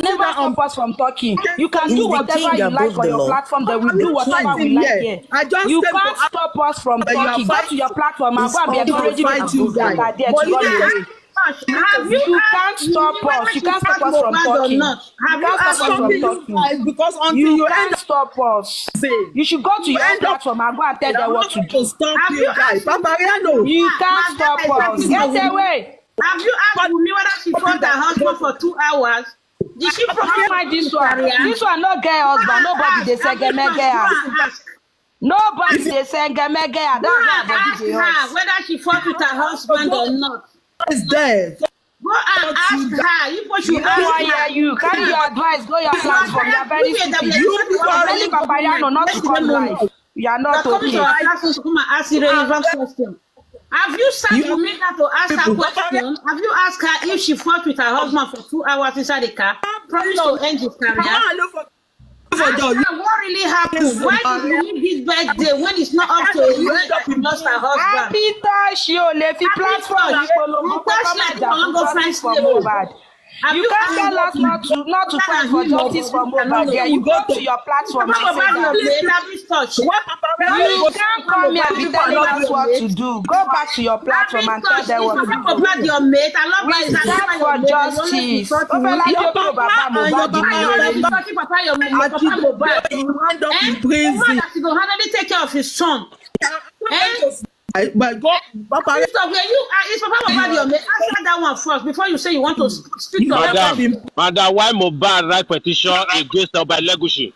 never stop us from talking. You can do whatever you like on your platform. They will do whatever we like here. You can't stop us from talking. Go to your platform and go and be encouraging people that there to run away. You can't stop us. You can't stop us from talking. You can't stop us from talking. Because until you can't stop us. You should go to your platform and go and tell them what to do. Stop you guys. You can't stop us. Get away. Have you asked me whether she fought her husband for 2 hours? Did she find this one? This one no get husband. Nobody they say get Nobody they say get That's her whether she fought with her husband or not. Is dead. Go and ask her. You hear you. Carry your advice. Go your platform. You are very stupid. You are really Papayano, not to come live. You are not okay. Ask you relevant question. Have you sat with me to ask her question? Have you asked her if she fought with her husband for 2 hours inside the car? Promise to end his career. What really happened? Why did you leave this birthday when it's not up to a year that you lost her husband? You can't tell us not to fight for justice for Mohbad. Yeah, you go to your platform and say that. You can't come here and tell us what to do. Go back to your platform and tell them what to do. We stand for justice. Take care of his son. But go, Papa. Is Papa Mohbad your mate? Answer that one first before you say you want to speak to Madam, why Mohbad write petition against Oba Elegushi?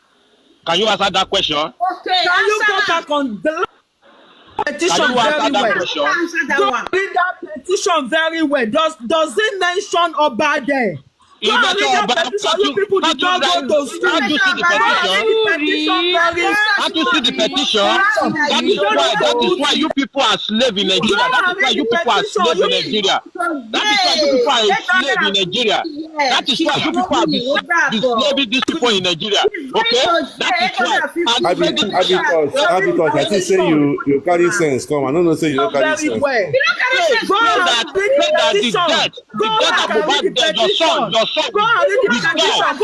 Can you answer that question? Okay, can you go back on the petition very well? Go read that petition very well. Does it mention Oba there? You people did not go to school. Can't you see the petition? That is why you people are slave in Nigeria. That is why you people are slave in Nigeria. That is why you people are slave in Nigeria. That is why you people are enslaving these people in Nigeria. Okay? That is why. Because I think say you carry sense. Come, I don't know say you don't carry sense. You don't carry sense. Go and read the petition. Go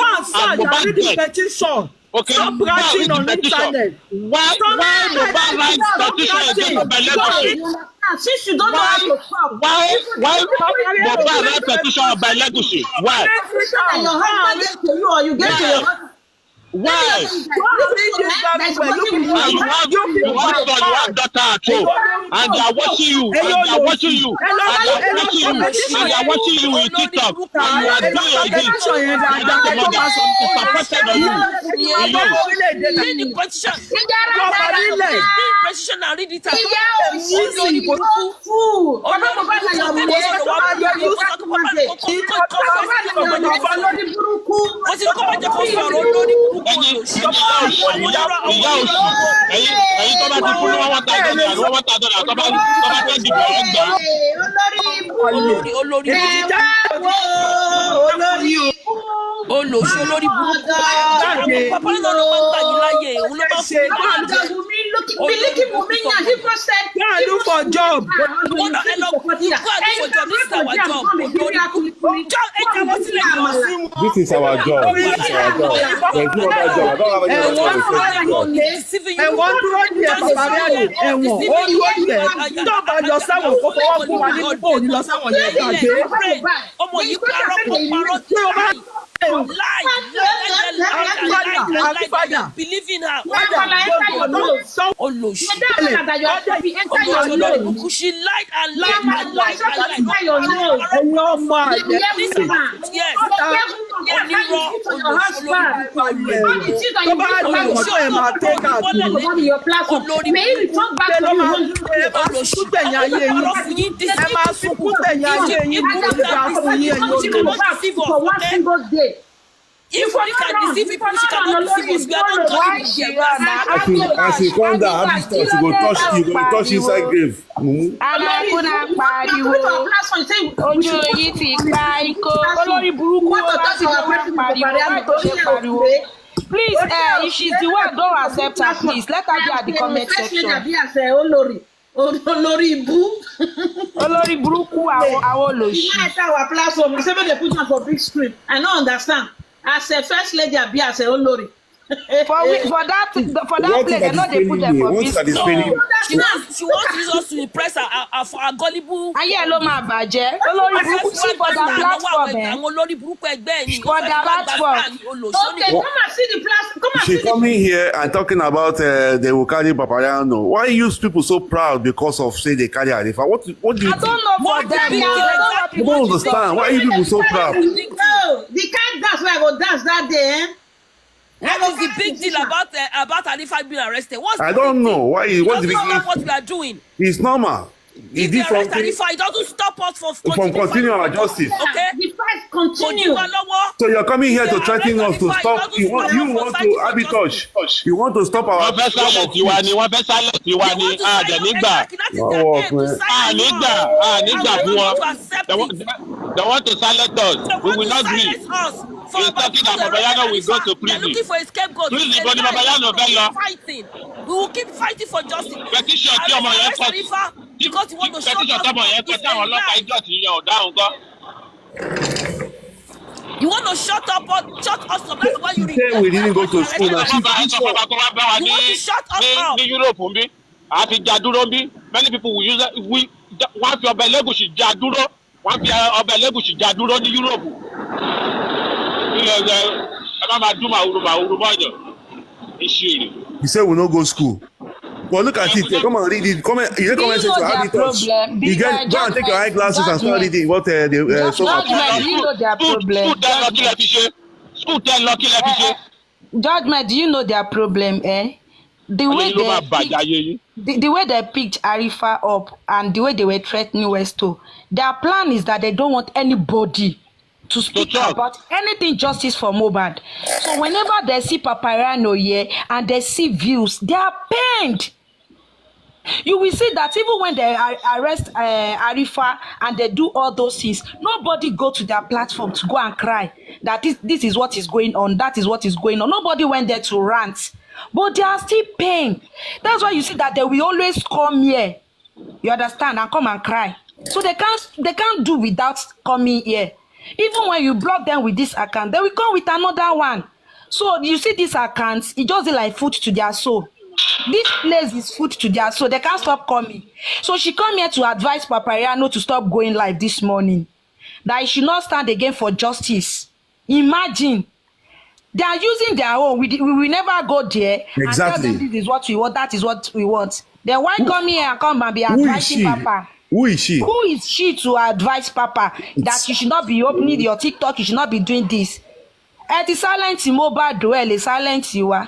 and search and read the petition. Okay. Stop writing on the internet. Why Mohbad write petition against Oba Elegushi? Since you don't know how to stop. Why Mohbad write petition Oba Elegushi? Why? Your husband gets to you or you get to your husband. Why? You have daughter at home, and they are watching you, and they are watching you, and they are watching you in TikTok, and you are doing like this. Ẹ̀yin tó bá ti fún wọn $1,000 tó bá fẹ́ dìbò ọgbà. Olórí olórí burúkú papa náà ló máa ń gbà yín láyè òun ló máa ń fún mi look for job. This is our job. There's no other job. I don't have any other job. Ẹ̀wọ̀n dúró di ẹ̀ bàbá rẹ̀ ẹ̀wọ̀n ó dúró di ẹ̀ tó bá lọ sáwọn kó fọwọ́ fún wa ní kó ní lọ sáwọn yẹn gbàgbé. Ọmọ yìí parọ́ kò parọ́ tí o bá believe in her. She lied and lied and lied and lied. Yes. If we can deceive people, she cannot deceive us. We are not talking about as you come down, you go touch inside grave. Alákùnrin pariwo, ojú yìí ti pa ikó, olórí burúkú láti lọ́wọ́ pariwo, láì tó ṣe pariwo. Please, if she's the one, don't accept her, please. Let her be at the comment section. Olórí burúkú àwọn olóṣì. Our platform, we say they put on for big screen. I don't understand. as a first lady, I be as a olori. For that place, I know they put them for business. She wants to use us to impress our gullible. Ayé ló máa bàjẹ́. Olórí burúkú sí for that platform. For that platform. Okay, come and see the platform. She coming here and talking about they will carry Papariano. Why use people so proud because of say they carry Arifa? What do you? I don't know for them. I don't understand. Why are you people so proud? Oh, the cat dance where I go dance that day, eh? What is the big deal about Arifa being arrested? I don't know. Why? What's the big deal? What we are doing? It's normal. If they arrest Arifa, it doesn't stop us from continuing our justice. Okay? The fight continue. So you're coming here to threaten us to stop. You want to Abitosh. You want to stop our. They want to silence us. We will not leave. He's talking about Babayano will go to prison. Looking for a scapegoat. Please, fighting. We will keep fighting for justice. Petition because you want to shut You want to shut up or shut us up. That's why you we didn't go to school. You want to shut us up. In Europe, many people will use it. We want your Belegushi Jaduro. Want your Belegushi Jaduro in Europe. He said we no go school. But look at it. Come and read it. Come and you comment section. You get go and take your eyeglasses and start reading what you know their problem. Judgment, do you know their problem, eh? The way they picked Arifa up and the way they were threatening Westo, their plan is that they don't want anybody to speak about anything justice for Mohbad. So whenever they see Papariano here and they see views, they are pained. You will see that even when they arrest Arifa and they do all those things, nobody go to their platform to go and cry that this is what is going on, that is what is going on. Nobody went there to rant, but they are still pained. That's why you see that they will always come here, you understand, and come and cry. So they can't do without coming here. Even when you block them with this account, they will come with another one. So you see these accounts, it just like food to their soul. This place is food to their soul. They can't stop coming. So she come here to advise Papariano to stop going live this morning. That he should not stand again for justice. Imagine. They are using their own. We will never go there. Exactly. And tell them this is what we want, that is what we want. Then why come here and come and be advising Papa? Who is she? Who is she to advise Papa that you should not be opening your TikTok, you should not be doing this? Ẹ ti silent Mohbad do ẹ lè silent wa.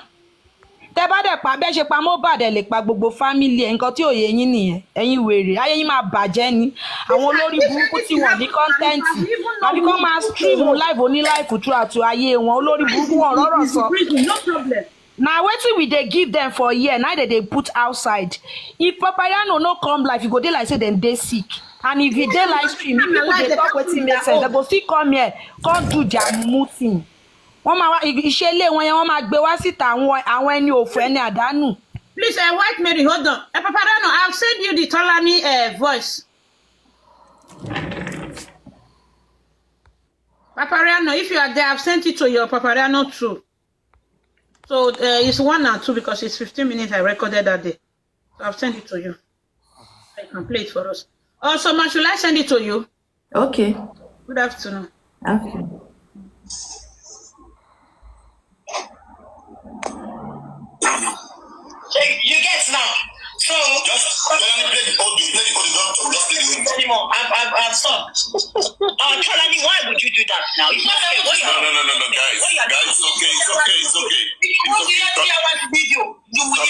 Tẹ́ bá dẹ̀ pa bẹ́ẹ̀ ṣe pa Mohbad ẹ lè pa gbogbo family ẹ̀ nǹkan tí ò yé yín nìyẹn. Ẹ̀yin wèrè, ayé yín máa bàjẹ́ ni. Àwọn olórí burúkú tí wọ́n ní content. Àbí kọ́ máa stream live oní live throughout ayé wọn. Olórí burúkú wọn rọ́rọ̀ sọ. No problem. Now wetin we dey give them for here, now they put outside. If Papariano no come live, you go dey like say dem dey sick. And if you dey live stream, if people dey talk wetin make sense, they go still come here, come do their mumu thing. Wọ́n máa wá iṣẹ́ ilé wọn yẹn wọ́n máa gbé wá síta àwọn ẹni òfò ẹni àdánù. Please, White Mary, hold on. Papariano, I've sent you the Tolani voice. Papariano, if you are there, I've sent it to your Papariano too. So it's 1 and 2 because it's 15 minutes I recorded that day. So I've sent it to you. You can play it for us. Also, ma, should I send it to you? Okay. Good afternoon. Okay. You get now. So just play the audio, don't just play the audio anymore. I've stopped. Tolani, why would you do that now? No, guys, it's okay. Because you have 3 hours video. You will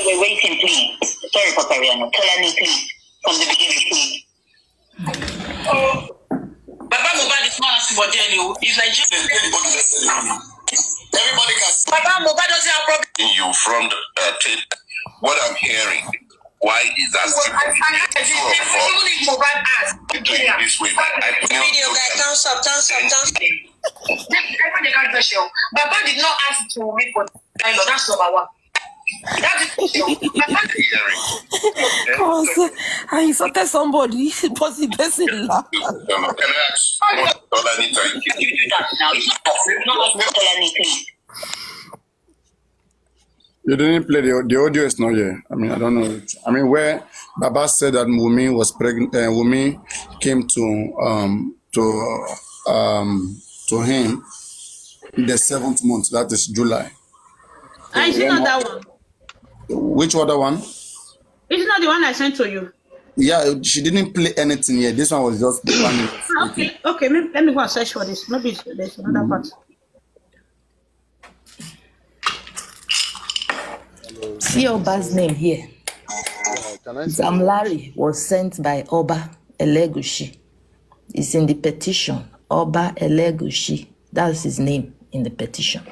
We're waiting, please. Sorry, Papariano. Tolani, please. From the beginning, please. Baba Mohbad is not asking for jail. He's Nigerian. Everybody can see. Baba Mohbad doesn't have problem. You from the tape. What I'm hearing, why is that? Even if Mohbad asks, doing this way, video guy, thumbs up. Baba did not ask to wait for dialogue. That's number one. I insulted somebody. But the person laughed. Can I ask Tolani to you do that now? It's not Tolani, please. You didn't play the audio is not here. I mean, I don't know. I mean, where Baba said that Wumi was pregnant, Wumi came to him in the 7th month. That is July. I see not that one. Which other one? It's not the one I sent to you. Yeah, she didn't play anything yet. This one was just the one. Okay. Let me go and search for this. Maybe there's another part. See Oba's name here. Zamlari was sent by Oba Elegushi. It's in the petition. Oba Elegushi. That's his name in the petition.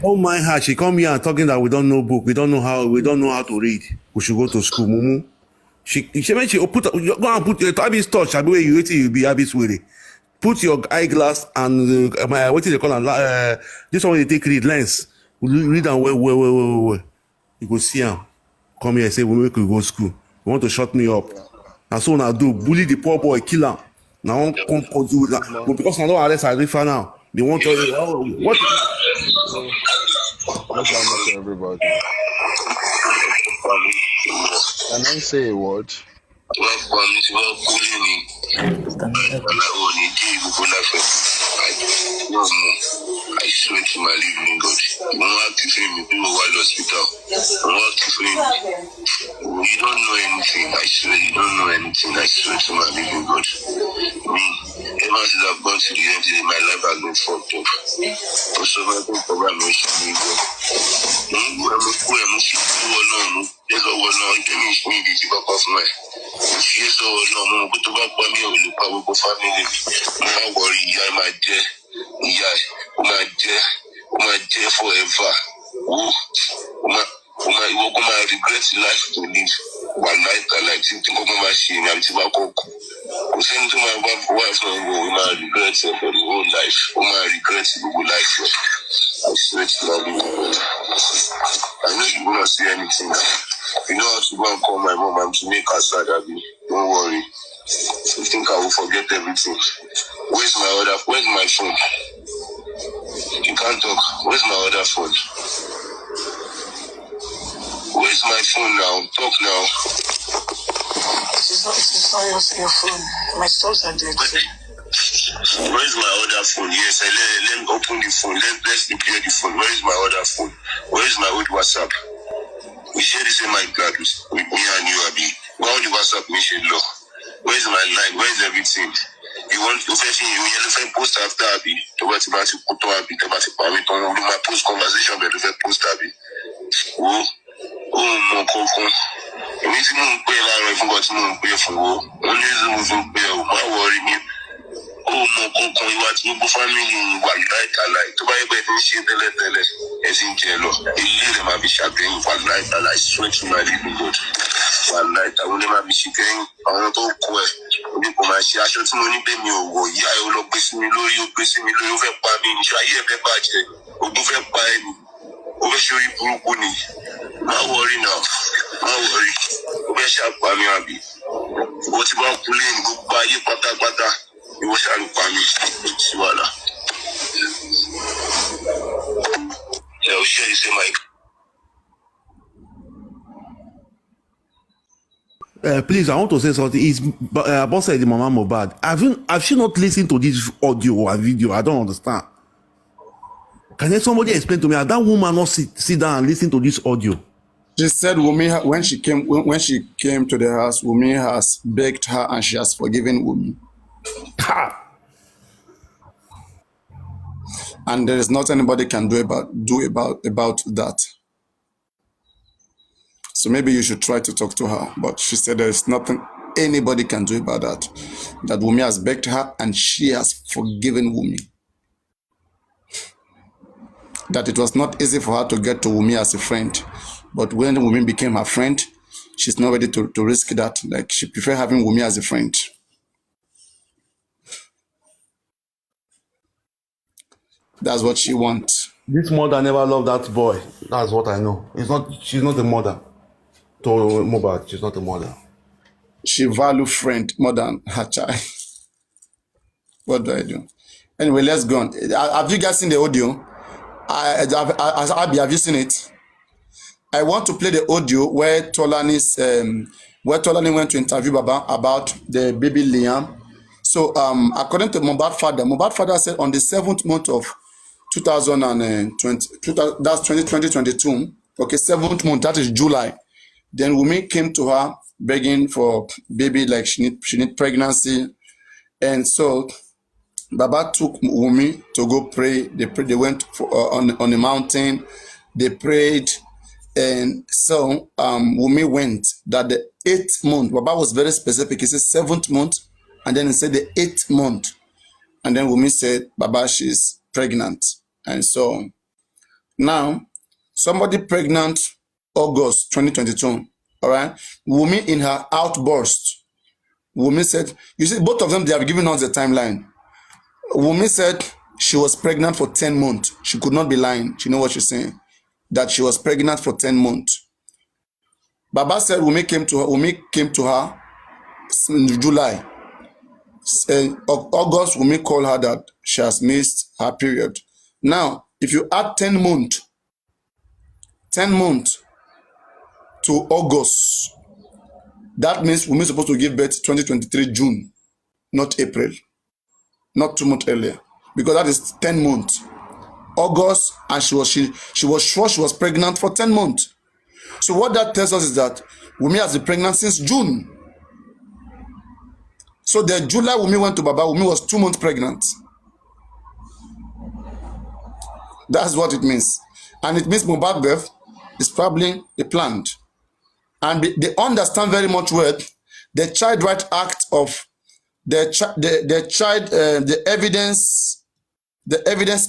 Oh my heart, she come here and talking that we don't know book, we don't know how to read. We should go to school, Mumu. She put go and put your Abby's touch. I be you waiting, you be Abby's way. Put your eyeglass and what do they call it? This one you take read lens. Read and well. You go see him. Come here and say we make you go to school. You want to shut me up. And so now do bully the poor boy, kill him. Now come do that. But because I don't arrest Arifa now. They want to what everybody. Can I say a word? I swear to my living God. You don't have to feel me. People while hospital. You don't have to feel me. You don't know anything. I swear you don't know anything. I swear to my living God. Me, ever since I've gone to the end of my life has been fucked up. For so many program we should be go. There's a one now. It means me the back of my. Yes, so no, but to back by me, I will look at our family. No worry, I might dare. My dear forever. I regret life to live. One night I like to think of my machine and to my cook. I'm saying to my wife, I regret for the whole life. I regret the whole life. I swear to God. I know you will not see anything. You know how to go and call my mom and to make her sad, Abby. Don't worry. You think I will forget everything? Where's my phone? You can't talk. Where's my other phone? Where's my phone now? Talk now. It's not your phone. My stores are dead. Where's my other phone? Yes, let me open the phone. Let's repair the phone. Where's my other phone? Where's my old WhatsApp? We share the same mic card with me and you, Abby. Why would the WhatsApp me share law? Where's my line? Where's everything? You want to post after Abby? To what about to put on Abby? To what about to my post conversation? But to post Abby. My coco. You need to pay a lot of pay for. Only the pay. Why worry me? My coco. You want to go family? One night I like to buy a bed and shit. As in jello. You never be shopping. One night I like stretch my living good. One night I will never be shipping. I want to go. People might say, I should only pay me over. Yeah, I will not pay me low, you pay me low, you will buy me, you will buy me, you will buy me, you will show you Brooklyn. Don't worry now, don't worry. You will shall buy me, Abby. What about pulling, go buy you, pata, you will shall buy me. Swallow. Yeah, we share the same mic. Please, I want to say something. Is Boss said the Mama Mohbad. Have you not listened to this audio or video? I don't understand. Can somebody explain to me? Has that woman not sit down and listen to this audio? She said Wumi, when she came to the house, Wumi has begged her and she has forgiven Wumi. And there is nothing anybody can do about that. So maybe you should try to talk to her. But she said there is nothing anybody can do about that. That Wumi has begged her and she has forgiven Wumi. That it was not easy for her to get to Wumi as a friend. But when Wumi became her friend, she's not ready to risk that. Like, she prefers having Wumi as a friend. That's what she wants. This mother never loved that boy. That's what I know. She's not the mother. To Mohbad, she's not the mother. She value friend more than her child. What do I do? Anyway, let's go on. Have you guys seen the audio? Abi, have you seen it? I want to play the audio where Tolani went to interview Baba about the baby Liam. So, according to Mohbad father said on the 7th month of 2022, okay, 7th month, that is July. Then Wunmi came to her begging for baby, like she need pregnancy. And so Baba took Wunmi to go pray. They went on the mountain. They prayed. And so Wunmi went that the 8th month. Baba was very specific. He said 7th month. And then he said the 8th month. And then Wunmi said, Baba, she's pregnant. And so now somebody pregnant August 2022. All right. Wunmi in her outburst. Wunmi said, you see, both of them, they have given us the timeline. Wunmi said she was pregnant for 10 months. She could not be lying. She knows what she's saying. That she was pregnant for 10 months. Baba said Wunmi came to her in July. August, Wunmi called her that she has missed her period. Now, if you add 10 months to August, that means Wunmi is supposed to give birth 2023 June, not April, not 2 months earlier, because that is 10 months. August, and she was sure she was pregnant for 10 months. So what that tells us is that Wunmi has been pregnant since June. So the July Wunmi went to Baba, Wunmi was 2 months pregnant. That's what it means. And it means Mohbad birth is probably planned. And they understand very much well the Child Right Act of the Evidence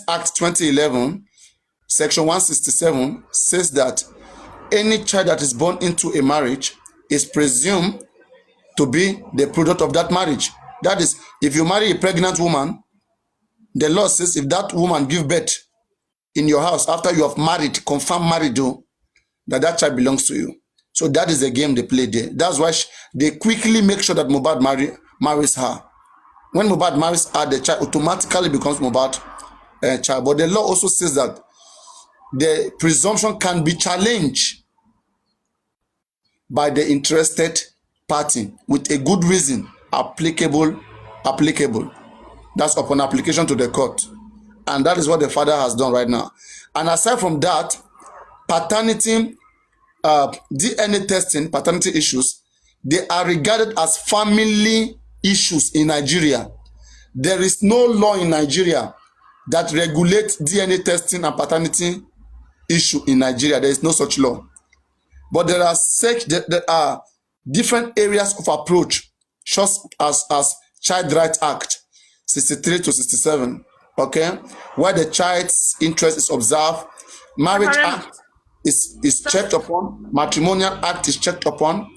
Act 2011, Section 167 says that any child that is born into a marriage is presumed to be the product of that marriage. That is, if you marry a pregnant woman, the law says if that woman gives birth in your house after you have married, confirmed marriage, that child belongs to you. So that is the game they play there. That's why they quickly make sure that Mohbad marries her. When Mohbad marries her, the child automatically becomes Mohbad's child. But the law also says that the presumption can be challenged by the interested party with a good reason applicable. That's upon application to the court. And that is what the father has done right now. And aside from that, paternity, DNA testing, paternity issues, they are regarded as family issues in Nigeria. There is no law in Nigeria that regulates DNA testing and paternity issue in Nigeria. There is no such law. But there are different areas of approach, just as Child Right Act 63 to 67, okay, where the child's interest is observed, Marriage Act is checked upon, Matrimonial Act is checked upon,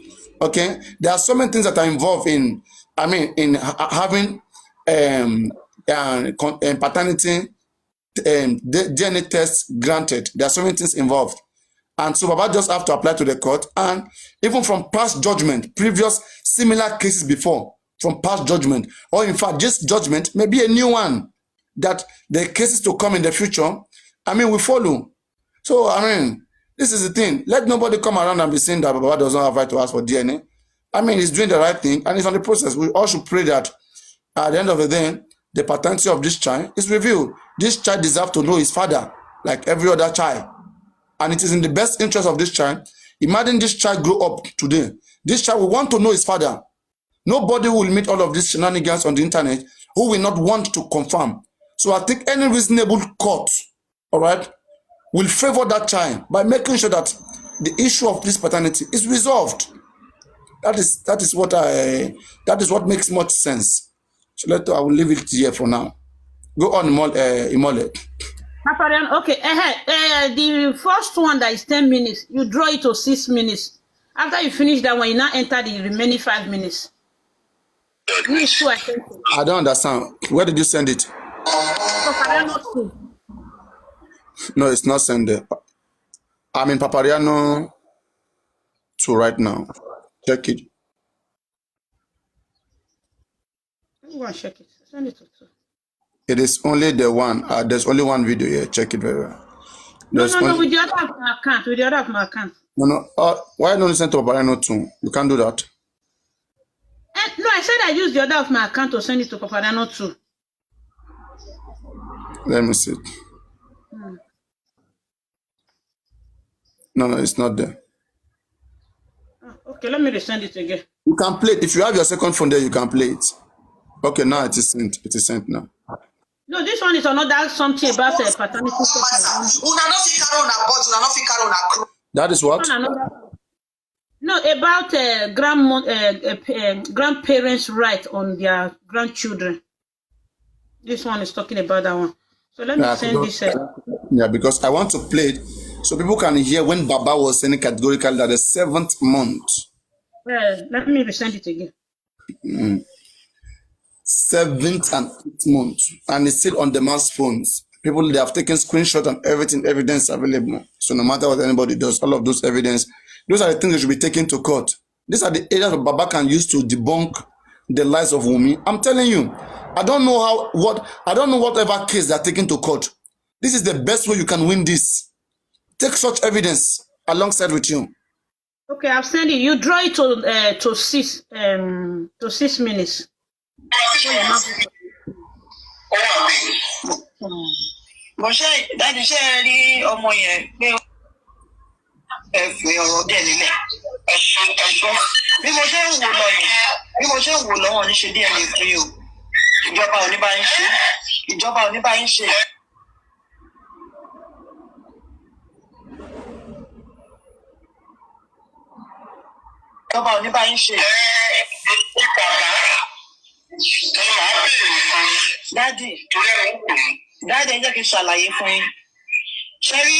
okay. There are so many things that are involved in having paternity DNA tests granted. There are so many things involved. And so Baba just have to apply to the court, and even from past judgment, previous similar cases before, from past judgment, or in fact, this judgment may be a new one, that the cases to come in the future, we follow. So, this is the thing. Let nobody come around and be saying that Baba does not have right to ask for DNA. He's doing the right thing, and it's on the process. We all should pray that at the end of the day, the paternity of this child is revealed. This child deserves to know his father, like every other child. And it is in the best interest of this child. Imagine this child grow up today. This child will want to know his father. Nobody will meet all of these shenanigans on the internet who will not want to confirm. So I think any reasonable court, all right, will favor that child by making sure that the issue of this paternity is resolved. That is what makes much sense. So I will leave it here for now. Go on, Imole. Okay, the first one that is 10 minutes, you draw it to 6 minutes. After you finish that one, you now enter the remaining 5 minutes. I don't understand. Where did you send it? No, it's not sent there. I'm in Papariano 2 right now. Check it. Go and check it. Send it to 2. It is only the one. There's only one video here. Check it very well. No, with the other of my account. With the other of my account. No. Why don't you send to Papariano 2? You can't do that. No, I said I used the other of my account to send it to Papariano 2. Let me see. No, it's not there. Okay, let me resend it again. You can play it. If you have your second phone there, you can play it. Okay, now it is sent. It is sent now. No, this one is another something about paternity. That is what? No, about grandparents' right on their grandchildren. This one is talking about that one. So let me send this. Yeah, because I want to play it so people can hear when Baba was saying categorically that the 7th month. Let me resend it again. 7th and 8th month, and it's still on the man's phones. People, they have taken screenshots and everything, evidence available. So no matter what anybody does, all of those evidence, those are the things that should be taken to court. These are the areas that Baba can use to debunk the lies of Wunmi. I'm telling you, I don't know whatever case they're taking to court. This is the best way you can win this. Take such evidence alongside with you. Okay, I've sent it. You draw it to 6 minutes. Mo ṣe dájú ṣe rí ọmọ yẹn pé ẹ̀fẹ̀ ọ̀rọ̀ dẹ̀ nílẹ̀ ẹ̀ṣọ́ bí mo ṣe ń wò lọ́wọ́ ní ṣe díẹ̀ ní ìfún yìí o ìjọba ò ní bá ń ṣe ìjọba ò ní bá ń ṣe. Ìjọba ò ní bá ń ṣe. Dádì ẹ jẹ́ kí n ṣàlàyé fún yín. Ṣé rí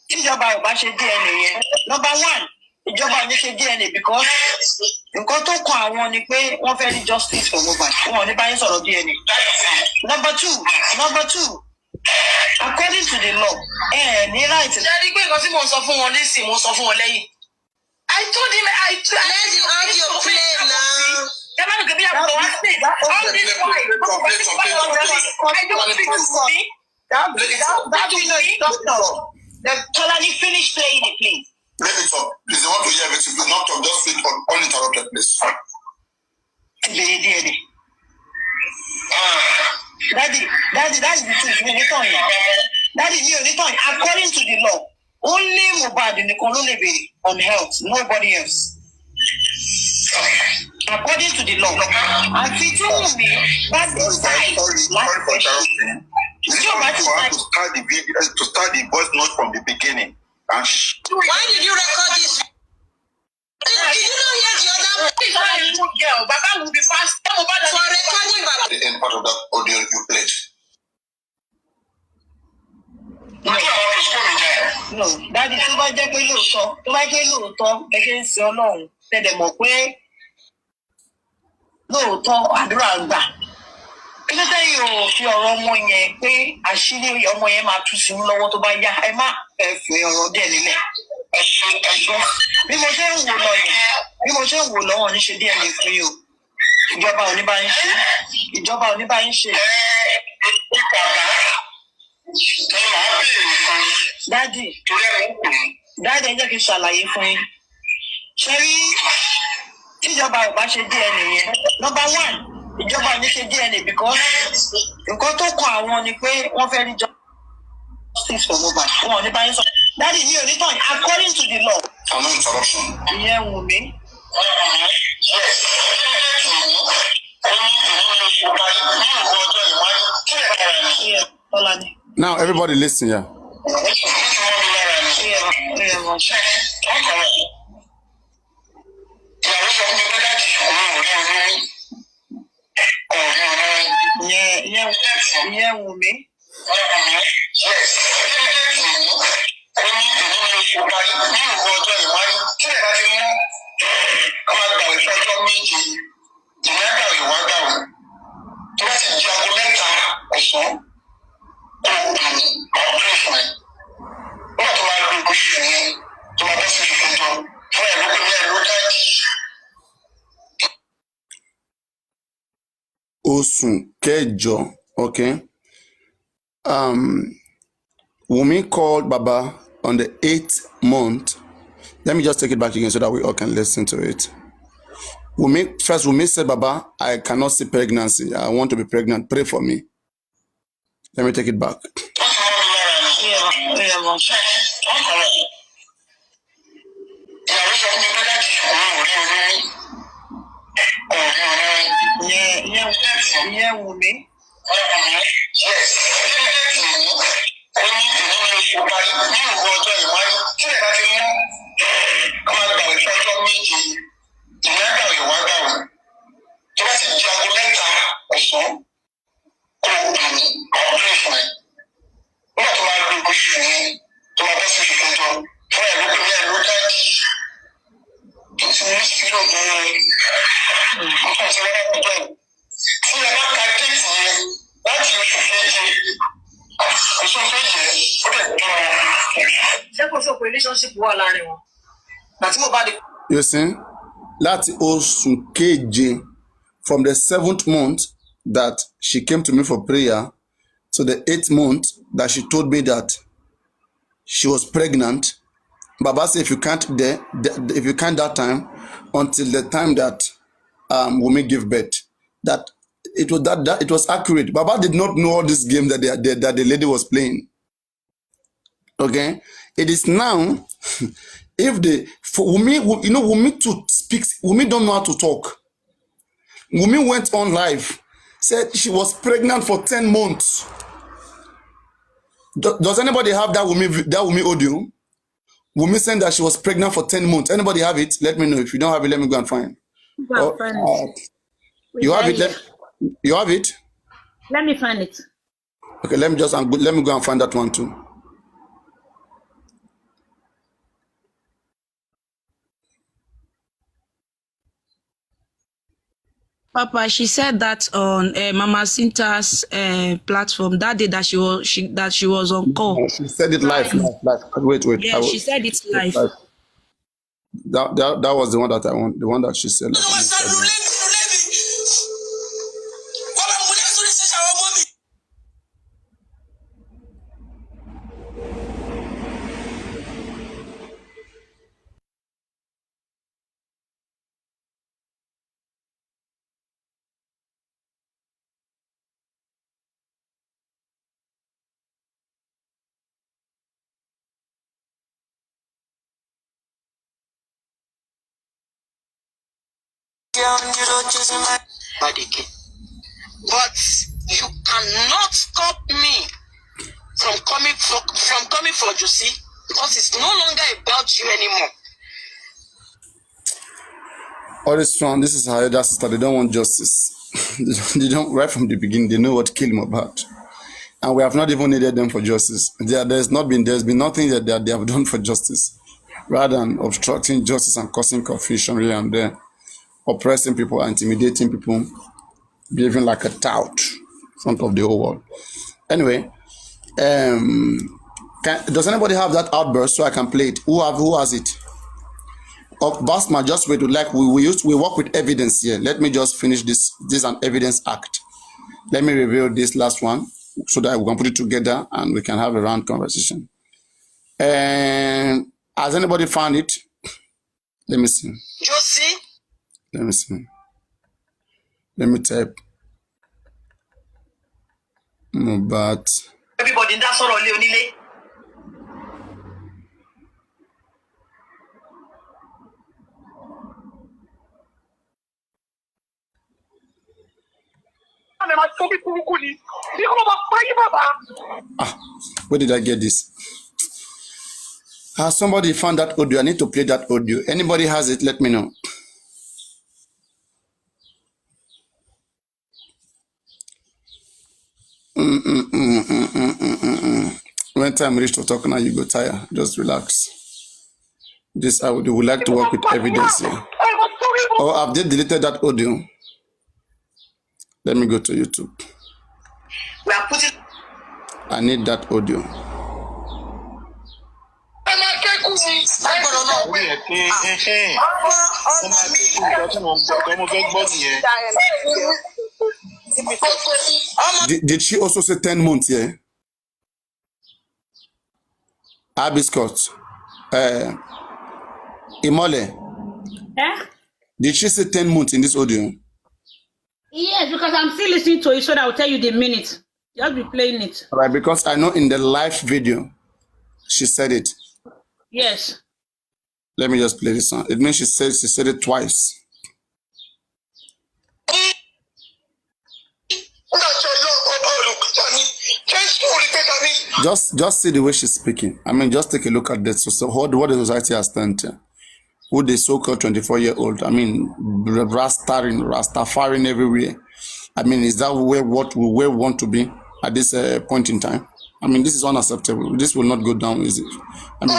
tíjọba ò bá ṣe DNA yẹn? Number 1, ìjọba ò ní ṣe DNA because nǹkan tó kàn àwọn ni pé wọ́n fẹ́ rí justice for Mohbad. Wọn ò ní bá yín sọ̀rọ̀ DNA. Number two, according to the law, ní right. Ṣé rí pé nǹkan tí mo sọ fún wọn lẹ́sìn mo sọ fún wọn lẹ́yìn? I told him let the audio play now. I don't speak to me. Tolani, finish playing it, please. Let me talk. Please, I want to hear everything. Please, not talk. Just speak uninterrupted, please. Daddy, that's the truth. Daddy, according to the law, only Mohbad nìkan ló lè béèrè on health, nobody else. According to the law, àfi tí wọ́n mi bá decide láti fẹ́ ṣe. To start the voice note from the beginning. Why did you record this? Did you not hear the other girl? Baba will be fast. For recording Baba. The end part of that audio you played. No, Daddy, tó bá jẹ́ pé lóòótọ́ ẹ ṣe ń sin Ọlọ́run tẹ̀lé mọ̀ pé lóòótọ́ àdúrà gbà. Ilé tẹ́yìn ò fi ọ̀rọ̀ ọmọ yẹn pé àṣírí ọmọ yẹn máa tú sí lọ́wọ́ tó bá yá ẹ má fi ọ̀rọ̀ dẹ̀ nílẹ̀. Ẹ̀gbọ́n bí mo ṣe ń wò lọ́wọ́ ní ṣe díẹ̀ ní fún yìí o. Ìjọba ò ní bá ń ṣe. Dádì ẹ jẹ́ kí n ṣàlàyé fún yín. Ṣé rí tíjọba ò bá ṣe DNA yẹn? Number 1, ìjọba ò ní ṣe DNA because nǹkan tó kàn àwọn ni pé wọ́n fẹ́ rí justice for Mohbad. Wọn ò ní bá yín sọ. Dádì mi ò ní tàn according to the law. No interruption. Ìyẹn wù mí. Now everybody listen here. Ìyẹn wù mí. oṣù kẹjọ, okay? Wunmi called Baba on the 8th month. Let me just take it back again so that we all can listen to it. Wunmi said, Baba, I cannot see pregnancy. I want to be pregnant. Pray for me. Let me take it back. You see, láti oṣù keje, from the 7th month that she came to me for prayer to the 8th month that she told me that she was pregnant. Baba said, if you can't that time, until the time that Wunmi gave birth, that it was accurate. Baba did not know all this game that the lady was playing. Okay, it is now. For Wunmi, you know, Wunmi to speak. Wunmi don't know how to talk. Wunmi went on live, said she was pregnant for 10 months. Does anybody have that Wunmi audio? Wunmi saying that she was pregnant for 10 months. Anybody have it? Let me know. If you don't have it, let me go and find. You have it? You have it? Let me find it. Okay, let me go and find that one too. Papa, she said that on Mama Cinta's platform that day that she was on call. She said it live. Wait. Yeah, she said it live. That was the one that I want. The one that she said. But you cannot stop me from coming for Josie, because it's no longer about you anymore. All this round, this is her elder sister. They don't want justice. They don't. Right from the beginning, they know what killed Mohbad, and we have not even needed them for justice. There's been nothing that they have done for justice, rather than obstructing justice and causing confusion here and there, oppressing people, intimidating people, behaving like a tout in front of the whole world. Anyway, does anybody have that outburst so I can play it? Who has it? Oh, Basma, just wait. We work with evidence here. Let me just finish this. This is an evidence act. Let me reveal this last one so that we can put it together and we can have a round conversation. And has anybody found it? Let me see. Josie? Let me see. Let me type. But Everybody, that's all Leonile. Where did I get this? Has somebody found that audio? I need to play that audio. Anybody has it? Let me know. When time reach to talk now, you go tired. Just relax. This I would like to work with evidence here. Oh, I've deleted that audio. Let me go to YouTube. We are putting. I need that audio. Did she also say 10 months here? Abiscot. Imole. Eh? Did she say 10 months in this audio? Yes, because I'm still listening to it, so that I'll tell you the minute. Just be playing it. All right, because I know in the live video, she said it. Yes. Let me just play this song. It means she said it twice. Just see the way she's speaking. I mean, just take a look at this. So what the society has done to who the so-called 24-year-old. I mean, Rastafari everywhere. I mean, is that what we want to be at this point in time? I mean, this is unacceptable. This will not go down, is it? I mean,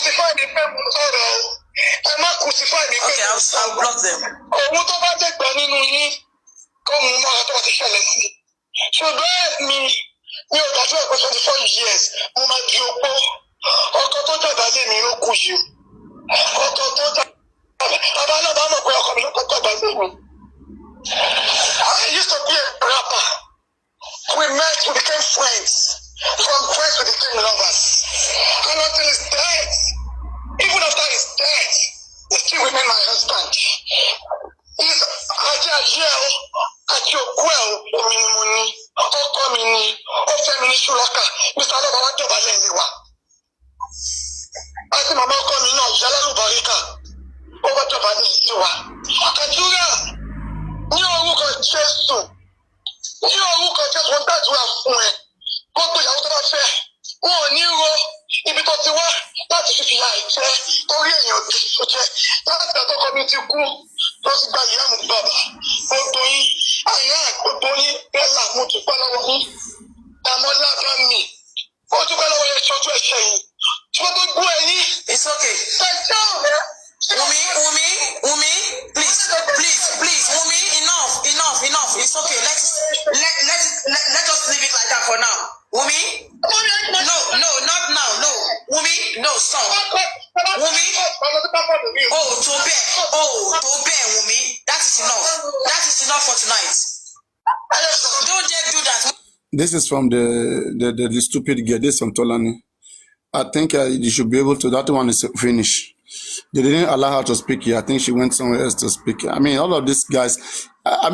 crucify me, crucify me. Okay, I'll block them. Mi ò dájú ẹ̀kọ́ 24 years, mo máa di opó. Ọkọ tó dàgbà lé mi ló kú yìí. Ọkọ tó dàgbà, bàbá náà bá mọ̀ pé ọkọ mi ló kọ́ dàgbà lé mi. I used to be a rapper. We met, we became friends. From friends we became lovers. And until his death, even after his death, he still remained my husband. He's àti òkú ẹ̀ omi ni mo ní. Ọkọ mi ni ó fẹ́ mi ní ṣúlọ́kà. Mr. Alọ́ba wá jọba lẹ́yìn wa. Àti màmá ọkọ mi náà ìyá lálùbáríkà. Ó wá jọba lẹ́yìn wa. Àdúrà ní orúkọ Jésù. Ní orúkọ Jésù ń gbàdúrà fún ẹ. Gbogbo ìyàwó tó bá fẹ́. Wọn ò ní ro ibi tó ti wá láti fi fìyà ìjẹ torí èèyàn tó jẹ. Láti àtọkọ mi ti kú tó ti gba ìyá mi bàbá. Gbogbo yín, àyà gbogbo yín bẹ́ẹ̀là mo dúpẹ́ lọ́wọ́ yín. Dàmọ́lá bá mi. Ó dúpẹ́ lọ́wọ́ yẹn ṣojú ẹ̀ṣẹ̀ yìí. Tí wọ́n tó gbọ́ ẹ̀yìn. It's okay. Ẹ̀jẹ̀ ọ̀rẹ́. Wumi, please, Wumi, enough. It's okay. Let us leave it like that for now. Wumi, no, not now. No, Wumi, no, stop. Wumi, to bear, Wumi. That is enough for tonight. Don't dare do that. This is from the stupid girl. This is from Tolani. I think you should be able to. That one is finished. They didn't allow her to speak here. I think she went somewhere else to speak. I mean, all of these guys. How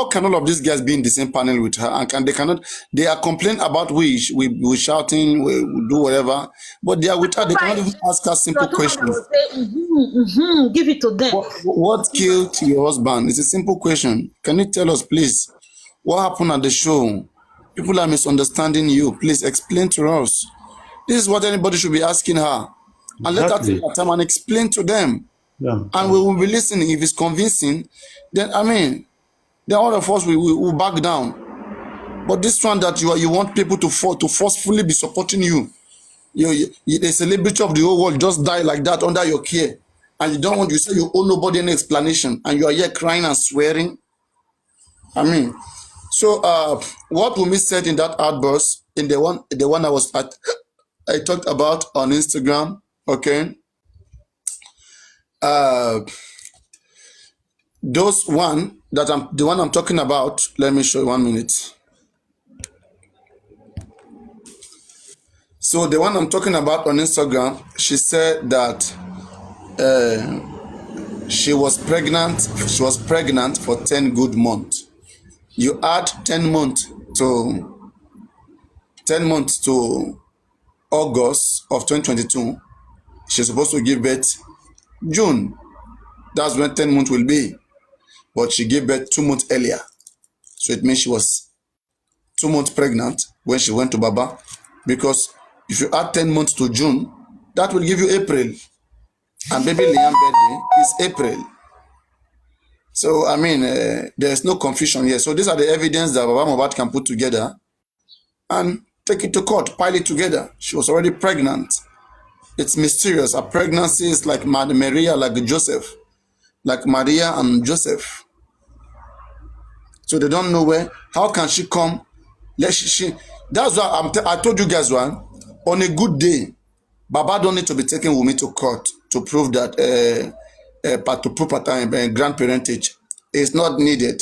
can all of these guys be in the same panel with her? And they cannot. They are complaining about we shouting, we do whatever. But they are with her. They cannot even ask her simple questions. Give it to them. What killed your husband? It's a simple question. Can you tell us, please? What happened at the show? People are misunderstanding you. Please explain to us. This is what anybody should be asking her. And let her take her time and explain to them. Yeah. And we will be listening. If it's convincing, then then all of us will back down. But this one that you want people to forcefully be supporting you. The celebrity of the whole world just die like that under your care. And you say you owe nobody any explanation. And you are here crying and swearing. So what Wumi said in that outburst, in the one I talked about on Instagram, okay? The one I'm talking about, let me show you 1 minute. So the one I'm talking about on Instagram, she said that she was pregnant for 10 good months. You add 10 months to August of 2022, she's supposed to give birth June. That's when 10 months will be. But she gave birth 2 months earlier. So it means she was 2 months pregnant when she went to Baba. Because if you add 10 months to June, that will give you April. And baby Liam's birthday is April. So, there's no confusion here. So these are the evidence that Baba Mohbad can put together and take it to court, pile it together. She was already pregnant. It's mysterious. A pregnancy is like Maria, like Joseph. Like Maria and Joseph. So they don't know where. How can she come? That's why I told you guys one. On a good day, Baba don't need to be taking Wumi to court to prove that grandparentage is not needed.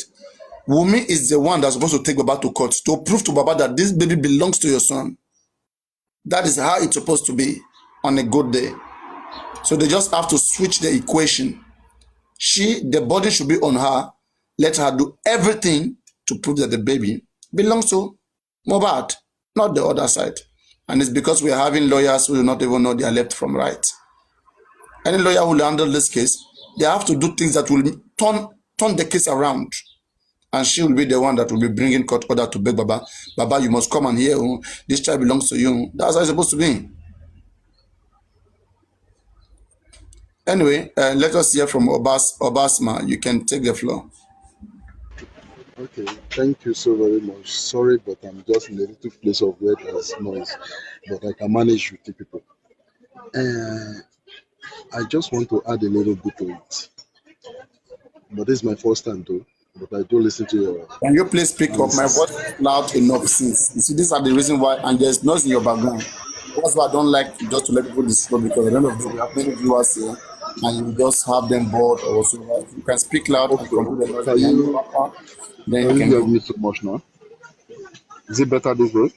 Wumi is the one that's supposed to take Baba to court to prove to Baba that this baby belongs to your son. That is how it's supposed to be on a good day. So they just have to switch the equation. The body should be on her. Let her do everything to prove that the baby belongs to Mohbad, not the other side. And it's because we are having lawyers who do not even know their left from right. Any lawyer who will handle this case, they have to do things that will turn the case around. And she will be the one that will be bringing court order to beg Baba. Baba, you must come and hear. This child belongs to you. That's how it's supposed to be. Anyway, let us hear from Obasma. You can take the floor. Okay, thank you so very much. Sorry, but I'm just in a little place of where there's noise, but I can manage with the people. I just want to add a little bit to it. But this is my first time though. But I do listen to your. Can you please speak up? My voice is loud enough since. You see, these are the reason why, and there's noise in your background. That's why I don't like just to let people disturb, because at the end of the day, we have many viewers here, and you just have them bored or so. You can speak loud and control the noise. Then you can hear me so much now. Is it better this way?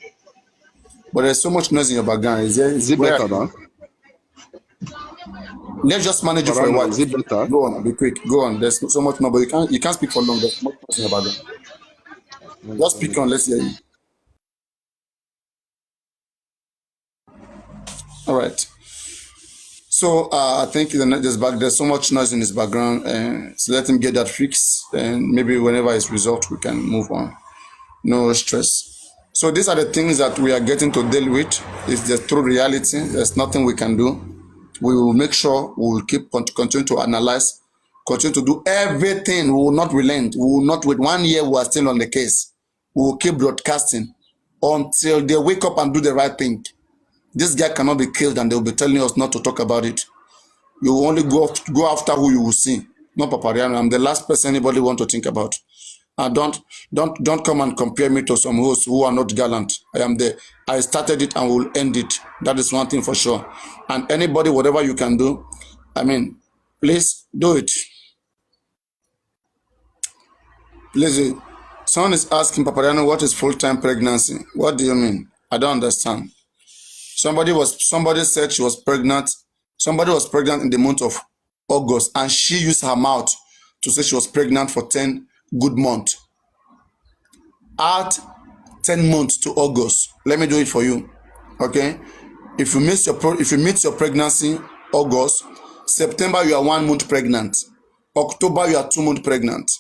But there's so much noise in your background. Is it better now? Let's just manage it for a while. Is it better? Go on, be quick. Go on. There's so much more, but you can't speak for long. There's so much noise in your background. Just speak on. Let's hear you. All right. So I think there's so much noise in his background, so let him get that fixed, and maybe whenever it's resolved, we can move on. No stress. So these are the things that we are getting to deal with. It's the true reality. There's nothing we can do. We will make sure we will continue to analyze, continue to do everything. We will not relent. We will not wait 1 year. We are still on the case. We will keep broadcasting until they wake up and do the right thing. This guy cannot be killed, and they will be telling us not to talk about it. You will only go after who you will see. Not Papariano. I'm the last person anybody want to think about. And don't come and compare me to some hosts who are not gallant. I started it and will end it. That is one thing for sure. And anybody, whatever you can do, please do it. Please. Someone is asking Papariano, what is full-time pregnancy? What do you mean? I don't understand. Somebody said she was pregnant. Somebody was pregnant in the month of August, and she used her mouth to say she was pregnant for 10 good months. Add 10 months to August. Let me do it for you. Okay? If you meet your pregnancy, August, September you are 1 month pregnant. October you are 2 months pregnant.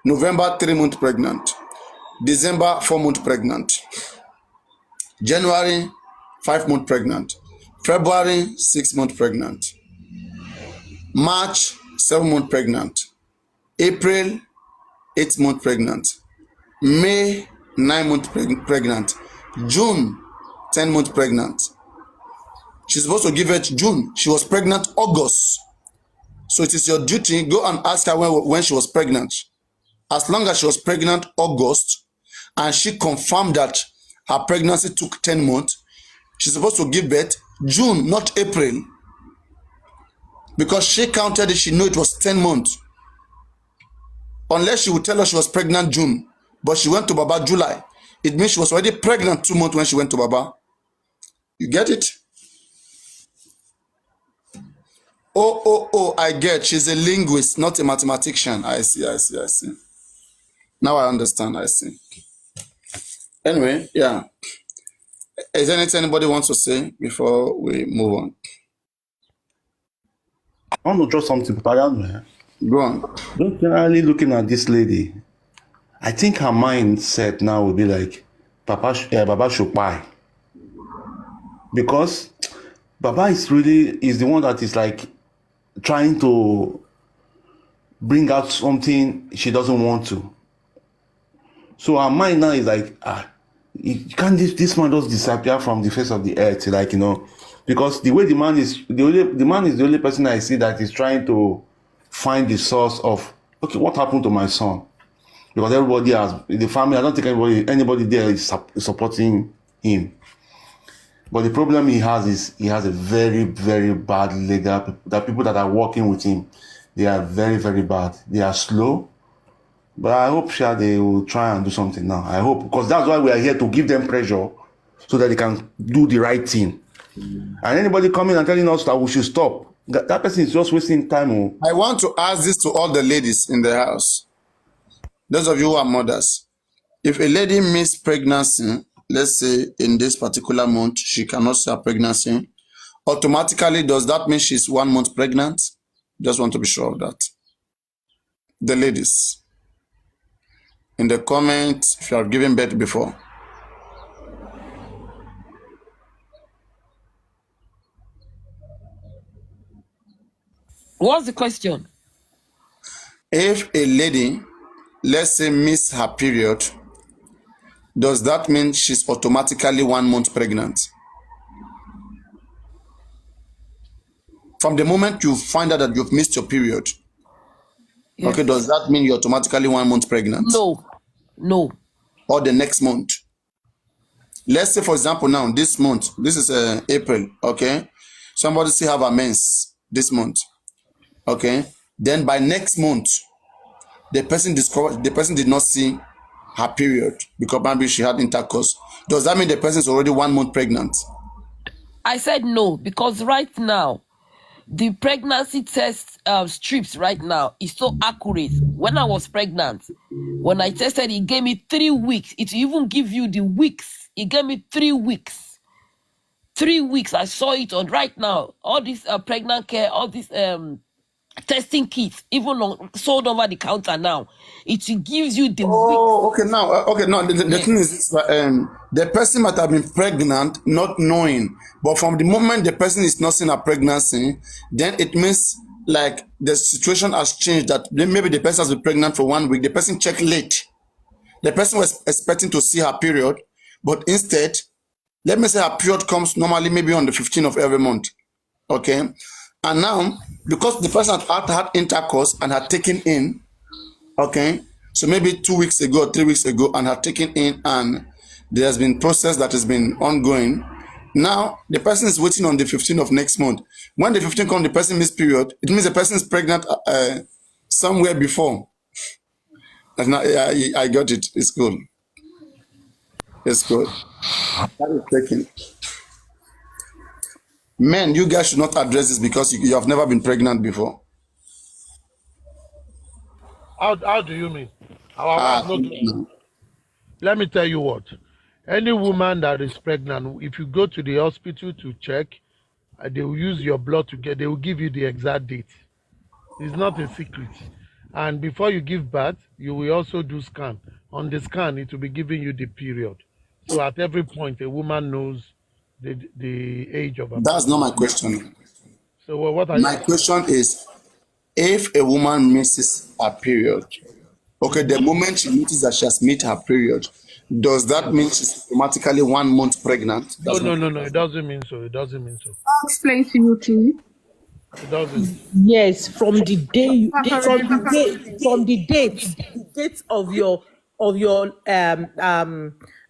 November 3 months pregnant. December 4 months pregnant. January 5 months pregnant. February 6 months pregnant. March 7 months pregnant. April 8 months pregnant. May 9 months pregnant. June 10 months pregnant. She's supposed to give birth June. She was pregnant August. So it is your duty, go and ask her when she was pregnant. As long as she was pregnant August and she confirmed that her pregnancy took 10 months, she's supposed to give birth June, not April. Because she counted it, she knew it was 10 months. Unless she would tell us she was pregnant June, but she went to Baba July. It means she was already pregnant 2 months when she went to Baba. You get it? Oh, I get. She's a linguist, not a mathematician. I see. Now I understand, I see. Anyway, yeah. Is there anything anybody wants to say before we move on? I want to draw something. Go on. Don't generally looking at this lady. I think her mindset now will be like, Baba should buy. Because Baba is the one that is like trying to bring out something she doesn't want to. So her mind now is like, can't this man just disappear from the face of the earth? Like, because the way the man is the only person I see that is trying to find the source of, okay, what happened to my son? Because everybody the family, I don't think anybody there is supporting him. But the problem he has is he has a very, very bad leader. The people that are working with him, they are very, very bad. They are slow. But I hope they will try and do something now. I hope, because that's why we are here, to give them pressure so that they can do the right thing. And anybody coming and telling us that we should stop, that person is just wasting time. I want to ask this to all the ladies in the house. Those of you who are mothers. If a lady misses pregnancy, let's say in this particular month, she cannot see her pregnancy, automatically, does that mean she's 1 month pregnant? Just want to be sure of that. The ladies. In the comments, if you have given birth before. What's the question? If a lady, let's say, miss her period, does that mean she's automatically 1 month pregnant? From the moment you find out that you've missed your period, okay, does that mean you're automatically 1 month pregnant? No. Or the next month? Let's say, for example, now this month, this is April, okay? Somebody still have a mens this month, okay? Then by next month, the person did not see her period because maybe she had intercourse. Does that mean the person is already 1 month pregnant? I said no, because right now, the pregnancy test strips right now is so accurate. When I was pregnant, when I tested, it gave me 3 weeks. It even give you the weeks. It gave me 3 weeks. 3 weeks. I saw it on right now. All this pregnant care, all this testing kits, even sold over the counter now. It gives you the weeks. Okay. Now, the thing is this, the person might have been pregnant, not knowing, but from the moment the person is not seeing a pregnancy, then it means like the situation has changed. That maybe the person has been pregnant for 1 week. The person checked late. The person was expecting to see her period, but instead, let me say her period comes normally maybe on the 15th of every month. Okay, and now because the person had intercourse and had taken in, okay, so maybe 2 weeks ago, 3 weeks ago, and had taken in, and there has been process that has been ongoing. Now the person is waiting on the 15th of next month. When the 15th comes, the person missed period. It means the person is pregnant somewhere before. And now, I got it. It's good. It's good. That is taken. Men, you guys should not address this because you have never been pregnant before. How do you mean? Let me tell you what. Any woman that is pregnant, if you go to the hospital to check, they will use your blood to get. They will give you the exact date. It's not a secret. And before you give birth, you will also do scan. On the scan, it will be giving you the period. So at every point, a woman knows the age of her. That's not my question. So what are my question is, if a woman misses her period, okay, the moment she notices that she has missed her period, does that mean she's automatically 1 month pregnant? No. It doesn't mean so. It doesn't mean so. I'll explain to you, too. It doesn't. Yes, from the day, from the date of your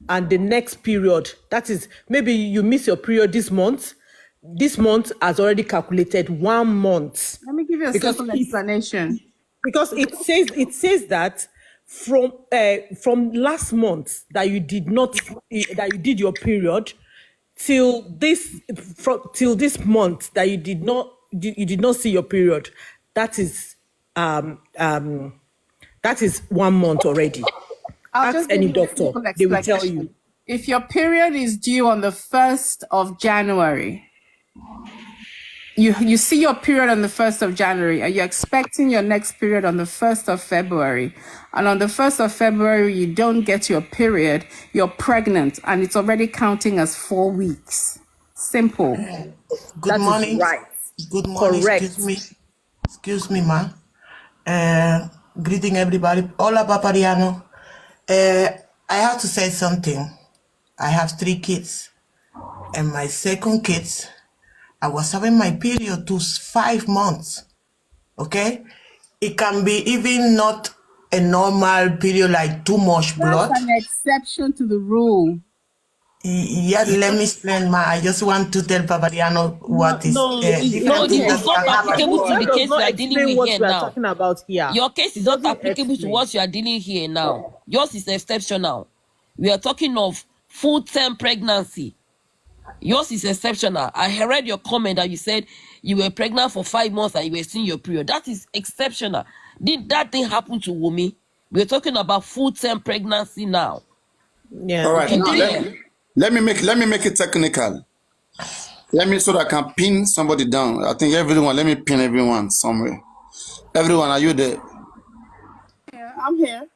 and the next period. That is, maybe you miss your period this month. This month has already calculated 1 month. Let me give you a simple explanation. Because it says that from last month that you did your period till this month that you did not see your period. That is 1 month already. Ask any doctor, they will tell you. If your period is due on the 1st of January, you see your period on the 1st of January, and you're expecting your next period on the 1st of February, and on the 1st of February, you don't get your period, you're pregnant, and it's already counting as 4 weeks. Simple. Good morning. Right. Good morning. Correct. Excuse me, ma. Greeting everybody. Hola, Papariano. I have to say something. I have 3 kids, and my second kids, I was having my period to 5 months. Okay, it can be even not a normal period, like too much blood. That's an exception to the rule. Yeah, let me explain, ma. I just want to tell Papariano what is. It's not applicable to the case we are dealing with here now. Talking about here. Your case is not applicable to what you are dealing here now. Yours is exceptional. We are talking of full-term pregnancy. Yours is exceptional. I heard your comment that you said you were pregnant for 5 months and you were seeing your period. That is exceptional. Did that thing happen to Wumi? We're talking about full-term pregnancy now. Yeah. All right. Now, let me make it technical. So that I can pin somebody down. I think everyone. Let me pin everyone somewhere. Everyone, are you there? Yeah, I'm here.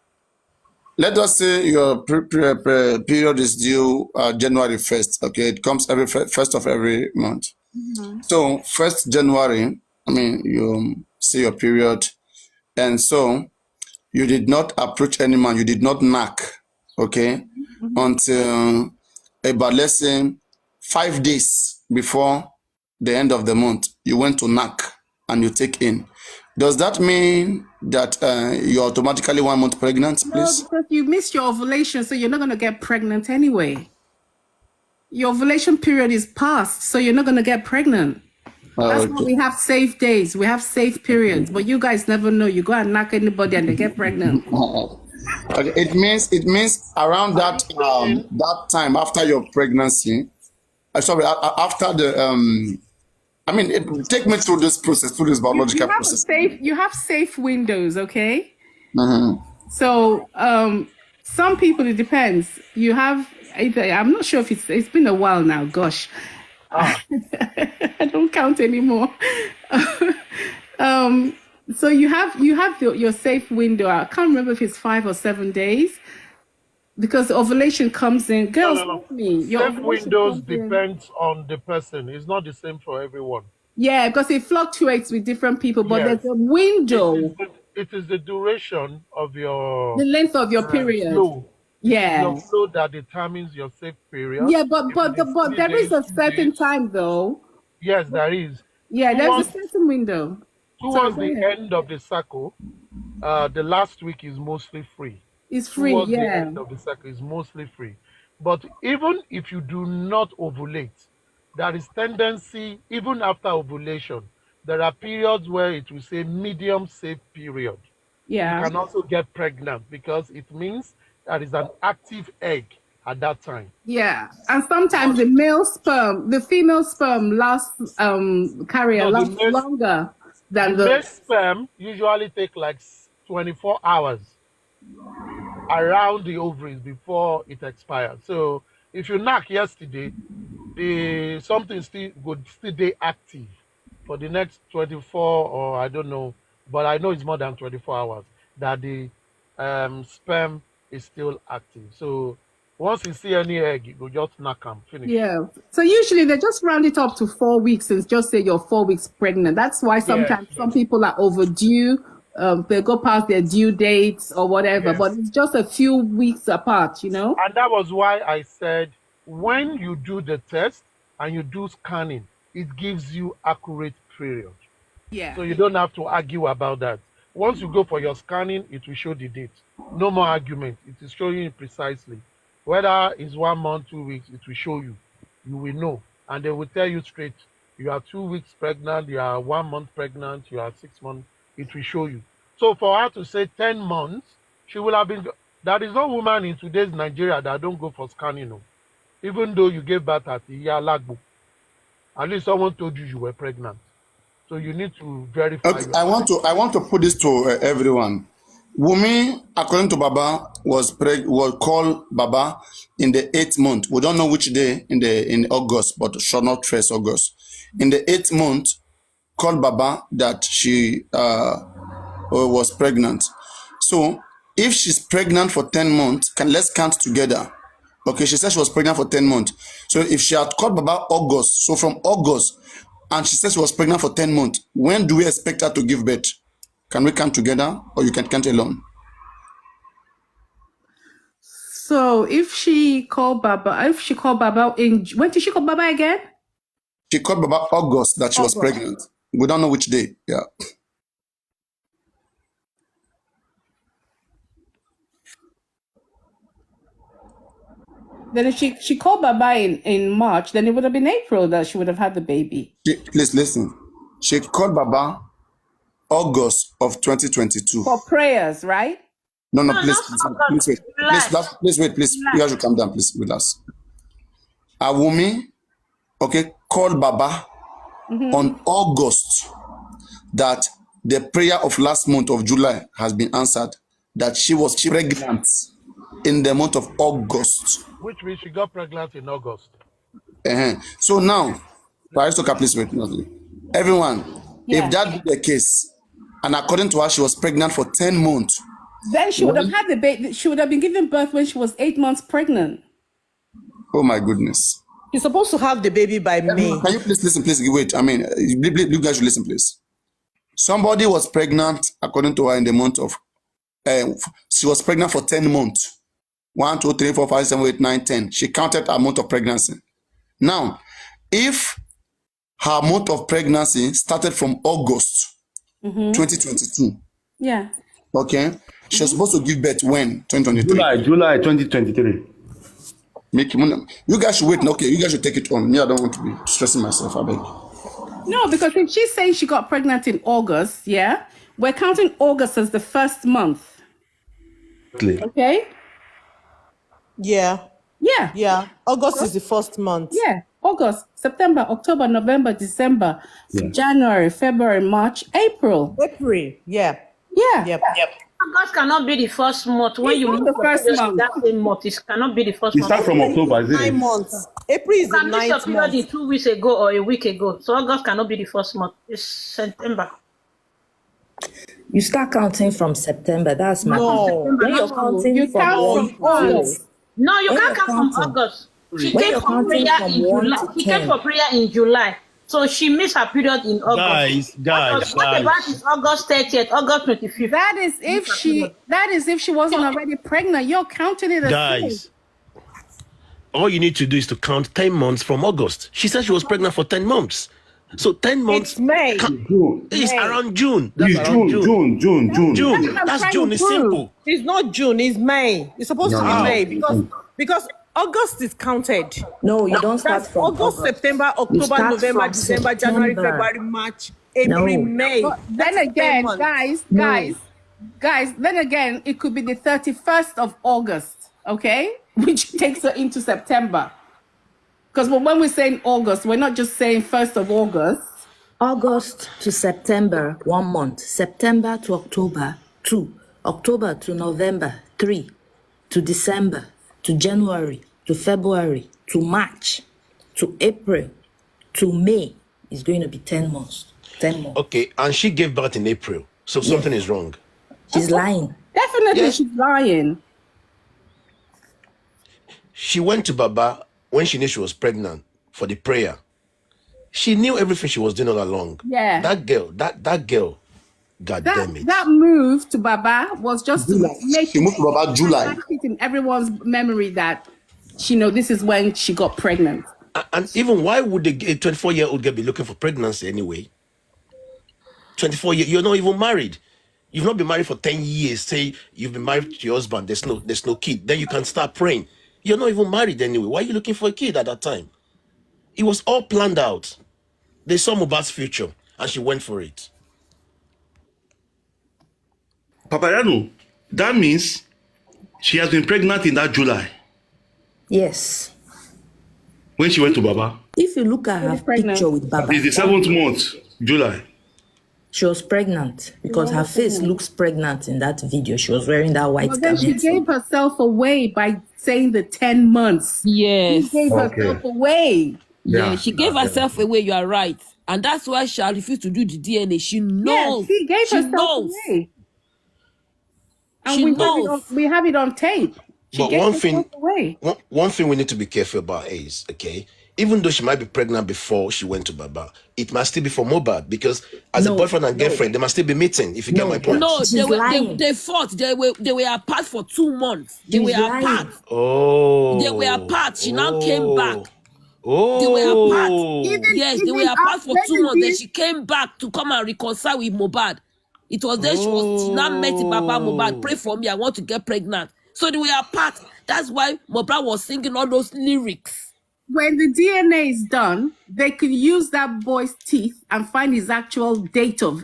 Let us say your period is due January 1st. Okay, it comes every first of every month. Mm-hmm. So 1st January, you see your period, and so you did not approach any man. You did not knock. Okay, until about, let's say, 5 days before the end of the month, you went to NAC and you take in, does that mean that you're automatically 1 month pregnant, please? No, because you missed your ovulation, so you're not going to get pregnant anyway. Your ovulation period is past, so you're not going to get pregnant. That's why we have safe days. We have safe periods. But you guys never know. You go and knock anybody and they get pregnant. Okay. It means around that that time after your pregnancy. Sorry, after the take me through this process, through this biological process. You have safe windows, okay? Mm-hmm. So some people, it depends. You have I'm not sure if it's been a while now. Gosh. I don't count anymore. So you have your safe window. I can't remember if it's 5 or 7 days, because ovulation comes in. Girls, with me. Your safe windows depends on the person. It's not the same for everyone. Yeah, because it fluctuates with different people. But there's a window. It is the duration of the length of your period. Flow. Yeah, your flow that determines your safe period. Yeah, but there is a certain time though. Yes, there is. Yeah, there's a certain window. Towards the end of the cycle, the last week is mostly free. It's free, towards the end of the cycle is mostly free. But even if you do not ovulate, there is tendency, even after ovulation, there are periods where it will say medium safe period. Yeah. You can also get pregnant because it means there is an active egg at that time. Yeah, and sometimes the female sperm lasts longer than the male sperm usually take like 24 hours around the ovaries before it expires. So if you knock yesterday, something would still be active for the next 24 or I don't know, but I know it's more than 24 hours that the sperm is still active. So once you see any egg, you go just knock them, finish. Yeah. So usually they just round it up to 4 weeks and just say you're 4 weeks pregnant. That's why sometimes some people are overdue. They go past their due dates or whatever, but it's just a few weeks apart, you know? And that was why I said when you do the test and you do scanning, it gives you accurate period. Yeah. So you don't have to argue about that. Once you go for your scanning, it will show the date. No more argument. It is showing you precisely. Whether it's 1 month, 2 weeks, it will show you. You will know. And they will tell you straight, you are 2 weeks pregnant, you are 1 month pregnant, you are 6 months. It will show you. So for her to say 10 months, she will have been... There is no woman in today's Nigeria that don't go for scanning. No. Even though you gave birth at Iyalagbo. At least someone told you were pregnant. So you need to verify. Okay, I want to put this to everyone. Wumi, according to Baba, was called Baba in the 8th month. We don't know which day in August, but shall not trace August. In the 8th month, called Baba that she was pregnant. So if she's pregnant for 10 months, let's count together. Okay, she said she was pregnant for 10 months. So if she had called Baba August, so from August, and she said she was pregnant for 10 months, when do we expect her to give birth? Can we count together or you can count alone? So if she called Baba when did she call Baba again? She called Baba August that she was pregnant. We don't know which day. Yeah. Then if she called Baba in March, then it would have been April that she would have had the baby. Please listen. She called Baba August of 2022. For prayers, right? No, please wait. Please wait, please. You guys should calm down, please, with us. Awumi, okay, called Baba on August that the prayer of last month of July has been answered, that she was pregnant in the month of August. Which means she got pregnant in August. So now, please wait. Everyone, if that be the case, and according to her, she was pregnant for 10 months. Then she would have had the baby. She would have been given birth when she was 8 months pregnant. Oh my goodness. You're supposed to have the baby by May. Can you please listen, please? Wait, I mean, you guys should listen, please. Somebody was pregnant, according to her, in the month of... she was pregnant for 10 months. 1, 2, 3, 4, 5, 7, 8, 9, 10. She counted her month of pregnancy. Now, if her month of pregnancy started from August 2022. Yeah. Okay. She was supposed to give birth when? 2023. July 2023. You guys should wait. Okay, you guys should take it on. Me, I don't want to be stressing myself. I beg. No, because if she's saying she got pregnant in August, yeah, we're counting August as the first month. Okay? Yeah. Yeah. Yeah. August is the first month. Yeah. August, September, October, November, December, January, February, March, April. April. Yeah. Yeah. Yep. August cannot be the first month. When It's you not move the from first August to month. that same month, it cannot be the first It month. starts from October, is it? 9 months. April is You the can miss your 9th period in month. 2 weeks ago or a week ago. So August cannot be the first month. It's September. You start counting from September. That's my No. when you're counting You from count one from August. No, you When can't you're count from counting- August. She when came you're for counting prayer from in 1 July. to She came 10. for prayer in July. So she missed her period in August. Guys. What about is August 30th, August 25th? That is if she wasn't already pregnant. You're counting it as Guys, all you need to do is to count 10 months from August. She said she was pregnant for 10 months. So 10 months. It's May. It's around June. That's It's around June. That's June. It's simple. It's not June, it's May. It's supposed to be May because August is counted. No, you don't start That's from August, September, You October, start November, from December, January, September. February, March, April, No. May. But then That's again, 10 months. guys, then again, it could be the 31st of August, okay? Which takes her into September. Because when we're saying August, we're not just saying 1st of August. August to September, 1 month. September to October, 2. October to November, 3. To December, to January, to February, to March, to April, to May. It's going to be 10 months. 10 months. Okay, and she gave birth in April. So something is wrong. She's lying. Definitely, Yes. she's lying. She went to Baba when she knew she was pregnant for the prayer. She knew everything she was doing all along. Yeah. That girl, God damn it. That move to Baba was just to make She moved to Baba July. it in everyone's memory that she know this is when she got pregnant. And even why would a 24-year-old girl be looking for pregnancy anyway? 24 years, you're not even married. You've not been married for 10 years. Say you've been married to your husband, there's no kid. Then you can start praying. You're not even married anyway. Why are you looking for a kid at that time? It was all planned out. They saw Mohbad's future and she went for it. Papayano, that means she has been pregnant in that July Yes. when she went to Baba. If you look at her picture with Baba, It's the 7th month, July. she was pregnant because her face looks pregnant in that video. She was wearing that white But then she garment. gave herself away by saying the 10 months. Yes. She gave herself away. Yeah, she gave herself away. You are right, and that's why she refused to do the DNA. She knows. She gave herself knows. away. And She we have, knows. we have it on tape. She But gave one herself thing, away. one thing we need to be careful about is, okay, even though she might be pregnant before she went to Baba, it must still be for Mohbad because as a boyfriend and girlfriend, they must still be meeting. If you get my point. No, they fought. They were apart for 2 months. They were apart. Oh. They were apart. She now came back. Oh. They were apart. Yes, they were even apart for after 2 months. Then the- she came back to come and reconcile with Mohbad. It was then she now met Baba Mohbad. Pray for me. I want to get pregnant. So they were apart. That's why Mohbad was singing all those lyrics. When the DNA is done, they could use that boy's teeth and find his actual date of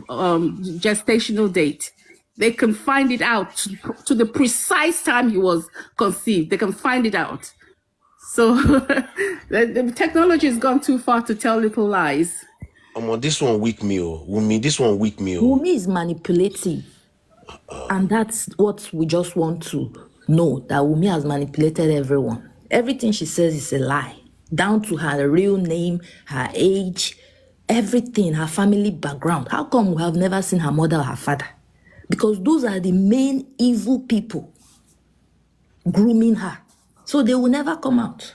gestational date. They can find it out to the precise time he was conceived. They can find it out. So the technology has gone too far to tell little lies. This one weak me, Wunmi. This one weak me. Wunmi is manipulative. And that's what we just want to know, that Wunmi has manipulated everyone. Everything she says is a lie, down to her real name, her age, everything, her family background. How come we have never seen her mother or her father? Because those are the main evil people grooming her. So they will never come out.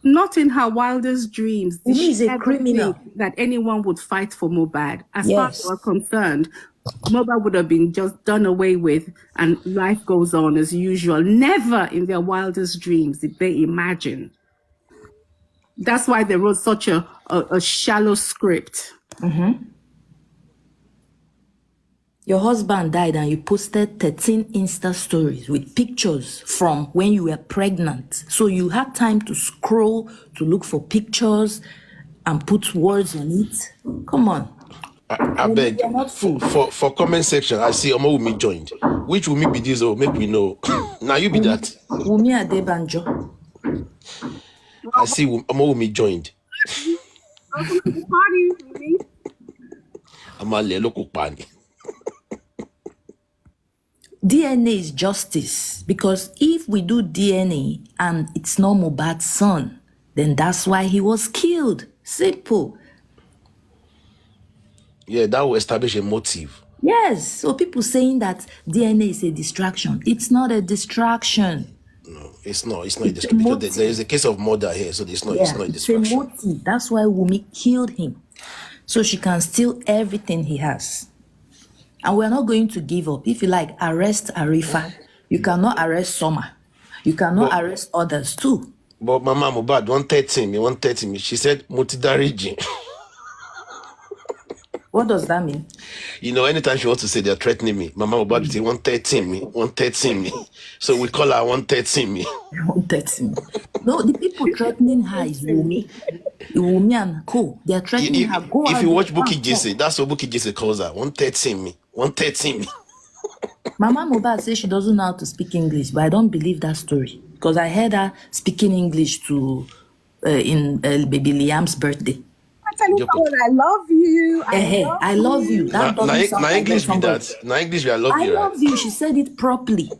Not in her wildest dreams did Wunmi she is a ever criminal. think that anyone would fight for Mohbad. As far as Yes. they were concerned, Mohbad would have been just done away with and life goes on as usual. Never in their wildest dreams did they imagine. That's why they wrote such a a shallow script. Your husband died and you posted 13 Insta stories with pictures from when you were pregnant. So you had time to scroll to look for pictures and put words on it. Come on. I beg. For comment section, I see Omo Wumi joined. Which Wumi be this? Make me know. Now you be that. Wumi Adebanjo. I see Omo Wumi joined. Welcome to the party, Wumi. I'm a local party. DNA is justice, because if we do DNA and it's not Mohbad's son, then that's why he was killed. Simple. Yeah, that will establish a motive. Yes. So people saying that DNA is a distraction. It's not a distraction. No, it's not. It's not a distraction. Because there is a case of murder here, so it's not. It's not a distraction. It's a motive. That's why Wumi killed him, so she can steal everything he has. And we're not going to give up. If you like, arrest Arifa. You cannot arrest Soma. You cannot arrest others too. But Mama Mohbad, 130 me. She said, Motidariji. What does that mean? You know, anytime she wants to say they're threatening me, Mama Mohbad will say 130 me. So we call her 130 me. 130 me. No, the people threatening her is Wumi. Wumi and Co. They're threatening her. If you watch Bukky Jesse, that's what Bukky Jesse calls her. 130 me. 130 me. Mama Mohbad says she doesn't know how to speak English, but I don't believe that story. Because I heard her speaking English to in baby Liam's birthday. I tell you what, I love you. I love you. That doesn't sound like English be that. Now English, I love you. I love you. She said it properly.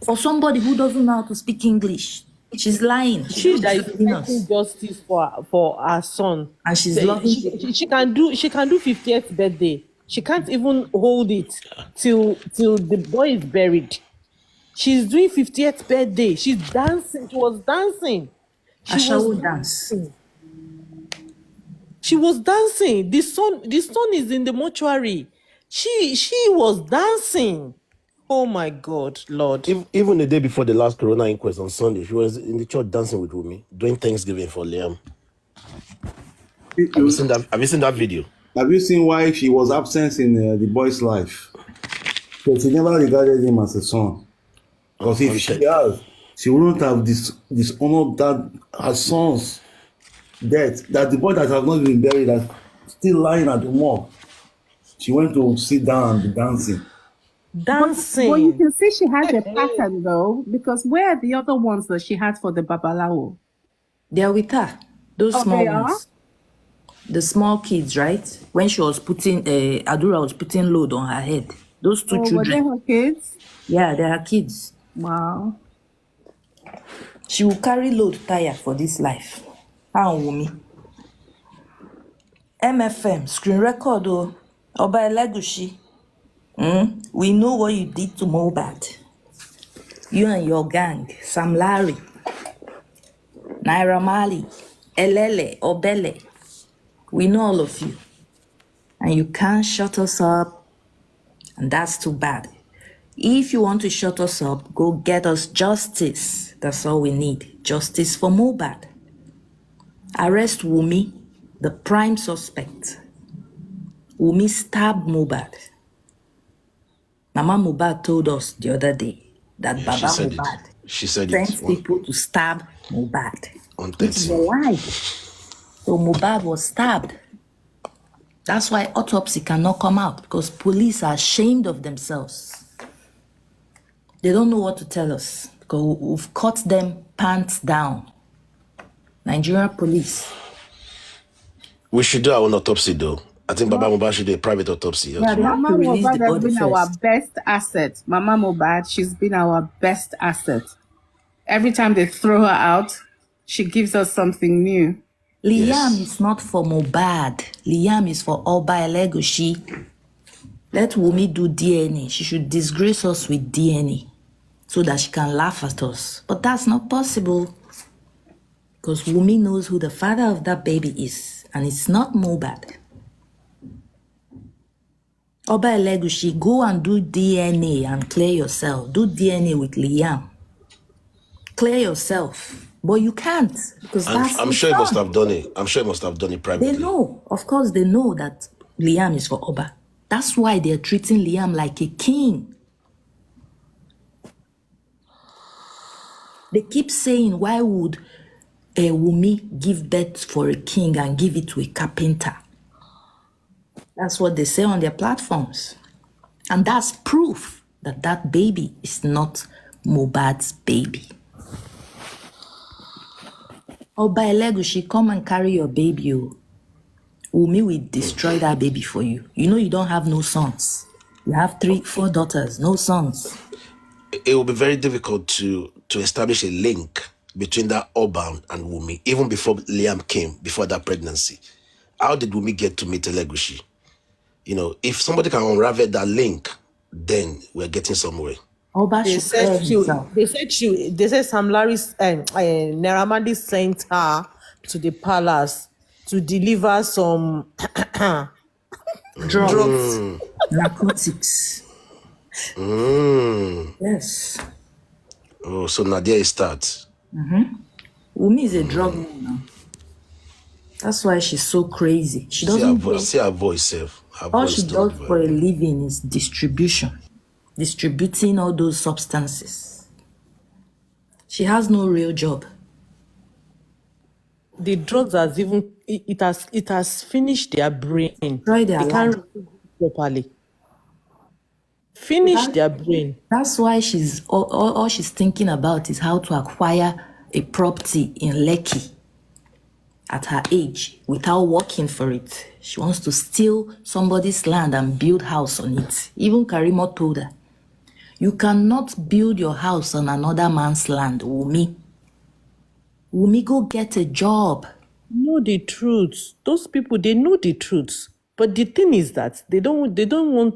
For somebody who doesn't know how to speak English, she's lying. She that is making justice for her son, and she's loving. She can do 50th birthday. She can't even hold it till the boy is buried. She's doing 50th birthday. She's dancing. She was dancing. She was dancing. She was dancing. The son is in the mortuary. She was dancing. Oh my God, Lord. Even the day before the last Corona inquest on Sunday, she was in the church dancing with Wumi, doing Thanksgiving for Liam. Have you seen that video? Have you seen why she was absent in the boy's life? Because she never regarded him as a son. Because if she has, she wouldn't have dishonored that her son's death, that the boy that has not been buried is still lying at the morgue. She went to sit down and be dancing. Dancing. Well, you can see she has a pattern though, because where are the other ones that she had for the Babalawo? They're with her. Those small ones. The small kids, right? When she was putting, Adura was putting load on her head. Those two children. Were they her kids? Yeah, they are kids. Wow. She will carry load tire for this life. How Wumi? MFM, screen record, Oba Elegushi. We know what you did to Mohbad. You and your gang, Sam Larry, Naira Marley, Elele, Obele. We know all of you. And you can't shut us up. And that's too bad. If you want to shut us up, go get us justice. That's all we need. Justice for Mohbad. Arrest Wumi, the prime suspect. Wumi stabbed Mohbad. Mama Mohbad told us the other day that Baba Mohbad sent people to stab Mohbad. It's a lie. So Mohbad was stabbed. That's why autopsy cannot come out, because police are ashamed of themselves. They don't know what to tell us, because we've caught them pants down. Nigerian police. We should do our own autopsy though. I think Baba Mohbad should do a private autopsy. Yeah, Mama Mohbad has been our best asset. Mama Mohbad, she's been our best asset. Every time they throw her out, she gives us something new. Liam is not for Mohbad. Liam is for Oba Elegushi. Let Wumi do DNA. She should disgrace us with DNA so that she can laugh at us. But that's not possible, because Wumi knows who the father of that baby is, and it's not Mohbad. Oba Elegushi, go and do DNA and clear yourself. Do DNA with Liam. Clear yourself. But you can't because that's I'm his sure he must son. have done it. I'm sure he must have done it privately. They know. Of course, they know that Liam is for Oba. That's why they're treating Liam like a king. They keep saying, why would Wumi give birth for a king and give it to a carpenter? That's what they say on their platforms. And that's proof that that baby is not Mohbad's baby. Oba Elegushi, come and carry your baby. Wumi will destroy that baby for you. You know you don't have no sons. You have 3-4 daughters, no sons. It will be very difficult to establish a link between that Oba and Wumi, even before Liam came, before that pregnancy. How did Wumi get to meet Elegushi? You know, if somebody can unravel that link, then we're getting somewhere. Oba They said Sam Larry, Naira Marley sent her to the palace to deliver some drugs. Narcotics. Yes. Oh, so Nadia starts. Wumi is a drug woman now. That's why she's so crazy. She doesn't see her voice, self. All she does for a living is distribution. Distributing all those substances. She has no real job. The drugs has even it has finished their brain. Destroy their They can't life. reason properly. Finish their brain. That's why she's all she's thinking about is how to acquire a property in Lekki at her age without working for it. She wants to steal somebody's land and build house on it. Even Karimo told her, you cannot build your house on another man's land, Wumi. Wumi, go get a job. Know the truth. Those people, they know the truth. But the thing is that they don't want Wumi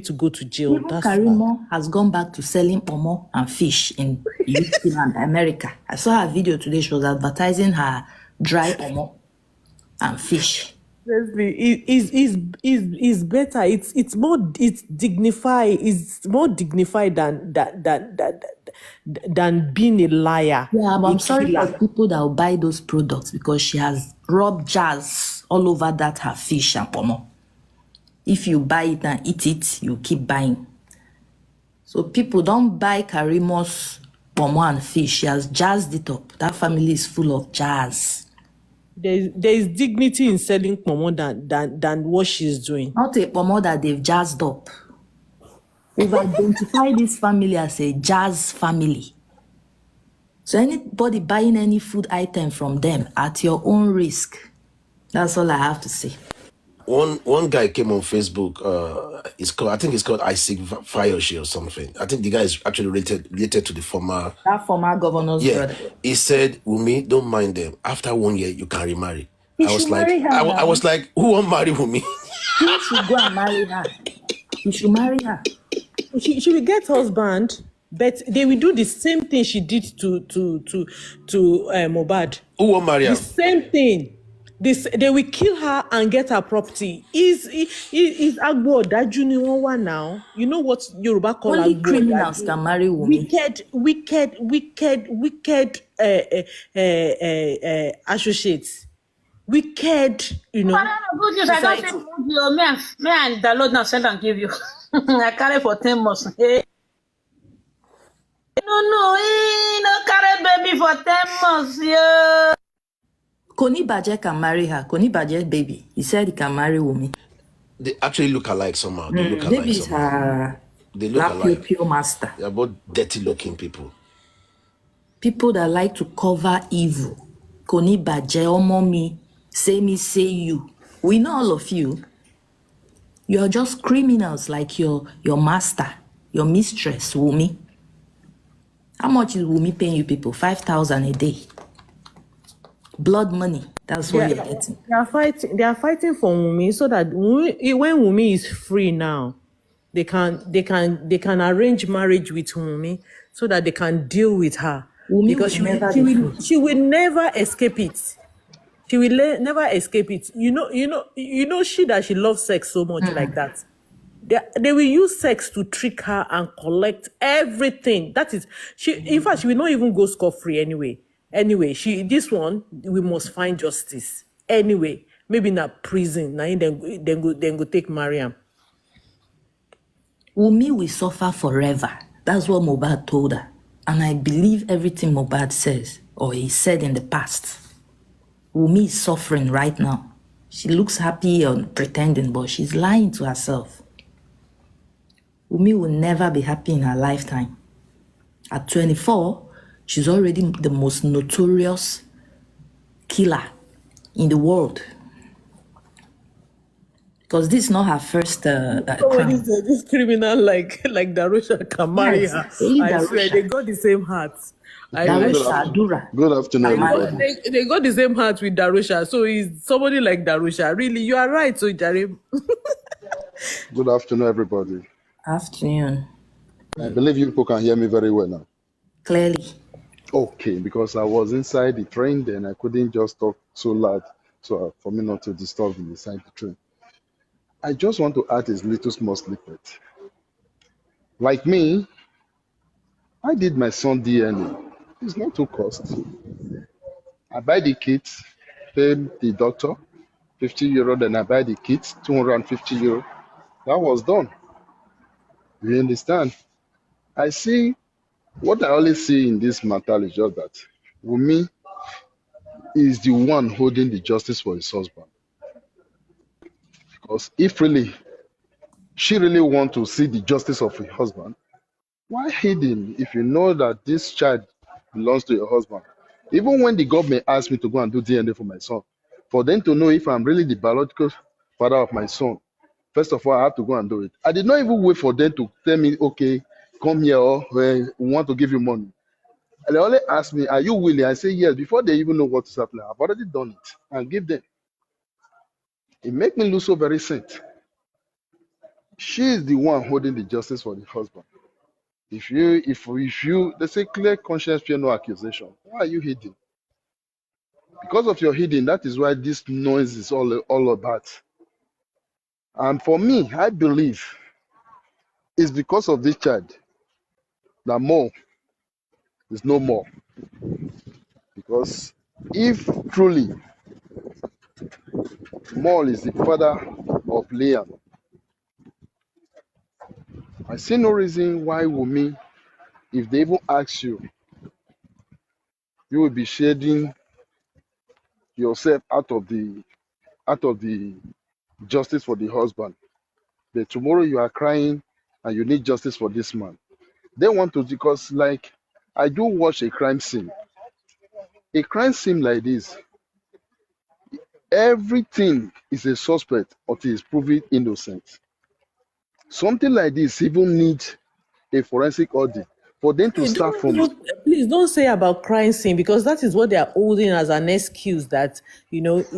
to go to jail. Even That's Karimo has gone back to selling pomo and fish in UK and America. I saw her video today. She was advertising her dry pomo and fish. It's better. It's more dignified. It's more dignified than being a liar. Yeah, but I'm a sorry killer. for people that will buy those products because she has rubbed jars all over that her fish and pomo. If you buy it and eat it, you keep buying. So people don't buy Karimo's pomo and fish. She has jazzed it up. That family is full of jars. There is dignity in selling pomo than what she's doing. Not a pomo that they've jazzed up. We've identified this family as a jazz family. So anybody buying any food item from them at your own risk. That's all I have to say. One guy came on Facebook. I think it's called Isaac Fayoshe or something. I think the guy is actually related to the former. That former governor's brother. He said, Wumi, don't mind them. After 1 year, you can remarry. He should marry her now. I was like, who won't marry Wumi? He should go and marry her. He should marry her. She will get husband, but they will do the same thing she did to Mohbad. Who won't marry her? The same thing. They will kill her and get her property. Is Agbo Daju ni wọ́n wà now? You know what Yoruba call Only Agbo criminals Daju? can marry Wumi. Wicked associates. Wicked, you know. Good news. I don't say me and the Lord now send and give you. I carry for 10 months. Hey. No, carry baby for 10 months, yeah. Koni Baje can marry her. Koni Baje's baby. He said he can marry Wumi. They actually look alike somehow. They look Baby alike is somehow. her They look Lapio alike. Pure master. They're both dirty looking people. People that like to cover evil. Koni Baje, Omomi, say me, say you. We know all of you. You're just criminals like your master, your mistress, Wumi. How much is Wumi paying you people? 5,000 a day. Blood money. That's what you're getting. They are fighting for Wumi so that when Wumi is free now, they can arrange marriage with Wumi so that they can deal with her. Wumi because she will never escape it. She will never escape it. You know she loves sex so much like that. They will use sex to trick her and collect everything. That is, in fact, she will not even go scot-free anyway. Anyway, this one, we must find justice. Anyway, maybe in a prison, now then go take Mariam. Wumi will suffer forever. That's what Mohbad told her. And I believe everything Mohbad says, or he said in the past. Wumi is suffering right now. She looks happy and pretending, but she's lying to herself. Wumi will never be happy in her lifetime. At 24, she's already the most notorious killer in the world. Because this is not her first crime. This criminal like Darusha can marry her. I swear, they got the same heart. Good afternoon, everybody. They got the same heart with Darusha. So he's somebody like Darusha. Really, you are right, so Jarim. Good afternoon, everybody. Afternoon. I believe you people can hear me very well now. Clearly. Okay, because I was inside the train, then I couldn't just talk so loud, so for me not to disturb inside the train. I just want to add this little small snippet. Like me, I did my son DNA. It's not too costly. I buy the kit, pay the doctor €50, then I buy the kit, €250. That was done. You understand? I see, what I always see in this matter is just that Wumi is the one holding the justice for his husband. Because if really, she really wants to see the justice of her husband, why hidden if you know that this child belongs to your husband? Even when the government asked me to go and do DNA for my son, for them to know if I'm really the biological father of my son, first of all, I have to go and do it. I did not even wait for them to tell me, okay, come here, or we want to give you money. And they only asked me, are you willing? I say yes, before they even know what is happening. I've already done it and give them. It makes me look so very saint. She is the one holding the justice for the husband. If you, they say clear conscience, fear no accusation. Why are you hiding? Because of your hiding, that is why this noise is all about. And for me, I believe it's because of this child that more is no more. Because if truly Maul is the father of Liam, I see no reason why Wumi, if they even ask you, you will be shading yourself out of the justice for the husband. But tomorrow you are crying and you need justice for this man. They want to, because like I do watch a crime scene. A crime scene like this, everything is a suspect until it's proven innocent. Something like this even needs a forensic audit for them to start from. Please don't say about crime scene, because that is what they are holding as an excuse that,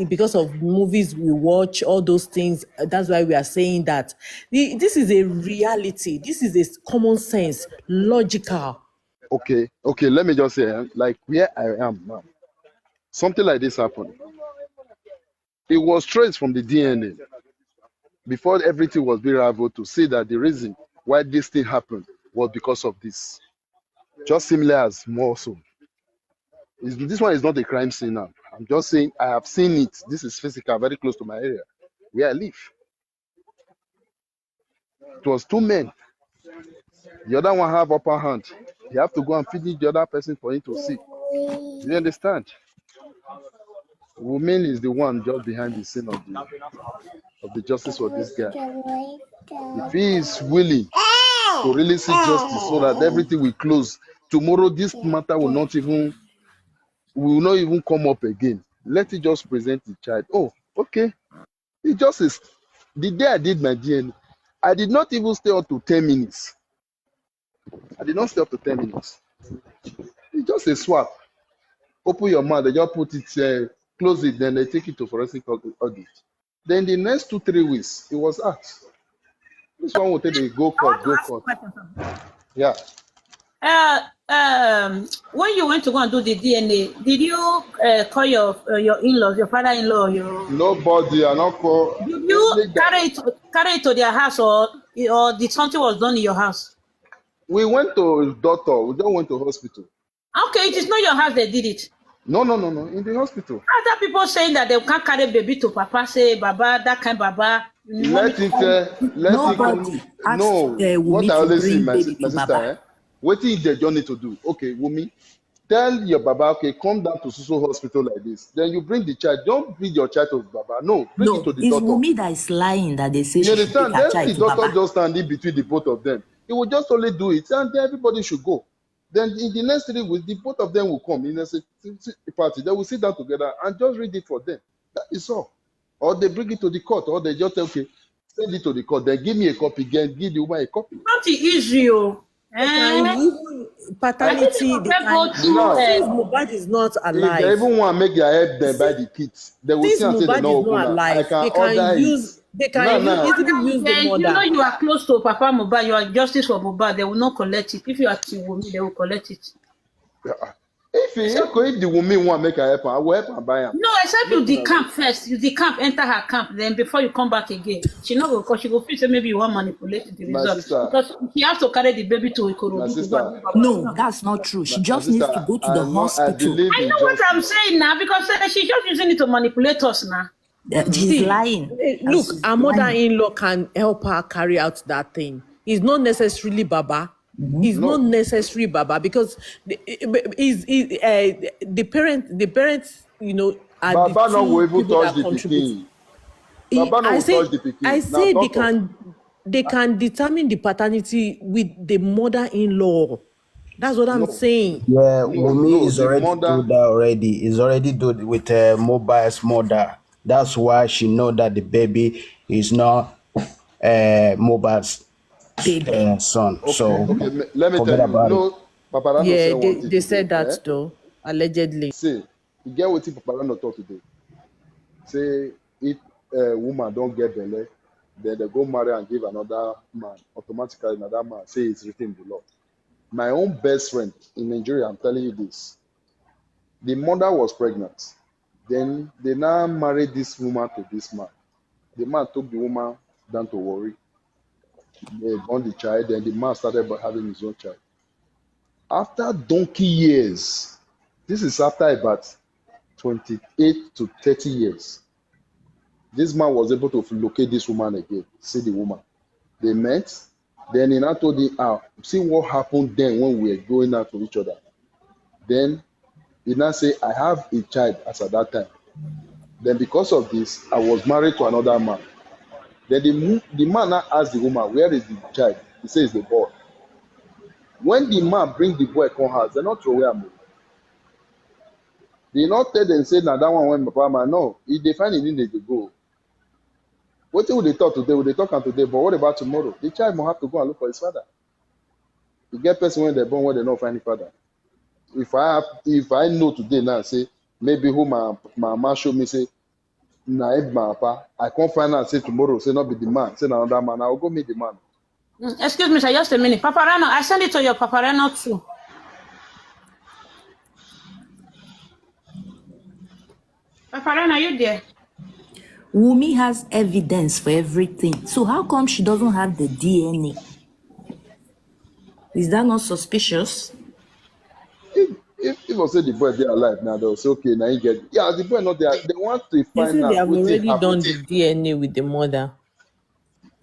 because of movies we watch, all those things. That's why we are saying that. This is a reality. This is a common sense, logical. Okay, let me just say, like where I am now, something like this happened. It was traced from the DNA before everything was being able to see that the reason why this thing happened was because of this. Just similar as more so. This one is not a crime scene now. I'm just saying I have seen it. This is physical, very close to my area where I live. It was two men. The other one have upper hand. You have to go and finish the other person for him to see. You understand? Woman is the one just behind the scene of the justice for this guy. If he is willing to really see justice so that everything will close, tomorrow this matter will not even come up again. Let it just present the child. Oh, okay. It just is. The day I did my DNA, I did not even stay up to 10 minutes. It's just a swap. Open your mouth, they just put it, close it, then they take it to forensic audit. Then the next 2-3 weeks, it was out. This one will take the go court. Yeah. When you went to go and do the DNA, did you call your in-laws, your father-in-law, your? Nobody, I not call. Did you carry it to their house, or did something was done in your house? We went to doctor. We don't went to hospital. Okay, it is not your house they did it. No. In the hospital. Other people saying that they can't carry baby to Papa, say Baba, that kind Baba. Let it no. What I always see, my sister, what is the journey to do? Okay, Wumi, tell your Baba, okay, come down to Suso hospital like this. Then you bring the child. Don't bring your child to Baba. No, bring it to the doctor. It's Wumi that is lying that they say you she understand? should take her Then child the to doctor Baba. just stand in between the both of them. He will just only do it, and then everybody should go. Then in the next 3 weeks, the both of them will come in a party. They will sit down together and just read it for them. That is all. Or they bring it to the court, or they just say, okay, send it to the court. Then give me a copy again. Give the woman a copy. Not the issue. Paternity. Mohbad is not alive. If they even want to make their head then by the kids, they will Since see and say they Mohbad know is not alive, they can use. They can easily use the You know mother. you are close to Papa Mohbad. You are justice for Mohbad. They will not collect it. If you are Tiwomi, they will collect it. If the woman want to make her help, I will help and buy her. No, except you decamp first. You decamp, enter her camp, then before you come back again. She not go because she go feel say maybe you want to manipulate the results. Because she has to carry the baby to Ikorodu. No, that's not true. She just needs to go to the hospital. I know what I'm saying now because she's just using it to manipulate us now. She's lying. Look, her mother-in-law can help her carry out that thing. It's not necessarily Baba. It's not necessary Baba because the parents, you know, are Baba the no will two even people touch that the contribute. pikin. Baba no will touch the pikin. I say they can determine the paternity with the mother-in-law. That's what I'm saying. Yeah, Wumi is already do that already. Is already do it with Mobile's mother. That's why she know that the baby is not Mobile's son. Okay, So let me forget tell you. about it. No, Paparano Yeah, say one thing they today, said that though, allegedly. See, you get what Paparano talk today. Say if a woman don't get belly, then they go marry and give another man. Automatically, another man say it's written in the law. My own best friend in Nigeria, I'm telling you this. The mother was pregnant. Then they now married this woman to this man. The man took the woman down to Warri. They born the child, then the man started having his own child. After donkey years, this is after about 28 to 30 years, this man was able to locate this woman again, see the woman. They met, then he now told him, see what happened then when we were going out to each other. Then he now say, I have a child as at that time. Then because of this, I was married to another man. Then the man now asked the woman, where is the child? He says, the boy. When the man bring the boy come house, they not throw away him. They not tell them, say, now that one went my partner. No, if they find it, they go. What will they talk today? Will they talk on today? But what about tomorrow? The child will have to go and look for his father. You get person when they're born when they don't find the father. If I know today now, say, maybe who my mama show me, say, nah, my papa, I can't find out, say tomorrow, say not be the man, say another man, I will go meet the man. Excuse me, sir, just a minute. Paparano, I send it to your Paparano too. Paparano, are you there? Wumi has evidence for everything. So how come she doesn't have the DNA? Is that not suspicious? If I say the boy they alive now, they'll say, okay, now you get, yeah, the boy not there. They want to They find say out. they have what already happened. done the DNA with the mother,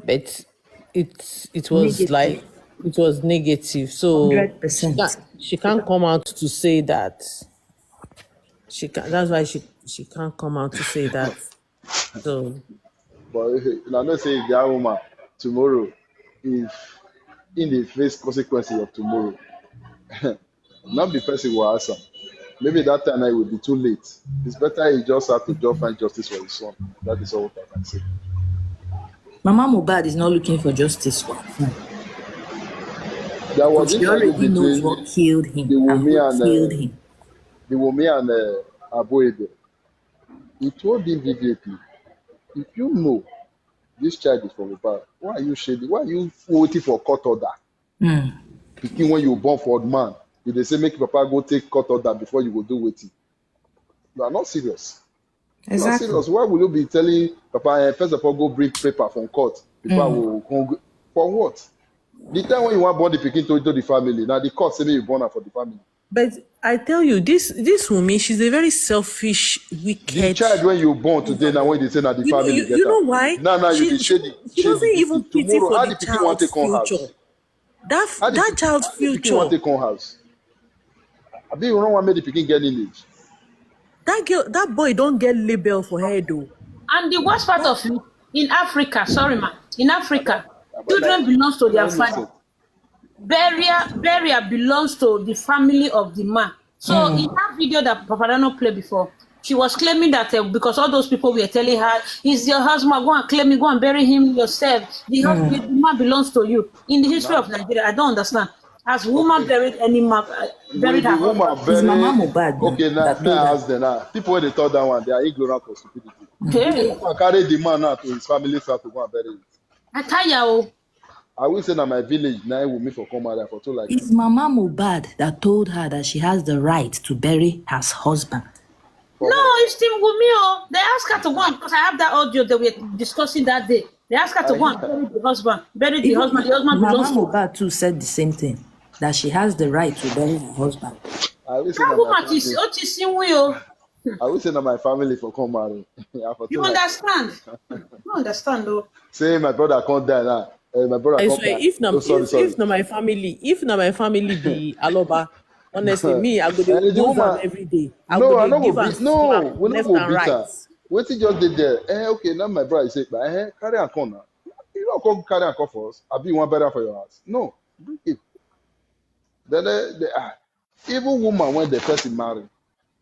but it was Negative. like it was negative. So 100%. she can't come out to say that. She can. That's why she can't come out to say that. So But I'm not saying that woman tomorrow, if in the face consequences of tomorrow, not the person will answer. Maybe that time it will be too late. It's better he just have to just find justice for his son. That is all I can say. Mama Mohbad is not looking for justice for him. There was She interview already knows between what killed him the and woman who and killed him. the woman and Aboede. He told him immediately, if you know this child is from Mohbad, why are you shading? Why are you waiting for court order? Picking when you born for old man, if they say make papa go take court order before you go do waiting. You are not serious. Exactly. Not serious. Why will you be telling papa first of all go bring paper from court before will come for what? The time when you want born the pikin to the family, now the court say you born her for the family. But I tell you, this woman, she's a very selfish, wicked. The child when you born today, now when they say that the family get you know why? Now you be shady. She doesn't even pity for the child's future. That child's future. Want to take on house? I mean, you don't want to make the pikin get lineage. That boy don't get label for her though. And the worst part of it, in Africa, sorry man, in Africa, children belongs to their father. Burial belongs to the family of the man. So in that video that Papadano played before, she was claiming that because all those people were telling her, "Is your husband, go and claim him, go and bury him yourself. The man belongs to you." In the history of Nigeria, I don't understand. Has woman buried any man? Buried her woman husband? His mama Mohbad. Okay, now ask them now. People when they thought that one, they are ignorant of stupidity. Hey. Carry the man now to his family flat to go and bury it. I tell you. I will say that my village now will meet for come out for two like. It's Mama Mohbad that told her that she has the right to bury her husband. No, it's Team Gumio. They asked her to go on, because I have that audio that we were discussing that day. They asked her to go and bury the husband. Bury the husband. The husband belongs to Mama Mohbad too said the same thing, that she has the right to bury her husband. I will say that my family for come marry. You understand? You understand though. Say my brother can't die now. My brother can't die. If not my family be Aloba, honestly, me I go to do them every day. We not go bitter. What he just did there? Okay, now my brother say, carry a corner. You don't come carry a corner for us. I'll be one better for your house. No, bring it. Then even woman when the person marry,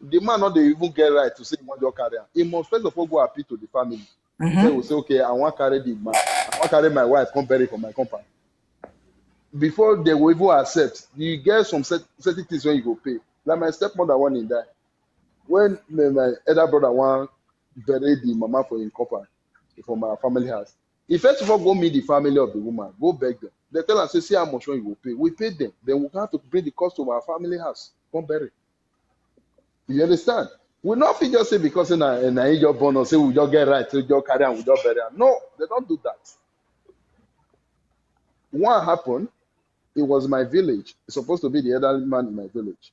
the man not they even get right to say he want your career. He must first of all go appeal to the family. They will say, okay, I want to carry the man, I want to carry my wife, come bury for my company. Before they will even accept, you get some certain things when you go pay. Like my stepmother one in that. When my elder brother want bury the mama for in company, for my family house. He first of all go meet the family of the woman, go beg them. They tell us, say, see how much you will pay. We pay them. Then we have to bring the cost to our family house. Come bury. You understand? We not just say because in a your bonus, say we just get right to your carry and we just bury. No, they don't do that. What happened? It was my village. It's supposed to be the elderly man in my village.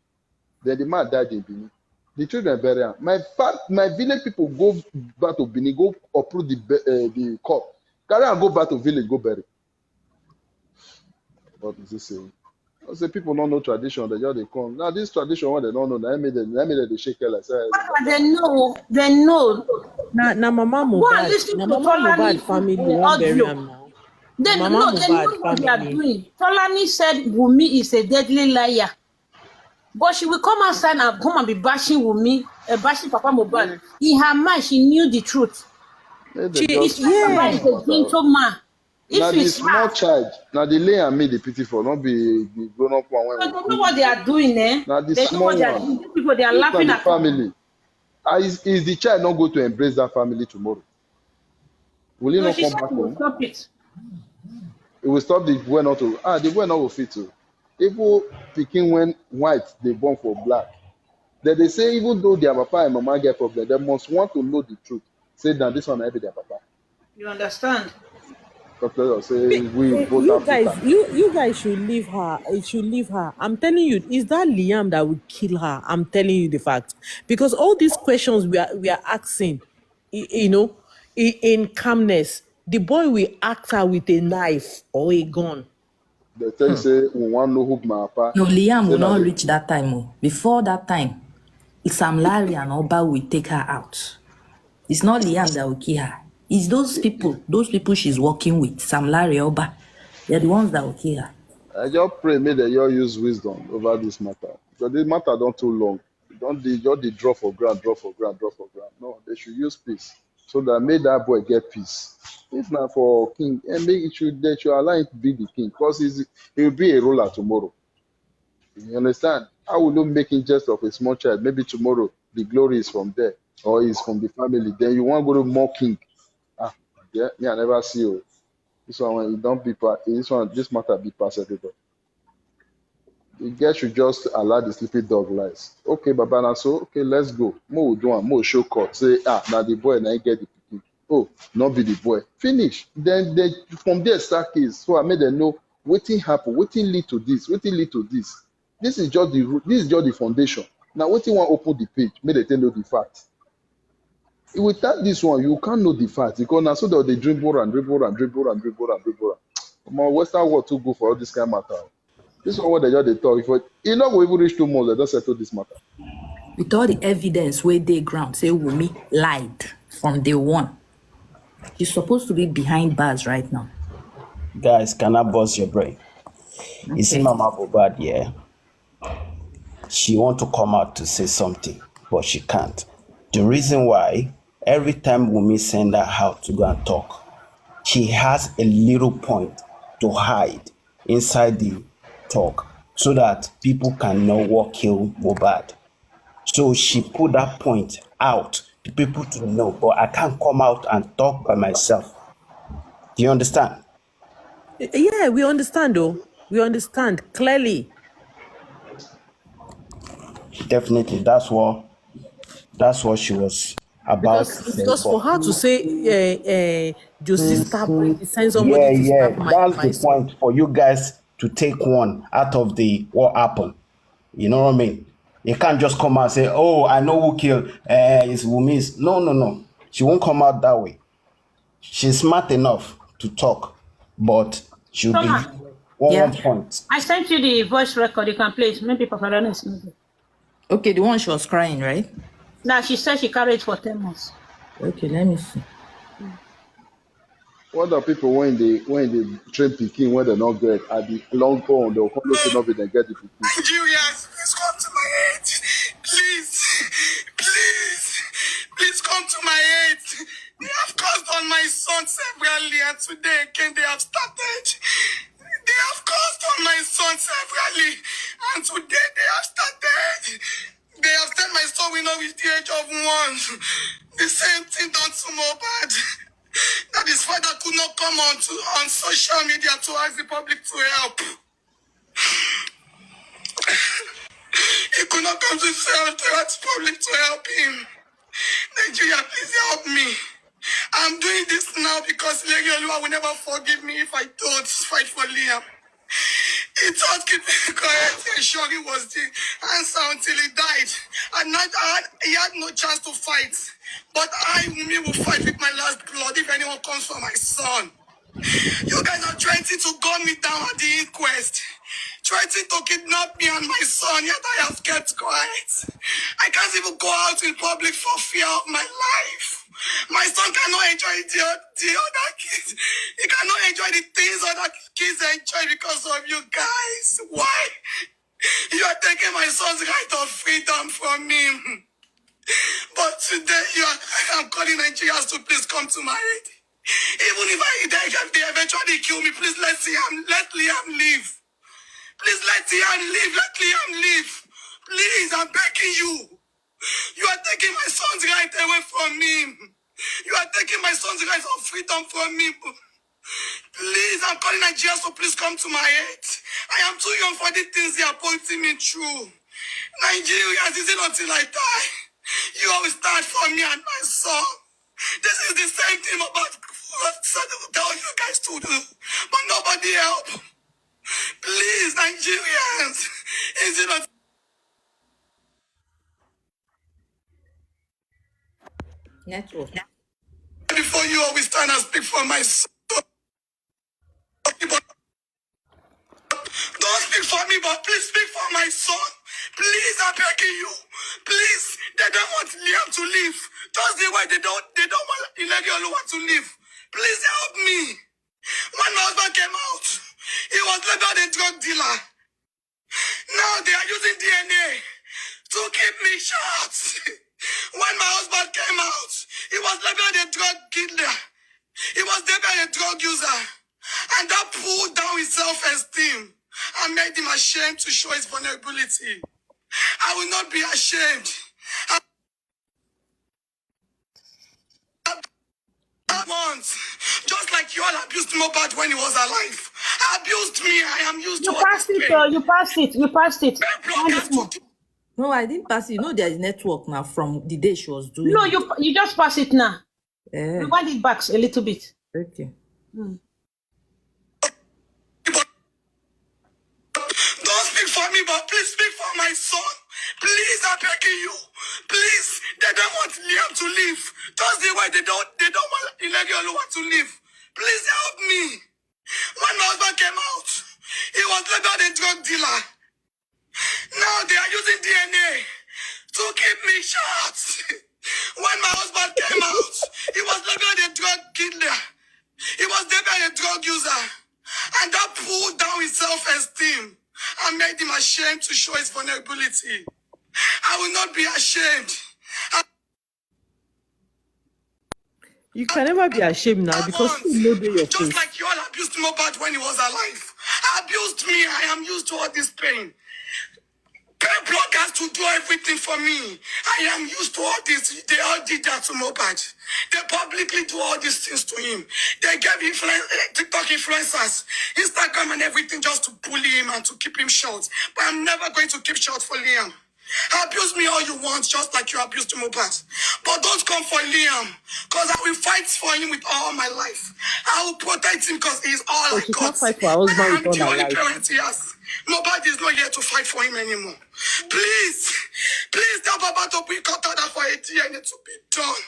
Then the man died in Benin. The children bury him. My village people go back to Benin, go approve the court. Carry and go back to village, go bury. What is this saying? I say people don't know tradition, they just they come. Now this tradition one they don't know, let me they shake it like say. They know. Now Mama Mohbad family won't bury him now. They know what they are doing. Tolani said Wunmi is a deadly liar. But she will come outside and come and be bashing Wunmi, bashing Papa Mohbad. In her mind, she knew the truth. She is a gentleman. Now the small child, now the lay and me the pity for not be grown up one. They don't know what they are doing, eh? Now the small one. People they are laughing at family. Is the child not going to embrace that family tomorrow? Will he not come back home? Stop it. It will stop the boy not to. The boy not will fit to. People picking when white they born for black. Then they say even though their papa and mama get problem, they must want to know the truth. Say that this one be their papa. You understand? Say you guys should leave her. It should leave her. I'm telling you, is that Liam that would kill her? I'm telling you the fact. Because all these questions we are asking, you know, in calmness, the boy will act her with a knife or a gun. They tell you say we want to know who my papa. No, Liam will not reach that time. Before that time, Sam Larry and Oba will take her out. It's not Liam that will kill her. It's those people she's working with, Sam Larry, Oba. They're the ones that will kill her. I just pray may they all use wisdom over this matter. Because this matter don't too long. Don't they draw for ground. No, they should use peace. So that may that boy get peace. If not for king, and they should allow him to be the king. Because he will be a ruler tomorrow. You understand? How will you make him just of a small child? Maybe tomorrow the glory is from there. Or is from the family. Then you want to go to more king. Yeah, me I never see you. This one when you don't be part. This matter be past everybody. The girl should just allow the sleeping dog lies. Okay, Baba, now so okay, let's go. Mo do one, mo show court. Say, now the boy and I get the pikin. Oh, not be the boy. Finish. Then they from there start case. So I made them know waiting happen, waiting lead to this, waiting lead to this. This is just the foundation. Now waiting one open the page, make them know the fact. Without this one, you can't know the fact because now so that they dribble and dribble and dribble and dribble and dribble. My Western world too good for all this kind of matter. This is what they just talk. If you not go even reach 2 months, they don't settle this matter. With all the evidence where they ground, say Wunmi lied from day one. She's supposed to be behind bars right now. Guys, can I bust your brain? Okay. You see Mama Mohbad, yeah? She want to come out to say something, but she can't. The reason why, every time Wunmi send her out to go and talk, she has a little point to hide inside the talk so that people can know what killed Mohbad. So she put that point out to people to know, but I can't come out and talk by myself. Do you understand? Yeah, we understand though. We understand clearly. Definitely, that's what she was about to say. Because for her to say your sister send somebody to stab that's the point for you guys to take one out of the what happened. You know what I mean? You can't just come out and say, oh, I know who killed it's Wunmi's. No. She won't come out that way. She's smart enough to talk, but she'll be one point. I sent you the voice record. You can play it. Maybe Papa Dana is moving. Okay, the one she was crying, right? Now she said she carried it for 10 months. Okay, let me see. What are people when they train Peking when they not get at the long phone, they'll come to not be they get the Peking. Nigerians, please come to my aid. Please come to my aid. They have caused on my son severally, and today again they have started. They have caused on my son severally, and today they have started. They have said my son will not reach the age of 1. The same thing done to Mohbad. That his father could not come on social media to ask the public to help. He could not come to ask the public to help him. Nigeria, please help me. I'm doing this now because Lady Oluwa will never forgive me if I don't fight for Liam. He thought keeping quiet and ensuring was the answer until he died. And he had no chance to fight. But I, Wunmi, will fight with my last blood if anyone comes for my son. You guys are trying to gun me down at the inquest. Trying to kidnap me and my son, yet I have kept quiet. I can't even go out in public for fear of my life. My son cannot enjoy the other kids. He cannot enjoy the things other kids enjoy because of you guys. Why? You are taking my son's right of freedom from him. But today I'm calling Nigerians to please come to my aid. Even if they eventually kill me, please let Liam live. Please let Liam live. Let Liam live. Please, I'm begging you. You are taking my son's right away from him. You are taking my son's right of freedom from me. Please, I'm calling Nigerians to please come to my aid. I am too young for the things they are pointing me through. Nigerians, is it until I die? You always stand for me and my son. This is the same thing about what I tell you guys to do, but nobody help. Please, Nigerians, is it not? Network. Before you always stand and speak for my son. Don't speak for me, but please speak for my son. Please, I'm begging you. Please, they don't want Liam to live. Just the way they don't want Lady Oluwa to live. Please help me. When my husband came out, he was labeled a drug dealer. Now they are using DNA to keep me short. When my husband came out, he was labeled a drug dealer. He was labeled a drug user. And that pulled down his self-esteem and made him ashamed to show his vulnerability. I will not be ashamed. Once, just like you all abused Mohbad when he was alive, Abused me. I am used to You all this passed it, pain. you passed it. You passed it. No, I didn't pass it. You know there is network now from the day she was doing No, it. you just pass it now. Yeah. Rewind it back a little bit. Okay. Don't speak for me, but please speak for my son. Please, I'm begging you. Please, they don't want Liam to leave. That's the way they don't want Ilegi Oluwa to leave. Please help me. When my husband came out, he was labeled a drug dealer. Now they are using DNA to keep me short. When my husband came out, he was labeled a drug killer. He was labeled a drug user. And that pulled down his self-esteem and made him ashamed to show his vulnerability. I will not be ashamed. You can never be ashamed now because you know your Just like you all abused Mohbad when he was alive. Abused me. I am used to all this pain. Pain bloggers to do everything for me. I am used to all this. They all did that to Mohbad. They publicly do all these things to him. They gave TikTok influencers, Instagram and everything just to bully him and to keep him short. But I'm never going to keep short for Liam. Abuse me all you want, just like you abused Mohbad. But don't come for Liam, because I will fight for him with all my life. I will protect him because he's all I she got. can't fight for her husband I'm with the all her only life. parent he has. Nobody is not here to fight for him anymore. Please tell Baba to be cut order for a DNA to be done.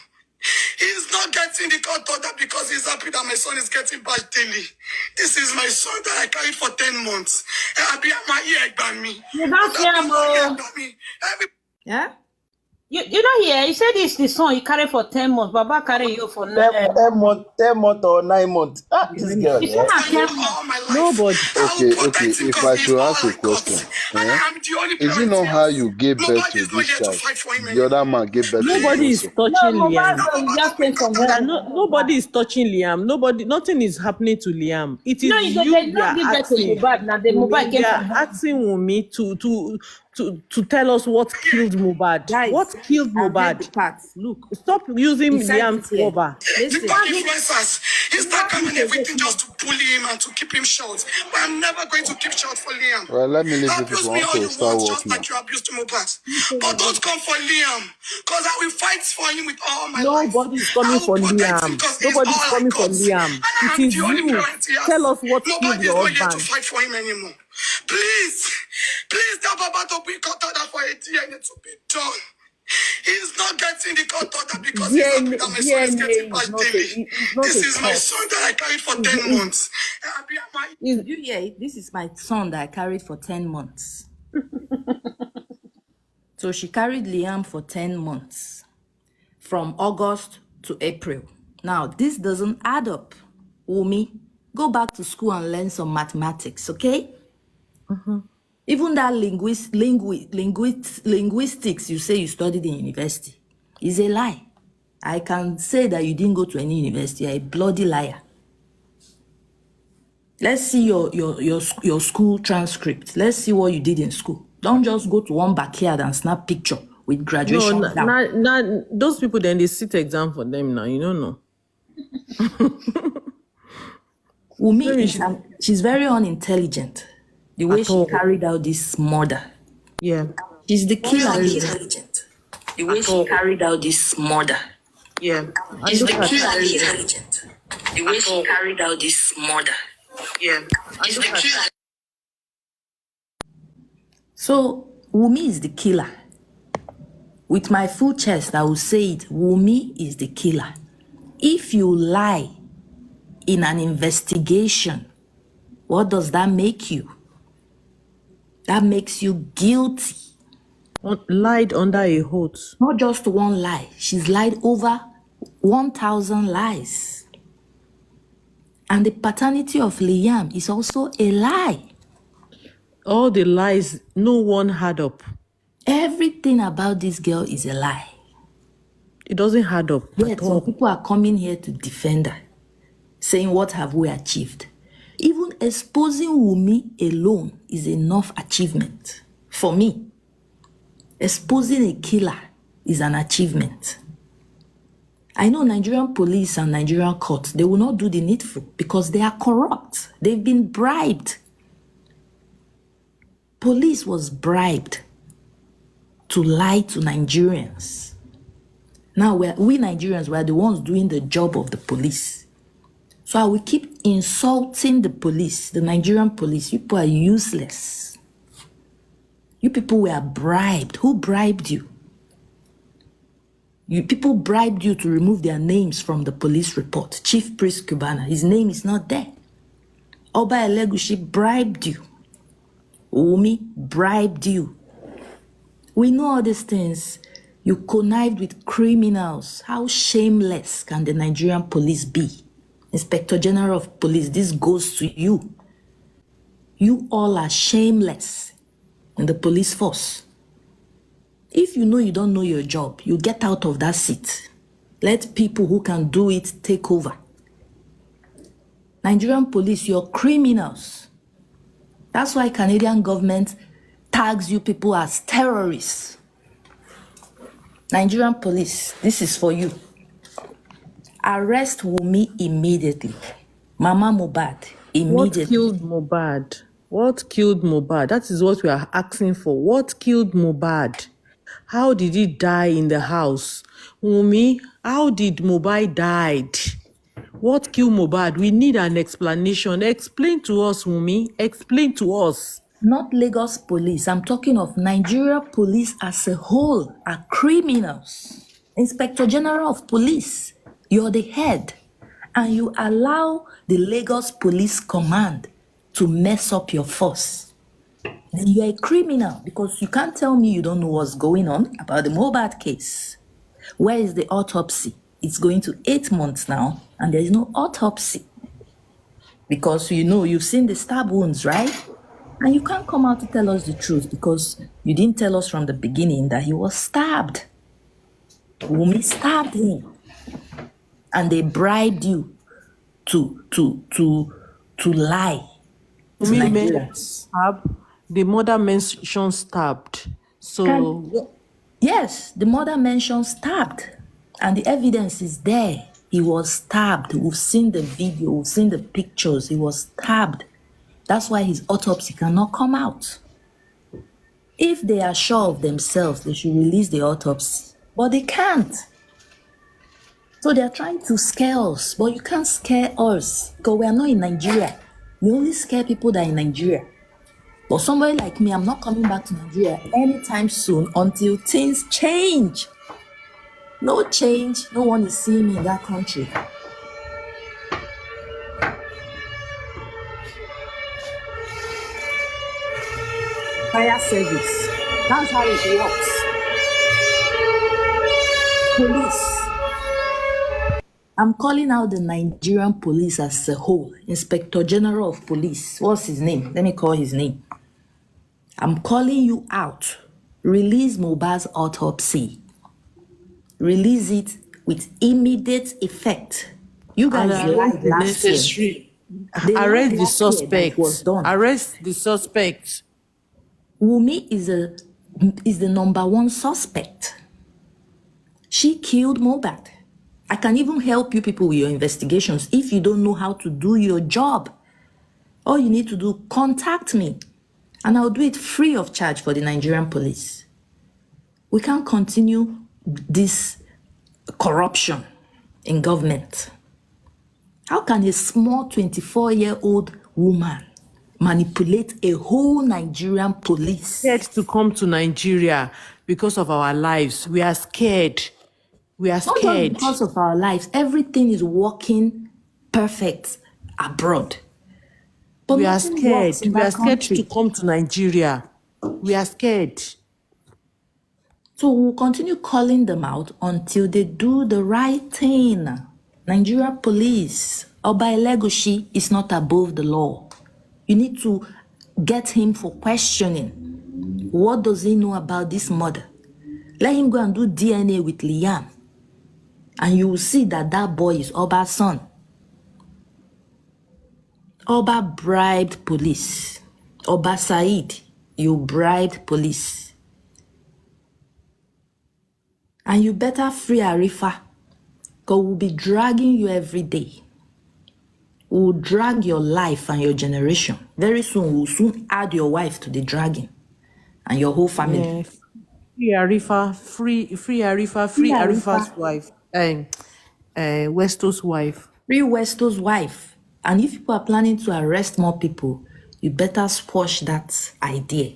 He's not getting the cut order because he's happy that my son is getting back daily. This is my son that I carried for 10 months. I'll be at my ear by me. You don't hear Yeah? You don't hear? He said it's the son he carried for 10 months. Baba carry you for 9 10 months or 9 months. This girl. It's not 10 Nobody. Okay. If I should ask a question, is it not how you gave birth to this child? The other man gave birth to Nobody you is also. touching No, Liam. Mohbad just came from Yeah, nobody is touching Liam. Nothing is happening to Liam. It is No, you they they not are give birth to asking. Mohbad. Now the Mohbad They came are from asking Wunmi to tell us what killed Mohbad. Guys, What killed I've read the Mohbad? parts. Look. Stop using Besides Liam it here. cover. Listen. TikTok influencers, Instagram and everything just to bully him and to keep him short. But I'm never going to keep short for Liam. Well, let me leave you Abuse people me on all to you start want, just work now. like you abused Mohbad. But don't come for Liam, because I will fight for him with all my life. Nobody is coming for Liam. Nobody is coming for Liam. It is you. Tell us what killed Nobody is your not here to husband. fight for him anymore. Please tell Baba to be cut order for a DNA to be done. He's not getting the cut order because he's happy that my son is getting back daily. This is my son that I carried for 10 months. Did you hear it? This is my son that I carried for 10 months. So she carried Liam for 10 months. From August to April. Now, this doesn't add up. Wunmi, go back to school and learn some mathematics, okay? Even that linguistics you say you studied in university is a lie. I can say that you didn't go to any university. You're a bloody liar. Let's see your school transcript. Let's see what you did in school. Don't just go to one backyard and snap picture with graduation down. Now, those people then they sit exam for them now. You don't know. Wunmi, she's very unintelligent. The way she carried out this murder. Yeah. She's the killer. Intelligent. The way she carried out this murder. Yeah. She's the killer. Intelligent. The way she carried out this murder. Yeah. She's the killer. So Wunmi is the killer. With my full chest, I will say it. Wunmi is the killer. If you lie in an investigation, what does that make you? That makes you guilty. Lied under a oath. Not just one lie. She's lied over 1,000 lies. And the paternity of Liam is also a lie. All the lies, no one had up. Everything about this girl is a lie. It doesn't add up. Yet some people are coming here to defend her, saying, what have we achieved? Even exposing Wunmi alone is enough achievement. For me, exposing a killer is an achievement. I know Nigerian police and Nigerian courts, they will not do the needful because they are corrupt. They've been bribed. Police was bribed to lie to Nigerians. Now, we Nigerians were the ones doing the job of the police. So I will keep insulting the police, the Nigerian police. You people are useless. You people were bribed. Who bribed you? You people bribed you to remove their names from the police report. Chief Priest Cubana, his name is not there. Oba Elegushi bribed you. Wumi bribed you. We know all these things. You connived with criminals. How shameless can the Nigerian police be? Inspector General of Police, this goes to you. You all are shameless in the police force. If you know you don't know your job, you get out of that seat. Let people who can do it take over. Nigerian police, you're criminals. That's why Canadian government tags you people as terrorists. Nigerian police, this is for you. Arrest Wumi immediately. Mama Mohbad, immediately. What killed Mohbad? What killed Mohbad? That is what we are asking for. What killed Mohbad? How did he die in the house? Wumi, how did Mohbad died? What killed Mohbad? We need an explanation. Explain to us, Wumi. Explain to us. Not Lagos police. I'm talking of Nigeria police as a whole are criminals. Inspector General of Police, you're the head. And you allow the Lagos Police Command to mess up your force. Then you're a criminal because you can't tell me you don't know what's going on about the Mohbad case. Where is the autopsy? It's going to 8 months now, and there is no autopsy. Because you know, you've seen the stab wounds, right? And you can't come out to tell us the truth because you didn't tell us from the beginning that he was stabbed. Wumi stabbed him. And they bribed you to lie. The mother mentioned stabbed. So yes, the mother mentioned stabbed. And the evidence is there. He was stabbed. We've seen the video, we've seen the pictures. He was stabbed. That's why his autopsy cannot come out. If they are sure of themselves, they should release the autopsy. But they can't. So they are trying to scare us. But you can't scare us because we are not in Nigeria. We only scare people that are in Nigeria. But somebody like me, I'm not coming back to Nigeria anytime soon until things change. No change, no one is seeing me in that country. Fire service. That's how it works. Police. I'm calling out the Nigerian police as a whole. Inspector General of Police. What's his name? Let me call his name. I'm calling you out. Release Mohbad's autopsy. Release it with immediate effect. You guys lied last year. Arrest the suspect. Arrest the suspect. Wumi is the number one suspect. She killed Mohbad. I can even help you people with your investigations if you don't know how to do your job. All you need to do, contact me, and I'll do it free of charge for the Nigerian police. We can't continue this corruption in government. How can a small 24-year-old woman manipulate a whole Nigerian police? Scared to come to Nigeria because of our lives. We are scared. We are scared. Not only because of our lives. Everything is working perfect abroad. But we are scared. We are scared to come to Nigeria. We are scared. So we'll continue calling them out until they do the right thing. Nigeria police, Oba Elegushi is not above the law. You need to get him for questioning. What does he know about this murder? Let him go and do DNA with Liam. And you will see that that boy is Oba's son. Oba bribed police. Oba Said, you bribed police. And you better free Arifa. Because we'll be dragging you every day. We'll drag your life and your generation. Very soon, we'll soon add your wife to the dragging and your whole family. Yeah. Free Arifa's wife. Westo's wife. Free Westo's wife. And if people are planning to arrest more people, you better squash that idea.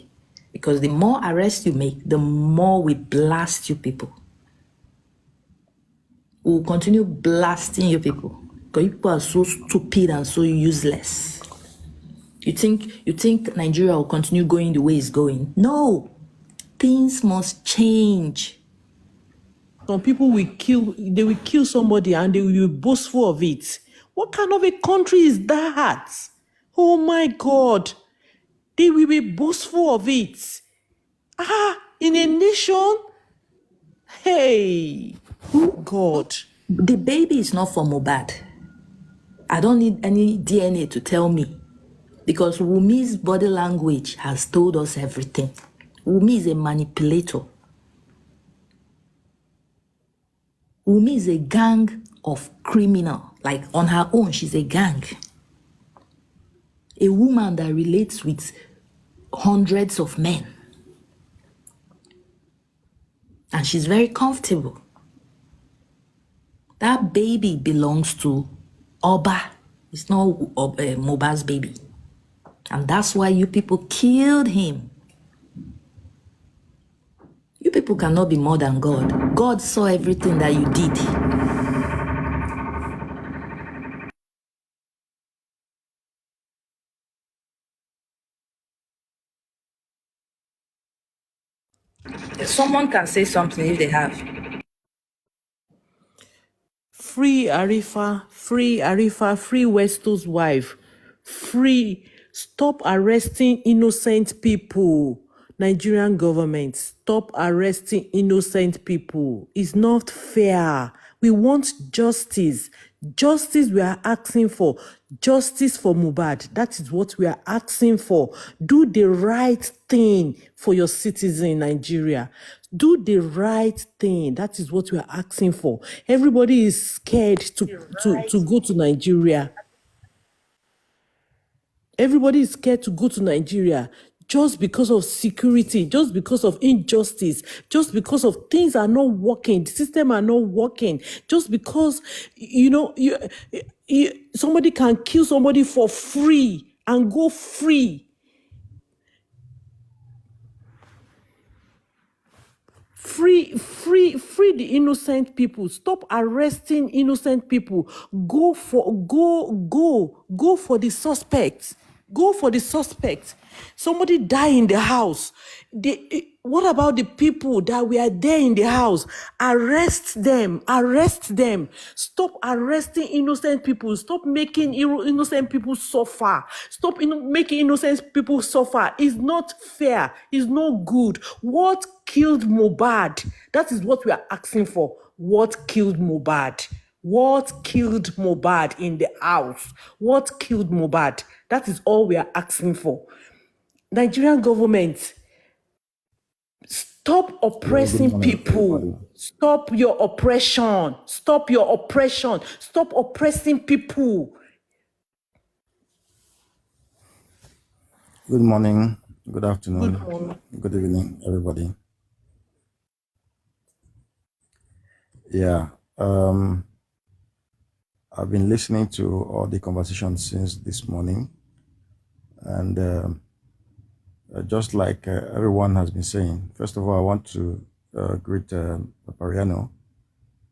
Because the more arrests you make, the more we blast you people. We'll continue blasting you people. Because you people are so stupid and so useless. You think Nigeria will continue going the way it's going? No. Things must change. Some people will kill somebody and they will be boastful of it. What kind of a country is that? Oh my God. They will be boastful of it. In a nation? Hey, God. The baby is not for Mohbad. I don't need any DNA to tell me. Because Wumi's body language has told us everything. Wumi is a manipulator. Wumi is a gang of criminal. Like on her own, she's a gang. A woman that relates with hundreds of men. And she's very comfortable. That baby belongs to Oba. It's not Mohbad's baby. And that's why you people killed him. You people cannot be more than God. God saw everything that you did. Someone can say something if they have. Free Arifa, free Westo's wife. Free. Stop arresting innocent people. Nigerian government, stop arresting innocent people. It's not fair. We want justice. Justice we are asking for. Justice for Mohbad. That is what we are asking for. Do the right thing for your citizens in Nigeria. Do the right thing. That is what we are asking for. Everybody is scared to go to Nigeria. Everybody is scared to go to Nigeria just because of security, just because of injustice, just because of things are not working, the system are not working, just because, somebody can kill somebody for free and go free. Free the innocent people. Stop arresting innocent people. Go for the suspects. Go for the suspects. Somebody die in the house. What about the people that were there in the house? Arrest them. Arrest them. Stop arresting innocent people. Stop making innocent people suffer. Stop making innocent people suffer. It's not fair. It's not good. What killed Mohbad? That is what we are asking for. What killed Mohbad? What killed Mohbad in the house? What killed Mohbad? That is all we are asking for. Nigerian government, stop oppressing people. Stop your oppression. Stop your oppression. Stop oppressing people. Good morning, good afternoon, good evening, everybody. Yeah, I've been listening to all the conversations since this morning, and just like everyone has been saying, first of all, I want to greet Papariano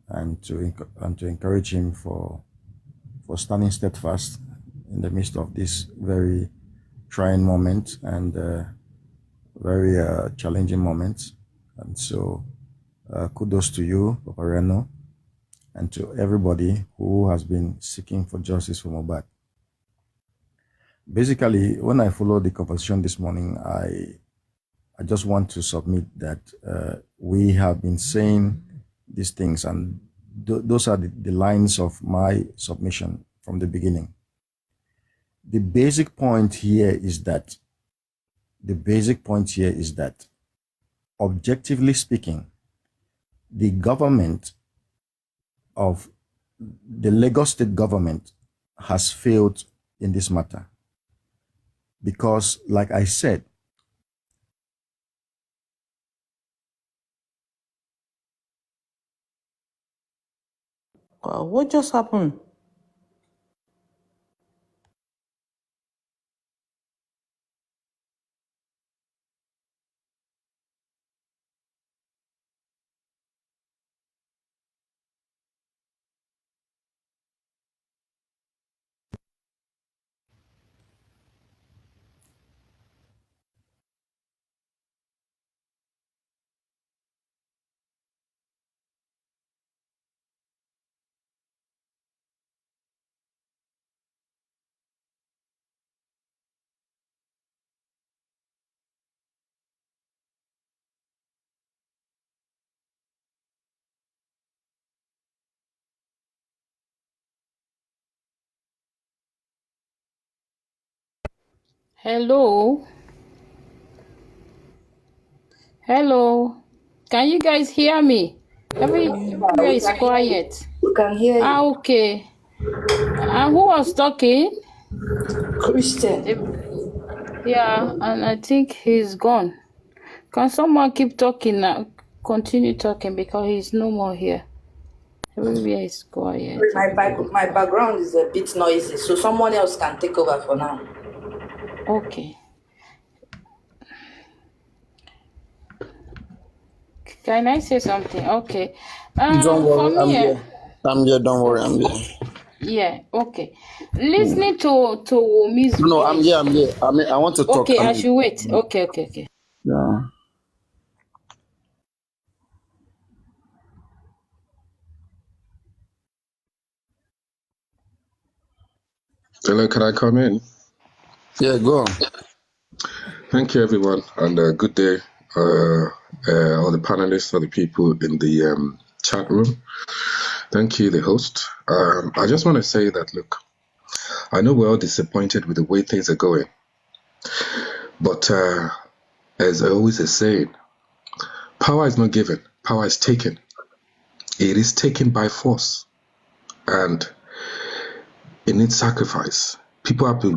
and to encourage him for standing steadfast in the midst of this very trying moment and very challenging moment. And so kudos to you, Papariano, and to everybody who has been seeking for justice for Mohbad. Basically, when I followed the conversation this morning, I just want to submit that we have been saying these things, and those are the lines of my submission from the beginning. The basic point here is that, objectively speaking, the government of the Lagos state government has failed in this matter. Because, like I said, What just happened? Hello? Hello? Can you guys hear me? Everywhere is quiet. We can hear you. Okay. And who was talking? Christian. Yeah, and I think he's gone. Can someone keep talking now? Continue talking because he's no more here. Everywhere is quiet. My background is a bit noisy, so someone else can take over for now. Okay. Can I say something? Okay. Don't worry, For me, I'm here. I'm here. Don't worry, I'm here. yeah, okay. Listening to Miss No, I'm voice. here. I'm here. I want to talk. Okay, I should wait. Okay. Yeah. Hello, can I come in? Yeah, go on. Thank you, everyone, and good day, all the panelists, all the people in the chat room. Thank you, the host. I just want to say that, look, I know we're all disappointed with the way things are going, but as I always say, saying, power is not given, power is taken. It is taken by force, and it needs sacrifice. People have to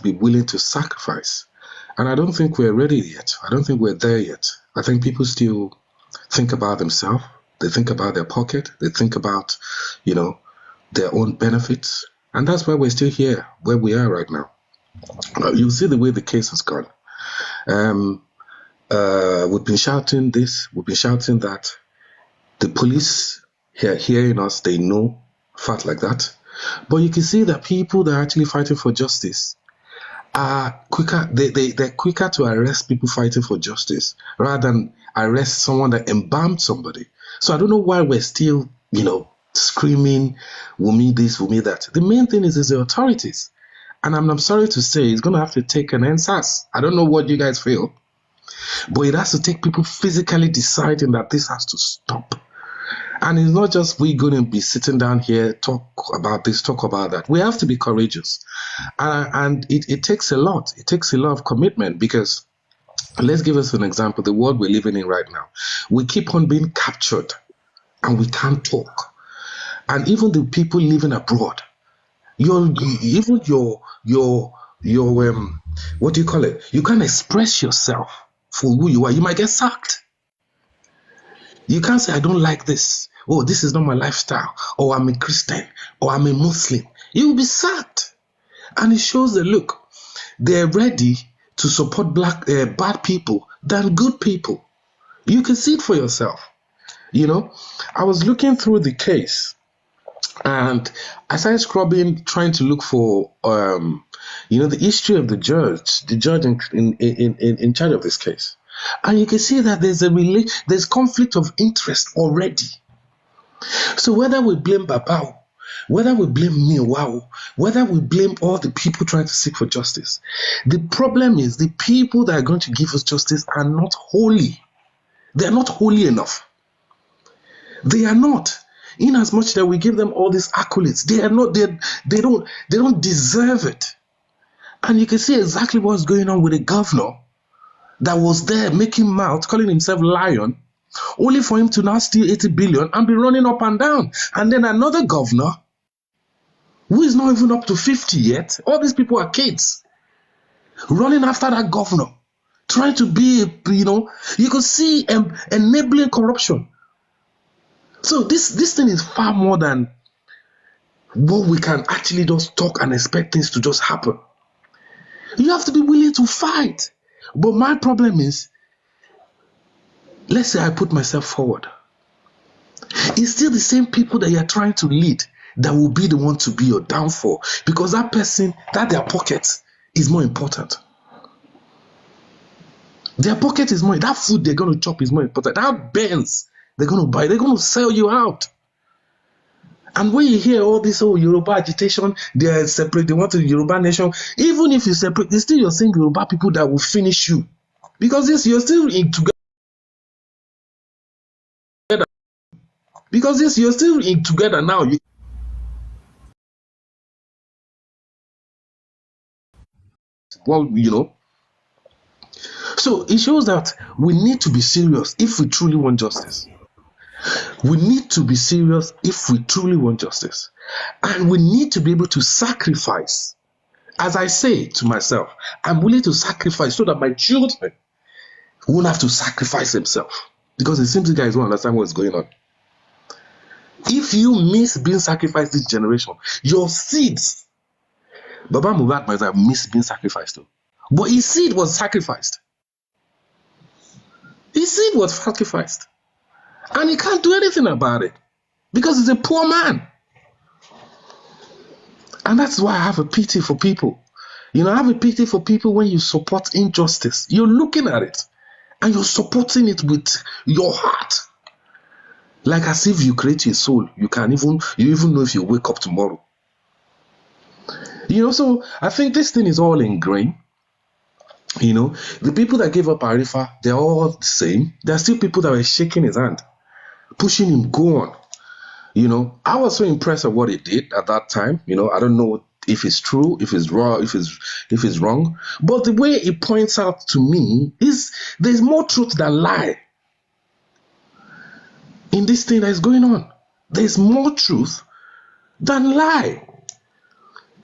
be willing to sacrifice. And I don't think we're ready yet. I don't think we're there yet. I think people still think about themselves. They think about their pocket. They think about, their own benefits. And that's why we're still here, where we are right now. You see the way the case has gone. We've been shouting this. We've been shouting that. The police here hearing us, they know facts like that. But you can see that people that are actually fighting for justice are quicker. They're quicker to arrest people fighting for justice rather than arrest someone that embalmed somebody. So I don't know why we're still, screaming, Wumi this, Wumi that. The main thing is the authorities. And I'm sorry to say, it's going to have to take an NSAS. I don't know what you guys feel, but it has to take people physically deciding that this has to stop. And it's not just we going to be sitting down here, talk about this, talk about that. We have to be courageous. And it takes a lot. It takes a lot of commitment because, let's give us an example, the world we're living in right now. We keep on being captured and we can't talk. And even the people living abroad, what do you call it? You can't express yourself for who you are. You might get sacked. You can't say, I don't like this. Oh, this is not my lifestyle. Or I'm a Christian. Or I'm a Muslim. You will be sacked. And it shows that, look, they're ready to support bad people than good people. You can see it for yourself. I was looking through the case and I started scrubbing, trying to look for, the history of the judge in charge of this case. And you can see that there's conflict of interest already. So whether we blame Babao, whether we blame Miwao, whether we blame all the people trying to seek for justice, the problem is the people that are going to give us justice are not holy. They are not holy enough. They are not. In as much that we give them all these accolades, they are not. They don't deserve it. And you can see exactly what's going on with the governor that was there making mouth, calling himself lion, only for him to now steal 80 billion and be running up and down. And then another governor who is not even up to 50 yet, all these people are kids, running after that governor, trying to be, you could see enabling corruption. So this thing is far more than what we can actually just talk and expect things to just happen. You have to be willing to fight. But my problem is, let's say I put myself forward. It's still the same people that you're trying to lead that will be the one to be your downfall, because that person, their pocket is more important. Their pocket is more, that food they're going to chop is more important. That Benz they're going to buy, they're going to sell you out. And when you hear all this Yoruba agitation, they are separate, they want a Yoruba nation. Even if you separate, it's still your same Yoruba people that will finish you. Because you're still in together. Because you're still in together now. So it shows that we need to be serious if we truly want justice. We need to be serious if we truly want justice. And we need to be able to sacrifice. As I say to myself, I'm willing to sacrifice so that my children won't have to sacrifice themselves. Because it seems you guys don't understand what's going on. If you miss being sacrificed this generation, your seeds, Baba Mohbad might have missed being sacrificed too. But his seed was sacrificed. His seed was sacrificed. And he can't do anything about it. Because he's a poor man. And that's why I have a pity for people. I have a pity for people when you support injustice. You're looking at it. And you're supporting it with your heart. Like as if you create a soul. You even know if you wake up tomorrow. So I think this thing is all ingrained. The people that gave up Arifa, they're all the same. There are still people that were shaking his hand, pushing him, go on. I was so impressed with what he did at that time. I don't know if it's true, if it's wrong, if it's wrong. But the way it points out to me is there's more truth than lie in this thing that is going on. There's more truth than lie.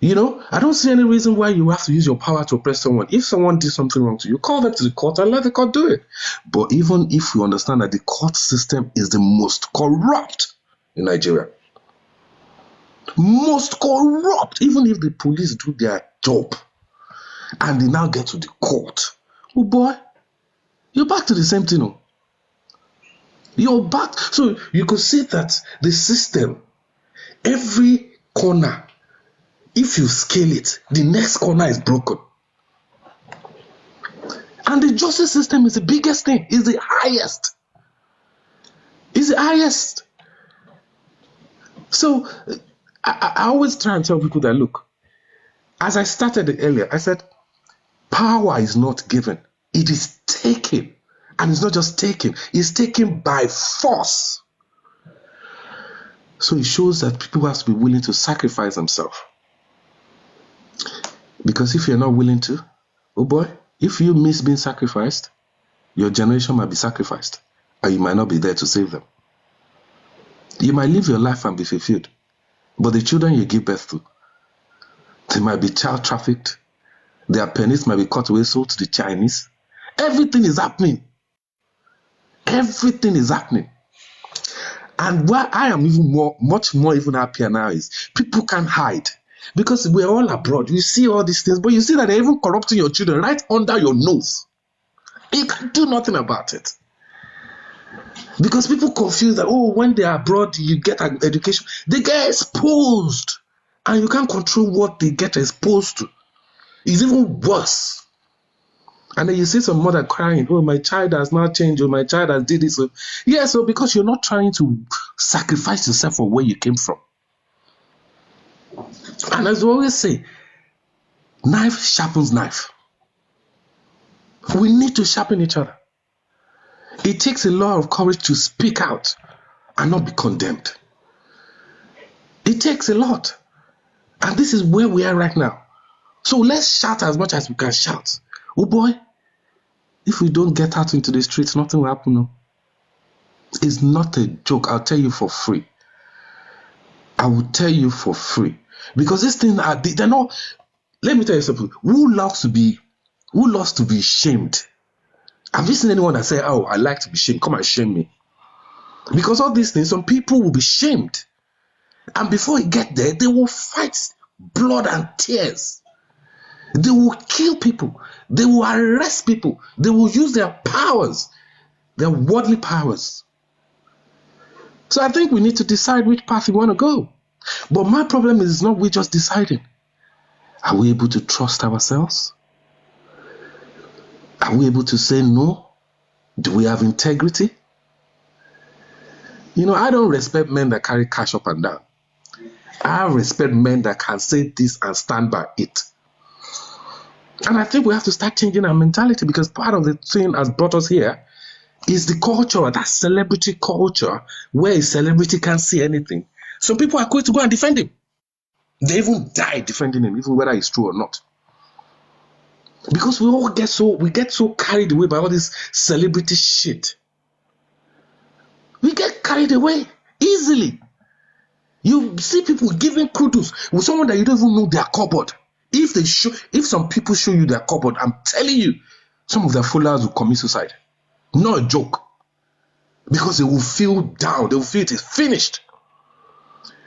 I don't see any reason why you have to use your power to oppress someone. If someone did something wrong to you, call them to the court and let the court do it. But even if you understand that the court system is the most corrupt in Nigeria, most corrupt, even if the police do their job and they now get to the court, oh boy, you're back to the same thing. You're back. So you could see that the system, every corner, if you scale it, the next corner is broken. And the justice system is the biggest thing, is the highest. It's the highest. So I always try and tell people that, look, as I started it earlier, I said, power is not given. It is taken. And it's not just taken, it's taken by force. So it shows that people have to be willing to sacrifice themselves. Because if you're not willing to, oh boy, if you miss being sacrificed, your generation might be sacrificed. And you might not be there to save them. You might live your life and be fulfilled. But the children you give birth to, they might be child trafficked. Their pennies might be cut away, sold to the Chinese. Everything is happening. Everything is happening. And why I am much more happier now is people can't hide. Because we're all abroad. You see all these things, but you see that they're even corrupting your children right under your nose. You can't do nothing about it. Because people confuse that, when they're abroad, you get an education. They get exposed. And you can't control what they get exposed to. It's even worse. And then you see some mother crying, my child has now changed, my child has did this. Yeah, so because you're not trying to sacrifice yourself for where you came from. And as we always say, knife sharpens knife. We need to sharpen each other. It takes a lot of courage to speak out and not be condemned. It takes a lot. And this is where we are right now. So let's shout as much as we can shout. Oh boy, if we don't get out into the streets, nothing will happen. No. It's not a joke. I'll tell you for free. I will tell you for free. Because these things are, they're not, let me tell you something. Who loves to be shamed? Have you seen anyone that say, oh, I like to be shamed? Come and shame me. Because all these things, some people will be shamed. And before you get there, they will fight blood and tears. They will kill people. They will arrest people. They will use their powers, their worldly powers. So I think we need to decide which path we want to go. But my problem is not we just deciding. Are we able to trust ourselves? Are we able to say no? Do we have integrity? You know, I don't respect men that carry cash up and down. I respect men that can say this and stand by it. And I think we have to start changing our mentality, because part of the thing has brought us here is the culture, that celebrity culture, where a celebrity can't see anything. Some people are going to go and defend him. They even die defending him, even whether it's true or not. Because we all get so carried away by all this celebrity shit. We get carried away easily. You see people giving kudos with someone that you don't even know their cupboard. If some people show you their cupboard, I'm telling you, some of their followers will commit suicide. Not a joke. Because they will feel down. They will feel it is finished.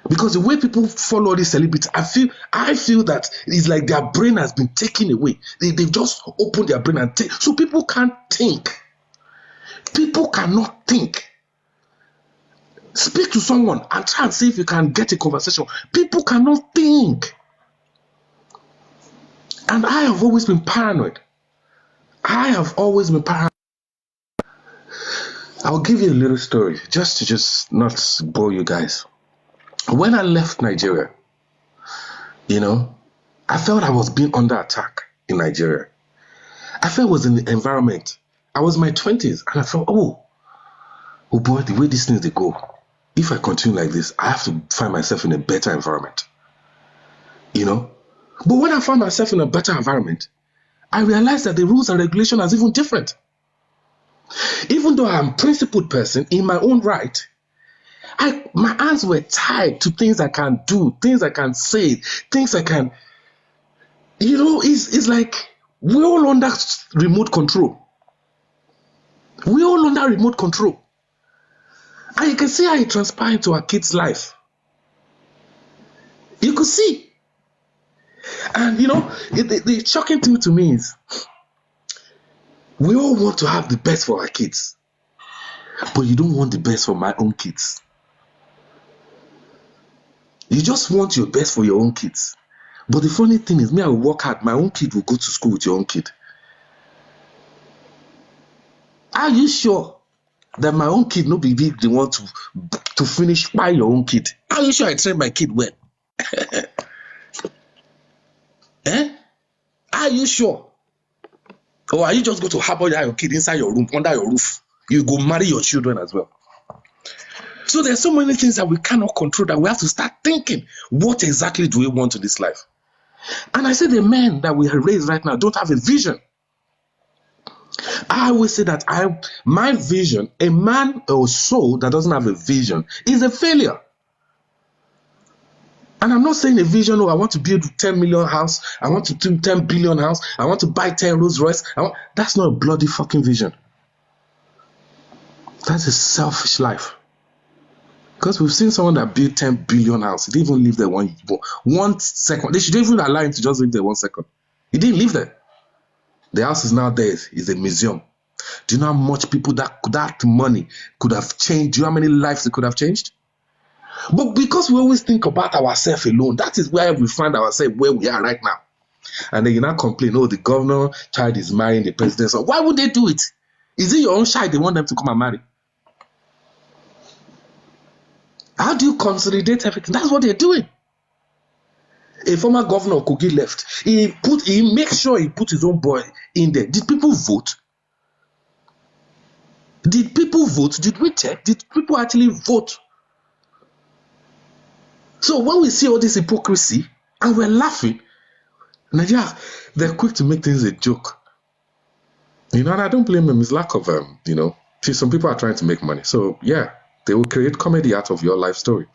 Because the way people follow these celebrities, I feel that it's like their brain has been taken away. They've just opened their brain and so people can't think. People cannot think. Speak to someone and try and see if you can get a conversation. People cannot think. And I have always been paranoid. I'll give you a little story, just to not bore you guys. When I left Nigeria, you know, I felt I was being under attack in Nigeria. I felt I was in the environment. I was in my 20s, and I felt, oh boy, the way these things they go, if I continue like this, I have to find myself in a better environment. You know? But when I found myself in a better environment, I realized that the rules and regulation are even different. Even though I'm a principled person in my own right, my hands were tied to things I can do, things I can say, things I can, you know, it's like we're all under remote control. We're all under remote control. And you can see how it transpired to our kids' life. You could see. And you know, the shocking thing to me is we all want to have the best for our kids, but you don't want the best for my own kids. You just want your best for your own kids. But the funny thing is, me, I will work hard. My own kid will go to school with your own kid. Are you sure that my own kid no be the one to finish by your own kid? Are you sure I train my kid well? Are you sure? Or are you just going to harbor your kid inside your room, under your roof? You go marry your children as well. So there's so many things that we cannot control that we have to start thinking, what exactly do we want in this life? And I say the men that we raise right now don't have a vision. I always say that my vision, a man or soul that doesn't have a vision is a failure. And I'm not saying a vision, I want to build a 10 million house, I want to do 10 billion house, I want to buy 10 Rolls Royce. That's not a bloody fucking vision. That's a selfish life. Because we've seen someone that built 10 billion house. He didn't even live there one second. They should even allow him to just live there 1 second. He didn't live there. The house is now there. It's a museum. Do you know how much people that money could have changed? Do you know how many lives it could have changed? But because we always think about ourselves alone, that is where we find ourselves where we are right now. And then you now complain, oh, the governor child is marrying the president. So why would they do it? Is it your own child they want them to come and marry? How do you consolidate everything? That's what they're doing. A former governor of Kogi left. He makes sure he put his own boy in there. Did people vote? Did people vote? Did we check? Did people actually vote? So when we see all this hypocrisy and we're laughing, Nigeria, they're quick to make things a joke. You know, and I don't blame them. It's lack of, See, some people are trying to make money. So, yeah, they will create comedy out of your life story.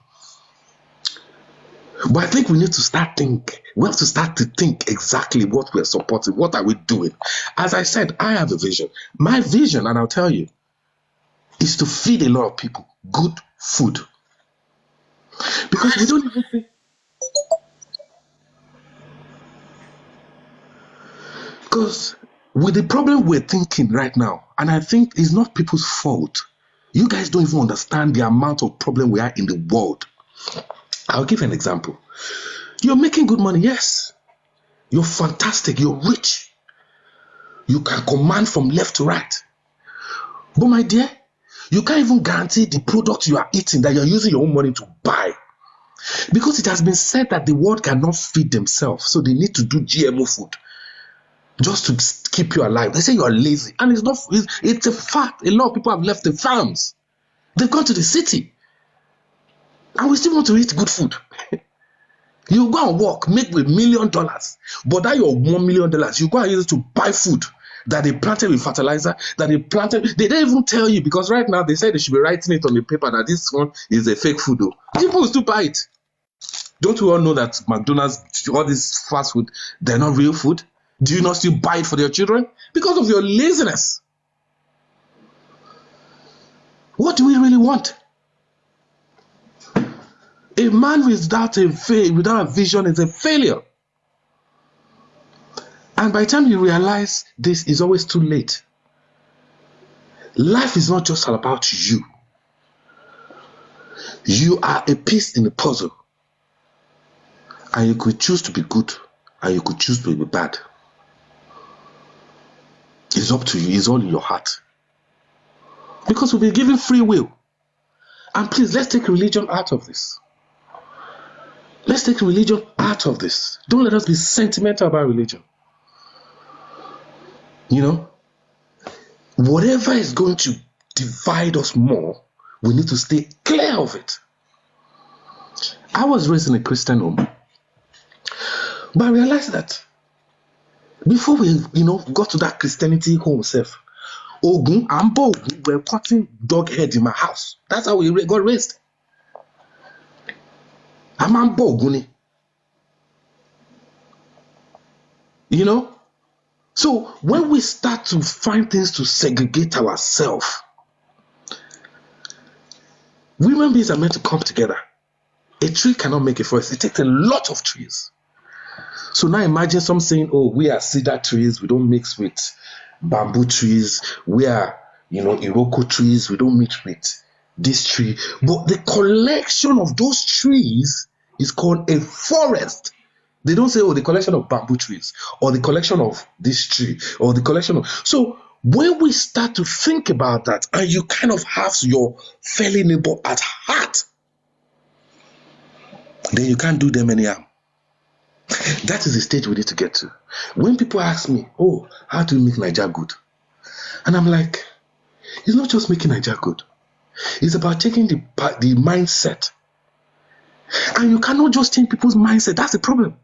But I think we need to start think. We have to start to think exactly what we're supporting. What are we doing? As I said, I have a vision. My vision, and I'll tell you, is to feed a lot of people good food. Because we don't even think. Because with the problem we're thinking right now, and I think it's not people's fault. You guys don't even understand the amount of problem we are in the world. I'll give you an example. You're making good money, yes. You're fantastic, you're rich. You can command from left to right. But my dear, you can't even guarantee the product you are eating that you're using your own money to buy. Because it has been said that the world cannot feed themselves, so they need to do GMO food just to keep you alive. They say you are lazy, and it's not. It's a fact. A lot of people have left the farms. They've gone to the city, and we still want to eat good food. You go and work, make $1 million, but that your $1 million, you go and use it to buy food that they planted with fertilizer, that they planted. They don't even tell you, because right now they say they should be writing it on the paper that this one is a fake food. Though people will still buy it. Don't we all know that McDonald's, all this fast food, they're not real food? Do you not still buy it for your children? Because of your laziness. What do we really want? A man without a vision is a failure. And by the time you realize this, is always too late. Life is not just all about you. You are a piece in the puzzle. And you could choose to be good, and you could choose to be bad. It's up to you. It's all in your heart. Because we've been given free will. And please, let's take religion out of this. Let's take religion out of this. Don't let us be sentimental about religion. You know, whatever is going to divide us more, we need to stay clear of it. I was raised in a Christian home, but I realized that before we, got to that Christianity home self, Ogun and Bo were cutting dog head in my house. That's how we got raised. I'm Oguni. So when we start to find things to segregate ourselves, human beings are meant to come together. A tree cannot make a forest. It takes a lot of trees. So now imagine some saying, oh, we are cedar trees, we don't mix with bamboo trees. We are, Iroko trees, we don't mix with this tree. But the collection of those trees is called a forest. They don't say, oh, the collection of bamboo trees, or the collection of this tree, or the collection of... So when we start to think about that, and you kind of have your fellow neighbor at heart, then you can't do them any harm. That is the stage we need to get to. When people ask me, oh, how do you make Nigeria good? And I'm like, it's not just making Nigeria good. It's about taking the mindset. And you cannot just change people's mindset. That's the problem.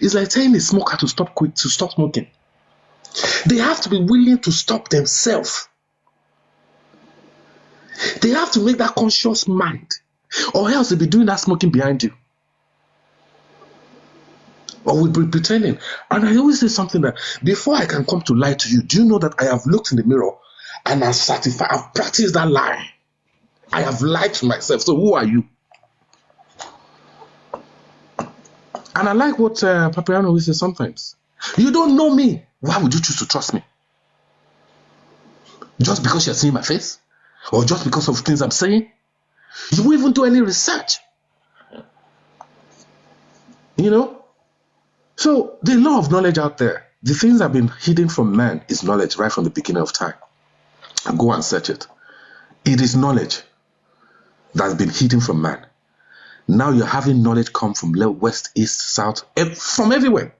It's like telling a smoker to stop smoking. They have to be willing to stop themselves. They have to make that conscious mind, or else they'll be doing that smoking behind you. Or we'll be pretending. And I always say something that before I can come to lie to you, do you know that I have looked in the mirror and I've practiced that lie? I have lied to myself. So who are you? And I like what Papiano always says sometimes. You don't know me. Why would you choose to trust me? Just because you're seeing my face? Or just because of things I'm saying? You won't even do any research. So the law of knowledge out there, the things that have been hidden from man is knowledge right from the beginning of time. Go and search it. It is knowledge that's been hidden from man. Now you're having knowledge come from left, west, east, south, from everywhere.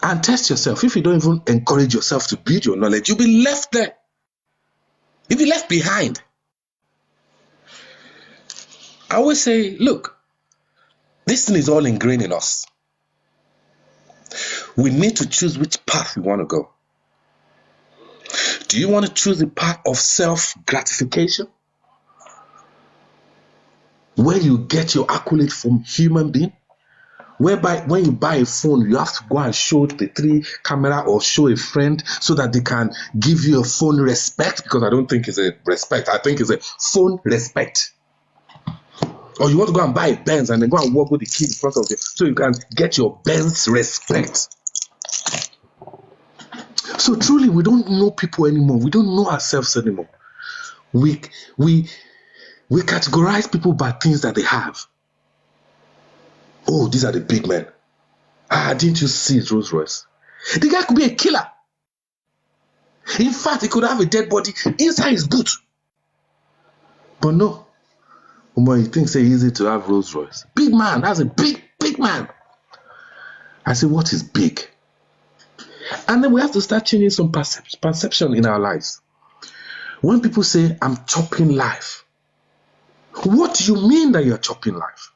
And test yourself. If you don't even encourage yourself to build your knowledge, you'll be left there. You'll be left behind. I always say, look, this thing is all ingrained in us. We need to choose which path we want to go. Do you want to choose the path of self-gratification, where you get your accolade from human being, whereby when you buy a phone, you have to go and show the 3 camera or show a friend so that they can give you a phone respect? Because I don't think it's a respect. I think it's a phone respect. Or you want to go and buy a Benz and then go and walk with the key in front of you so you can get your Benz respect. So truly, we don't know people anymore. We don't know ourselves anymore. We categorize people by things that they have. Oh, these are the big men. Didn't you see his Rolls Royce? The guy could be a killer. In fact, he could have a dead body inside his boot. But no. You think it's easy to have Rolls Royce? Big man, that's a big man. I say, what is big? And then we have to start changing some perception in our lives. When people say, I'm chopping life, what do you mean that you're chopping life?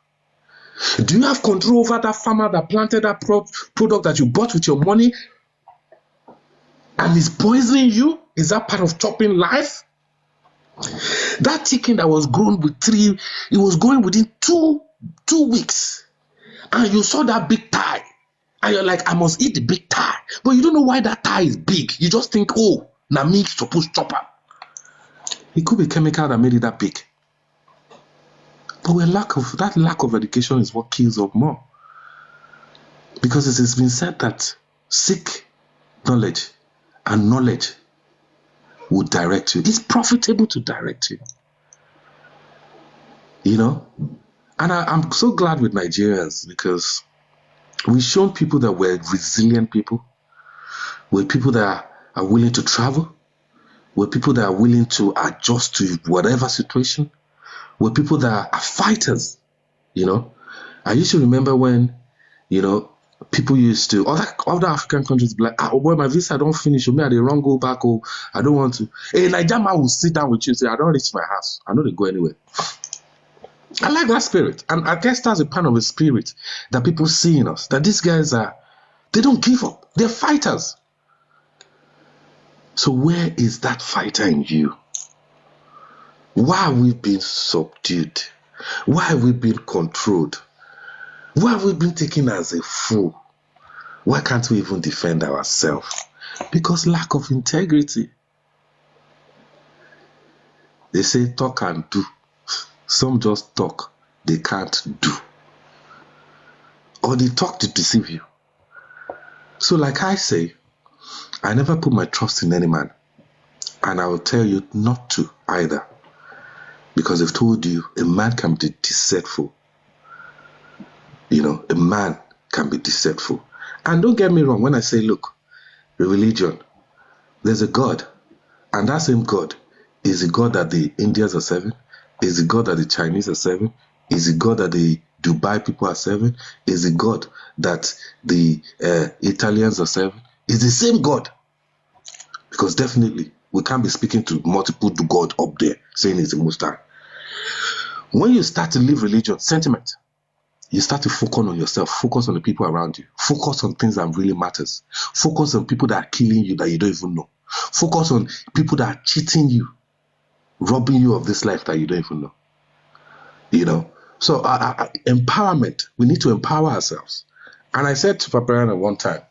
Do you have control over that farmer that planted that product that you bought with your money and is poisoning you? Is that part of chopping life? That chicken that was grown with 3, it was growing within two weeks. And you saw that big thigh. And you're like, I must eat the big thigh. But you don't know why that thigh is big. You just think, oh, na me supposed to chop up. It could be chemical that made it that big. But that lack of education is what kills up more. Because it has been said that seek knowledge, and knowledge will direct you. It's profitable to direct you. You know? And I'm so glad with Nigerians, because we've shown people that we're resilient people. We're people that are willing to travel. We're people that are willing to adjust to whatever situation. We're people that are fighters, you know. I used to remember when, you know, people used to, other African countries be like, well, my visa don't finish, me, I don't go back, or I don't want to. Hey, Nigeria man will sit down with you and say, I don't reach my house. I know they go anywhere. I like that spirit. And I guess that's a part of a spirit that people see in us, that these guys they don't give up. They're fighters. So where is that fighter in you? Why have we been subdued? Why have we been controlled? Why have we been taken as a fool? Why can't we even defend ourselves? Because lack of integrity. They say talk and do. Some just talk, they can't do. Or they talk to deceive you. So like I say, I never put my trust in any man. And I will tell you not to either. Because I've told you, a man can be deceitful. You know, a man can be deceitful. And don't get me wrong when I say, look, religion, there's a God. And that same God is the God that the Indians are serving, is the God that the Chinese are serving, is the God that the Dubai people are serving, is the God that the Italians are serving. It's the same God. Because definitely, we can't be speaking to multiple God up there, saying it's the Most High. When you start to live religion, sentiment, you start to focus on yourself, focus on the people around you, focus on things that really matters, focus on people that are killing you that you don't even know, focus on people that are cheating you, robbing you of this life that you don't even know. You know, so empowerment, we need to empower ourselves. And I said to Paparana one time,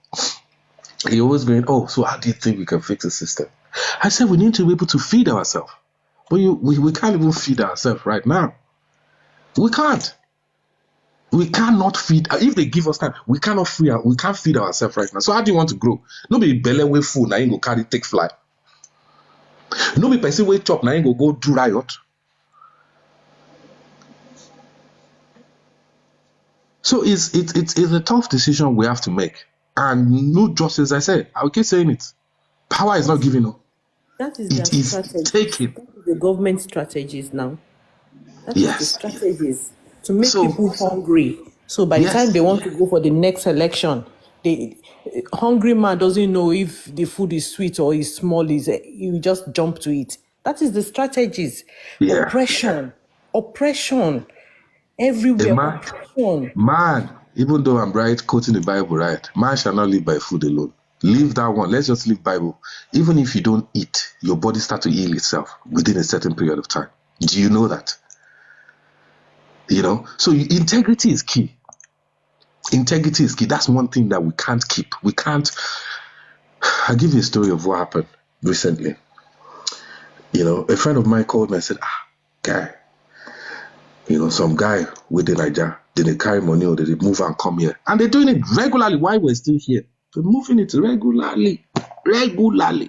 he always going, oh, so how do you think we can fix the system? I said we need to be able to feed ourselves. But we can't even feed ourselves right now. We can't. We cannot feed. If they give us time, we can't feed ourselves right now. So how do you want to grow? Nobody belly way food, now you go carry take fly. Nobody person way chop, now you go do riot. So it's a tough decision we have to make. And no justice, I said, I will keep saying it. Power is not giving up. That is their strategy. Taking. That is the government strategies now. That Yes. is the strategies to make people hungry. So by the time they want to go for the next election, the hungry man doesn't know if the food is sweet or is small. You just jump to it. That is the strategies. Yeah. Oppression. Everywhere. Man, even though I'm quoting the Bible, right? Man shall not live by food alone. Leave that one. Let's just leave Bible. Even if you don't eat, your body starts to heal itself within a certain period of time. Do you know that? You know, so integrity is key. Integrity is key. That's one thing that we can't keep. We can't. I'll give you a story of what happened recently. You know, a friend of mine called me and said, guy, you know, some guy with the Niger, did they carry money or did they move and come here? And they're doing it regularly while we're still here. They're moving it regularly. And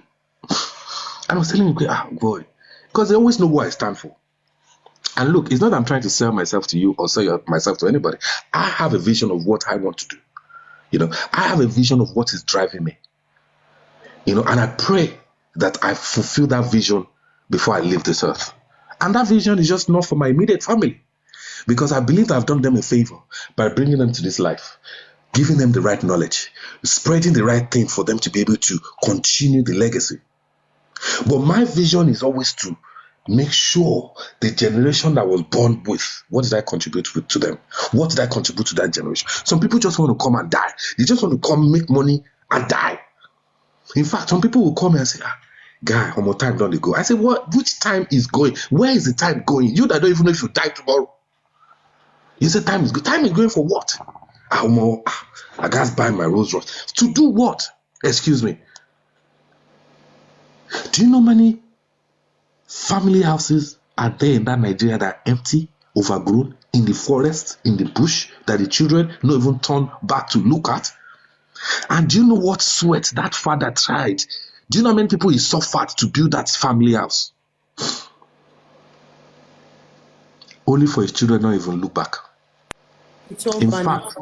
I was telling him, boy, because they always know what I stand for. And look, it's not that I'm trying to sell myself to you or sell myself to anybody. I have a vision of what I want to do. You know, I have a vision of what is driving me. You know, and I pray that I fulfill that vision before I leave this earth. And that vision is just not for my immediate family. Because I believe that I've done them a favor by bringing them to this life, giving them the right knowledge, spreading the right thing for them to be able to continue the legacy. But my vision is always to make sure the generation that was born with, what did I contribute to them? What did I contribute to that generation? Some people just want to come and die. They just want to come, make money, and die. In fact, some people will come and say, guy, how much time don't they go? I say, what? Which time is going? Where is the time going? You that don't even know if you die tomorrow. You say time is good. Time is going for what? I guess buy my Rolls Royce. To do what? Excuse me. Do you know many family houses are there in that Nigeria that are empty, overgrown, in the forest, in the bush, that the children don't even turn back to look at? And do you know what sweat that father tried? Do you know how many people he suffered to build that family house? Only for his children not even look back. In fact,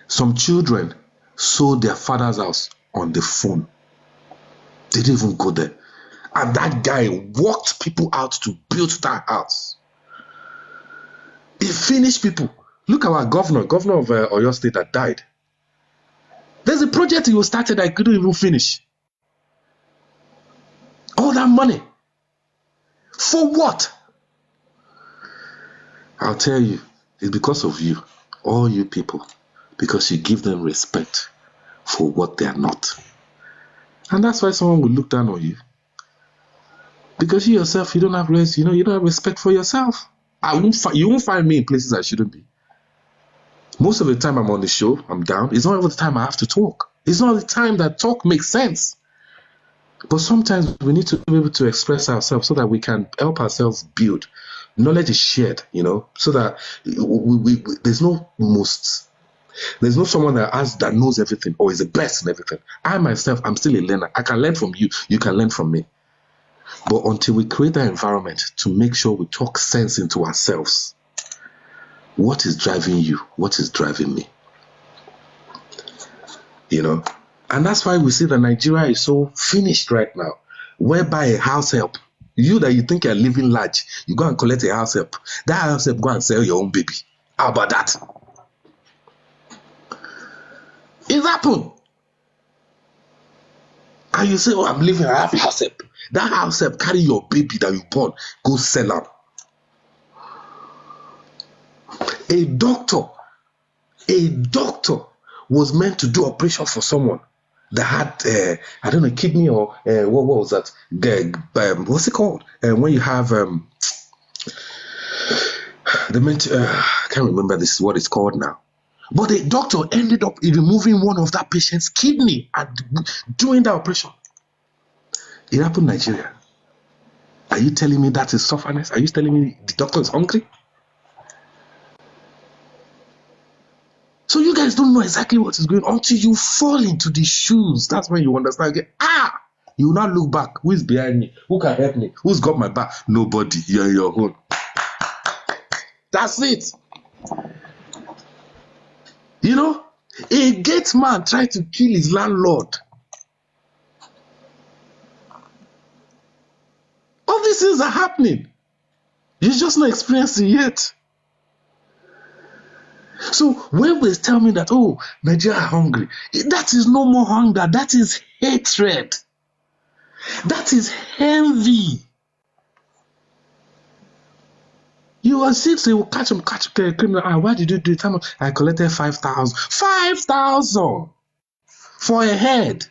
some children sold their father's house on the phone. They didn't even go there. And that guy walked people out to build that house. He finished people. Look at our governor of Oyo State that died. There's a project he started that he couldn't even finish. All that money. For what? I'll tell you, it's because of you, all you people, because you give them respect for what they are not. And that's why someone will look down on you. Because you yourself, you don't have you don't have respect for yourself. You won't find me in places I shouldn't be. Most of the time I'm on the show, I'm down. It's not all the time I have to talk. It's not the time that talk makes sense. But sometimes we need to be able to express ourselves so that we can help ourselves build. Knowledge is shared, so that there's no someone that knows everything or is the best in everything. I myself, I'm still a learner. I can learn from you. You can learn from me. But until we create that environment to make sure we talk sense into ourselves, what is driving you? What is driving me? And that's why we see that Nigeria is so finished right now, whereby a house help, you that you think you're living large, you go and collect a house help. That house help go and sell your own baby. How about that? It happened. And you say, I'm living, I have house help. That house help carry your baby that you born, go sell them. A doctor was meant to do operation for someone that had, I don't know, kidney or what was that? What's it called? When you have, I can't remember this what it's called now. But the doctor ended up removing one of that patient's kidney and doing the operation. It happened in Nigeria. Are you telling me that is sufferness? Are you telling me the doctor is hungry? So you guys don't know exactly what is going on until you fall into the shoes. That's when you understand. You will not look back. Who is behind me? Who can help me? Who's got my back? Nobody. You're on your own. That's it. A gate man tried to kill his landlord. All these things are happening. You're just not experiencing yet. So when they tell me that, Nigeria are hungry, that is no more hunger. That is hatred. That is envy. You will see, they will catch a criminal. Why did you do it? I collected 5,000. 5,000 for a head.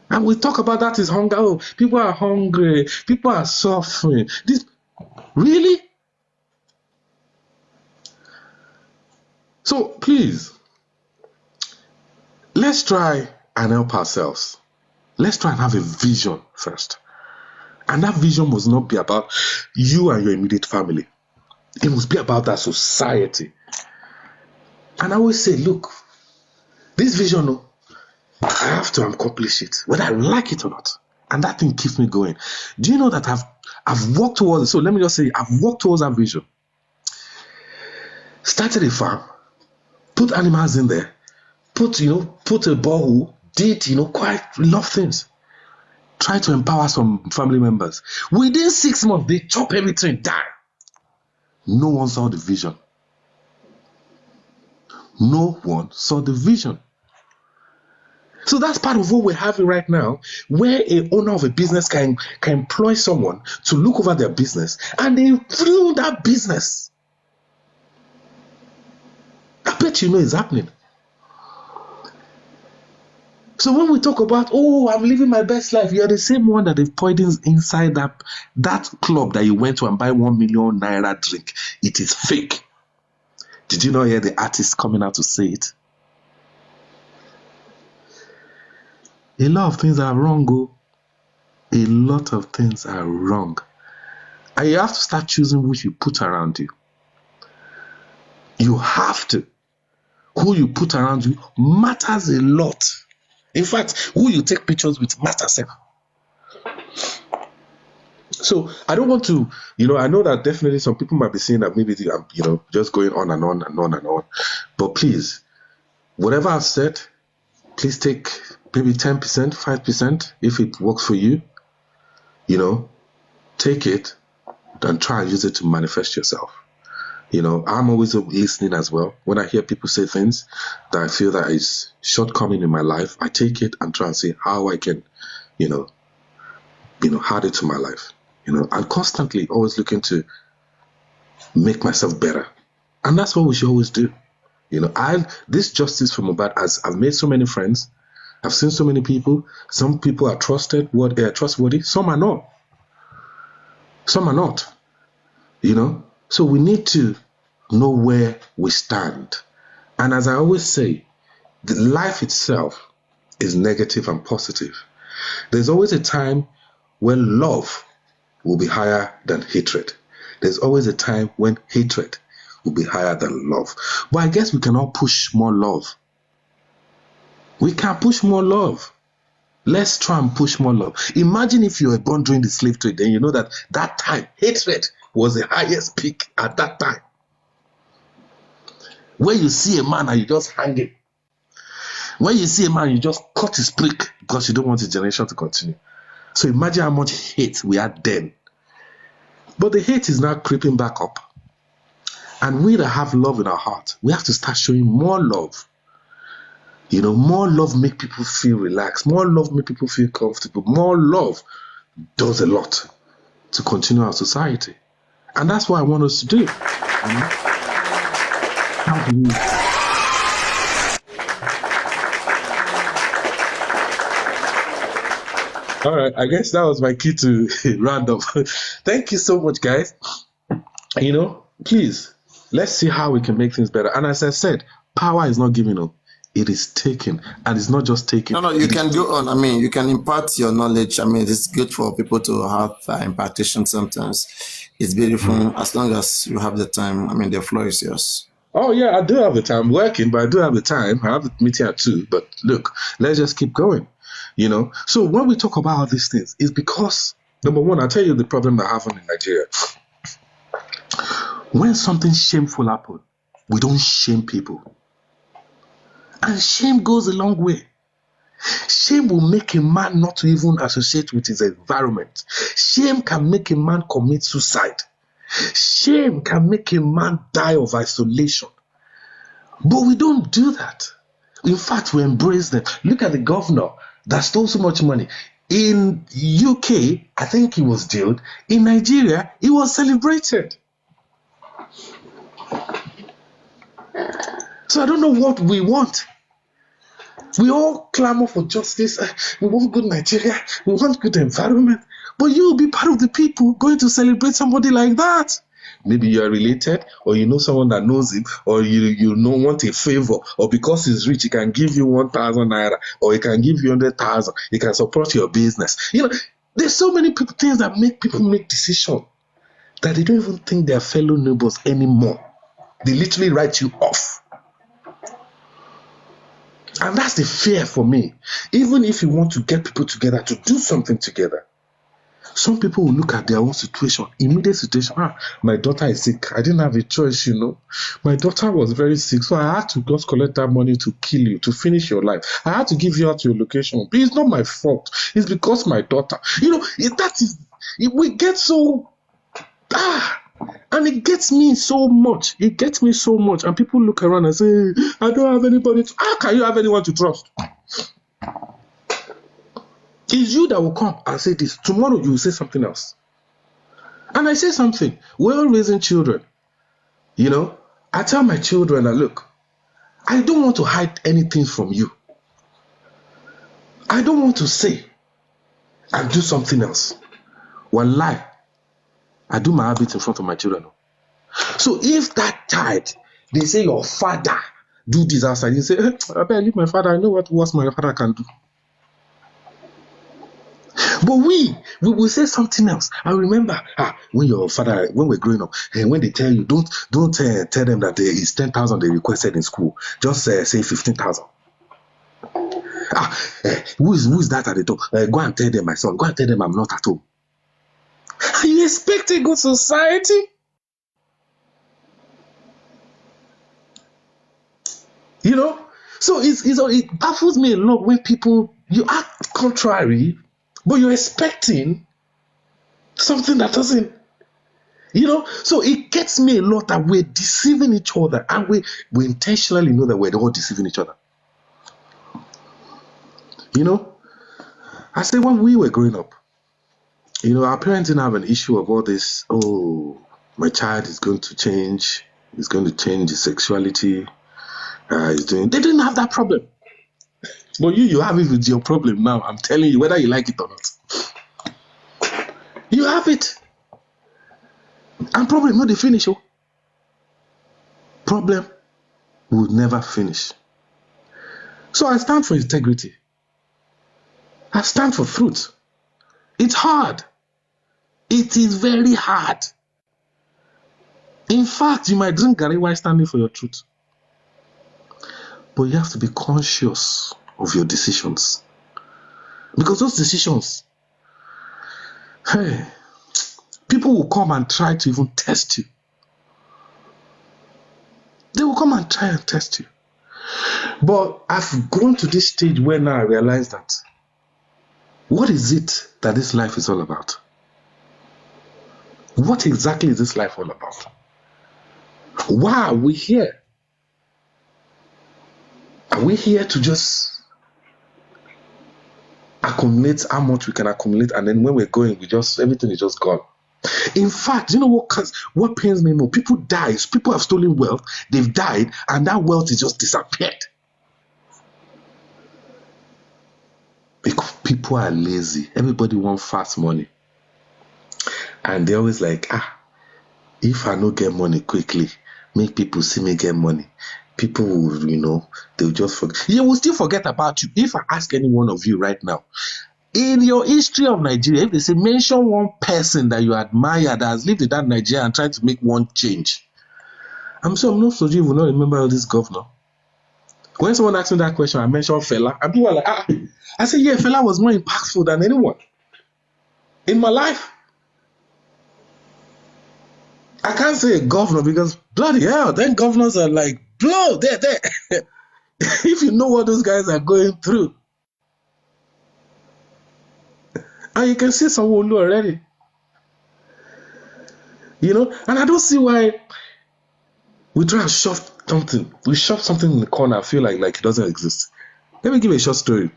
And we talk about that is hunger. Oh, people are hungry. People are suffering. This really? So please, let's try and help ourselves. Let's try and have a vision first. And that vision must not be about you and your immediate family. It must be about that society. And I always say, look, this vision, I have to accomplish it, whether I like it or not. And that thing keeps me going. Do you know that I've worked towards it? So let me just say, I've worked towards that vision. Started a farm, put animals in there, put a borehole, did, quite a lot of things. Try to empower some family members. Within 6 months, they chop everything down. No one saw the vision. No one saw the vision. So that's part of what we're having right now, where an owner of a business can employ someone to look over their business, and they ruin that business. I bet you know it's happening. So when we talk about, I'm living my best life, you're the same one that they've poisoned inside that club that you went to and buy 1 million naira drink. It is fake. Did you not hear the artist coming out to say it? A lot of things are wrong, A lot of things are wrong. And you have to start choosing who you put around you. You have to. Who you put around you matters a lot. In fact, who you take pictures with matters. So I don't want to, I know that definitely some people might be saying that maybe I'm, just going on and on and on and on. But please, whatever I've said, please take maybe 10%, 5%, if it works for you. Take it and try and use it to manifest yourself. I'm always listening as well. When I hear people say things that I feel that is shortcoming in my life, I take it and try and see how I can, add it to my life. I'm constantly always looking to make myself better. And that's what we should always do. This justice for Mohbad, as I've made so many friends, I've seen so many people. Some people are trustworthy, some are not. Some are not. So we need to know where we stand. And as I always say, the life itself is negative and positive. There's always a time when love will be higher than hatred. There's always a time when hatred will be higher than love. But I guess we can all push more love. We can push more love. Let's try and push more love. Imagine if you were born during the slave trade, then you know that time, hatred was the highest peak at that time. When you see a man and you just hang him. When you see a man, you just cut his prick because you don't want his generation to continue. So imagine how much hate we had then. But the hate is now creeping back up. And we that have love in our heart, we have to start showing more love. More love make people feel relaxed. More love make people feel comfortable. More love does a lot to continue our society. And that's what I want us to do. How do we... All right, I guess that was my key to round up. Thank you so much, guys. Please, let's see how we can make things better. And as I said, power is not giving up. It is taken, and it's not just taken. No, you can go on. You can impart your knowledge. It's good for people to have impartation sometimes. It's beautiful as long as you have the time. The floor is yours. Oh, yeah, I do have the time. I'm working, but I do have the time. I have the meeting at 2. But look, let's just keep going. So when we talk about all these things, it's because, number one, I'll tell you the problem that happened in Nigeria. When something shameful happens, we don't shame people. And shame goes a long way. Shame will make a man not to even associate with his environment. Shame can make a man commit suicide. Shame can make a man die of isolation. But we don't do that. In fact, we embrace them. Look at the governor that stole so much money. In UK, I think he was jailed. In Nigeria, he was celebrated. So I don't know what we want. We all clamor for justice. We want good Nigeria. We want good environment. But you'll be part of the people going to celebrate somebody like that. Maybe you are related, or you know someone that knows him, or you know want a favor, or because he's rich, he can give you 1,000 naira, or he can give you 100,000. He can support your business. There's so many things that make people make decisions that they don't even think they're fellow neighbors anymore. They literally write you off. And that's the fear for me. Even if you want to get people together to do something together, some people will look at their own situation, immediate situation. My daughter is sick. I didn't have a choice, My daughter was very sick, so I had to just collect that money to kill you, to finish your life. I had to give you out your location. But it's not my fault. It's because my daughter. We get so... And it gets me so much. It gets me so much. And people look around and say, I don't have anybody. How can you have anyone to trust? It's you that will come and say this. Tomorrow you will say something else. And I say something. We're all raising children. I tell my children that, look, I don't want to hide anything from you. I don't want to say and do something else. Wallahi, I do my habits in front of my children. So if that child, they say your father do this outside, you say, I better leave my father. I know what my father can do. But we will say something else. I remember when we're growing up, and when they tell you, don't tell them that it's 10,000 they requested in school. Just say 15,000. Who is that at the top? Go and tell them, my son. Go and tell them I'm not at home. Are you expecting good society? So it baffles me a lot when people, you act contrary, but you're expecting something that doesn't, so it gets me a lot that we're deceiving each other, and we intentionally know that we're all deceiving each other. I say when we were growing up, our parents didn't have an issue of all this, my child is going to change, he's going to change his sexuality, they didn't have that problem. But you have it with your problem now. I'm telling you, whether you like it or not. You have it. And problem not the finish. Problem will never finish. So I stand for integrity. I stand for truth. It's hard. It is very hard. In fact, you might drink garri while standing for your truth. But you have to be conscious of your decisions. Because those decisions, people will come and try to even test you. They will come and try and test you. But I've grown to this stage where now I realize that what is it that this life is all about? What exactly is this life all about? Why are we here? Are we here to just accumulate how much we can accumulate, and then when we're going, everything is just gone? In fact, you know what pains me more? People die. People have stolen wealth. They've died, and that wealth is just disappeared. Because people are lazy. Everybody wants fast money. And they're always like, if I don't get money quickly, make people see me get money. People will, they'll just forget. They will still forget about you. If I ask any one of you right now, in your history of Nigeria, if they say mention one person that you admire that has lived in that Nigeria and tried to make one change, I'm sure most of you will not remember all this governor. When someone asks me that question, I mention Fela, and people are like, I say, yeah, Fela was more impactful than anyone in my life. I can't say a governor because bloody hell, then governors are like, blow, there. If you know what those guys are going through. And you can see Sanwo-Olu already. And I don't see why we try to shove something. We shove something in the corner, I feel like it doesn't exist. Let me give you a short story.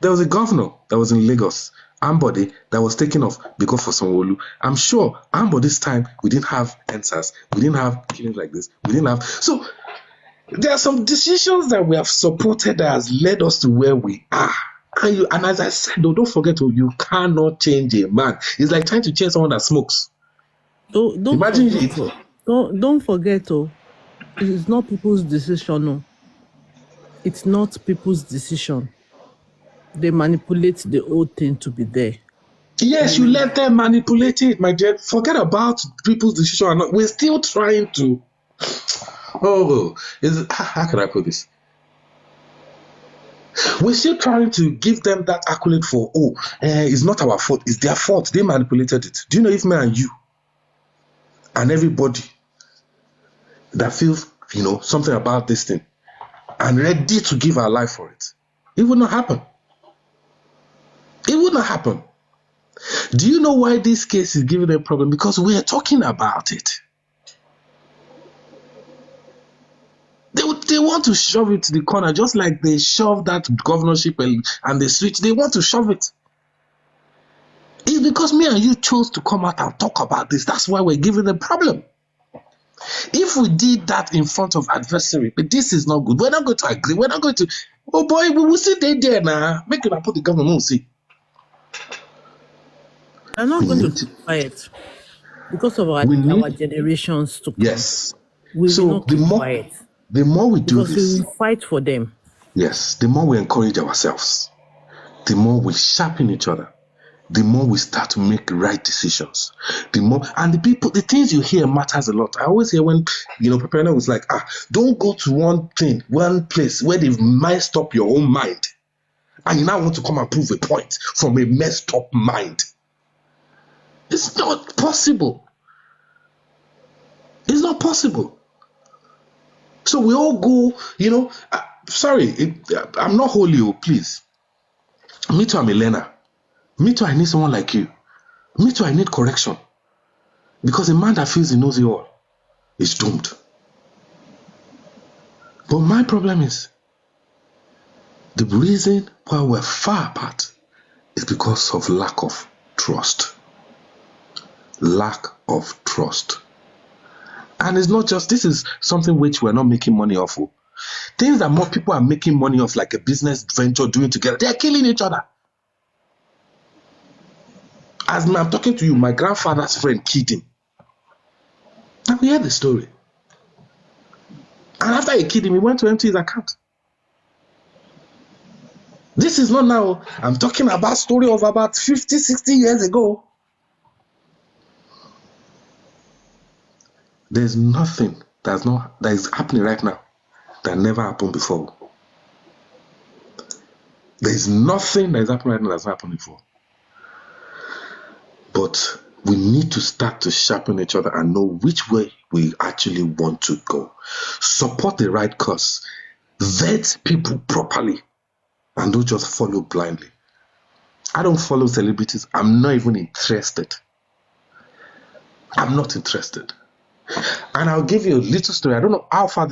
There was a governor that was in Lagos, Ambode, that was taken off because for Sanwo-Olu. I'm sure Ambode's time, we didn't have answers. We didn't have killings like this. We didn't have... So, There are some decisions that we have supported that has led us to where we are. And as I said, though, don't forget, you cannot change a man. It's like trying to change someone that smokes. Don't Imagine forget, it. Don't forget, it's not people's decision. No, it's not people's decision. They manipulate the whole thing to be there. Yes, you let them manipulate it, my dear. Forget about people's decision. We're still trying to. How can I put this? We're still trying to give them that accolade for, it's not our fault, it's their fault. They manipulated it. Do you know if me and you and everybody that feels, something about this thing and ready to give our life for it, it would not happen. It would not happen. Do you know why this case is giving them a problem? Because we are talking about it. They want to shove it to the corner, just like they shoved that governorship and they switched. They want to shove it. It's because me and you chose to come out and talk about this. That's why we're giving them a problem. If we did that in front of adversary, but this is not good. We're not going to agree. We're not going to. Oh boy, we will see they there now. Make it put the government on see. I'm not going to keep quiet because of our generations to come. Yes. We will not keep quiet. The more we do this, we will fight for them. Yes, the more we encourage ourselves, the more we sharpen each other, the more we start to make right decisions. The things you hear matters a lot. I always hear when, Preparer was like, don't go to one place where they've messed up your own mind. And you now want to come and prove a point from a messed up mind. It's not possible. It's not possible. So we all go, I'm not holy, please. Me too, I'm a learner. Me too, I need someone like you. Me too, I need correction. Because a man that feels he knows it all is doomed. But my problem is, the reason why we're far apart is because of lack of trust. Lack of trust. And it's not just, this is something which we're not making money off of. Things that more people are making money off, like a business venture doing together, they're killing each other. As I'm talking to you, my grandfather's friend killed him. Now we heard the story. And after he killed him, he went to empty his account. This is not now, I'm talking about story of about 50, 60 years ago. There's nothing that is happening right now that never happened before. There's nothing that is happening right now that's happened before. But we need to start to sharpen each other and know which way we actually want to go. Support the right cause. Vet people properly. And don't just follow blindly. I don't follow celebrities. I'm not even interested. I'm not interested. And I'll give you a little story. I don't know how far this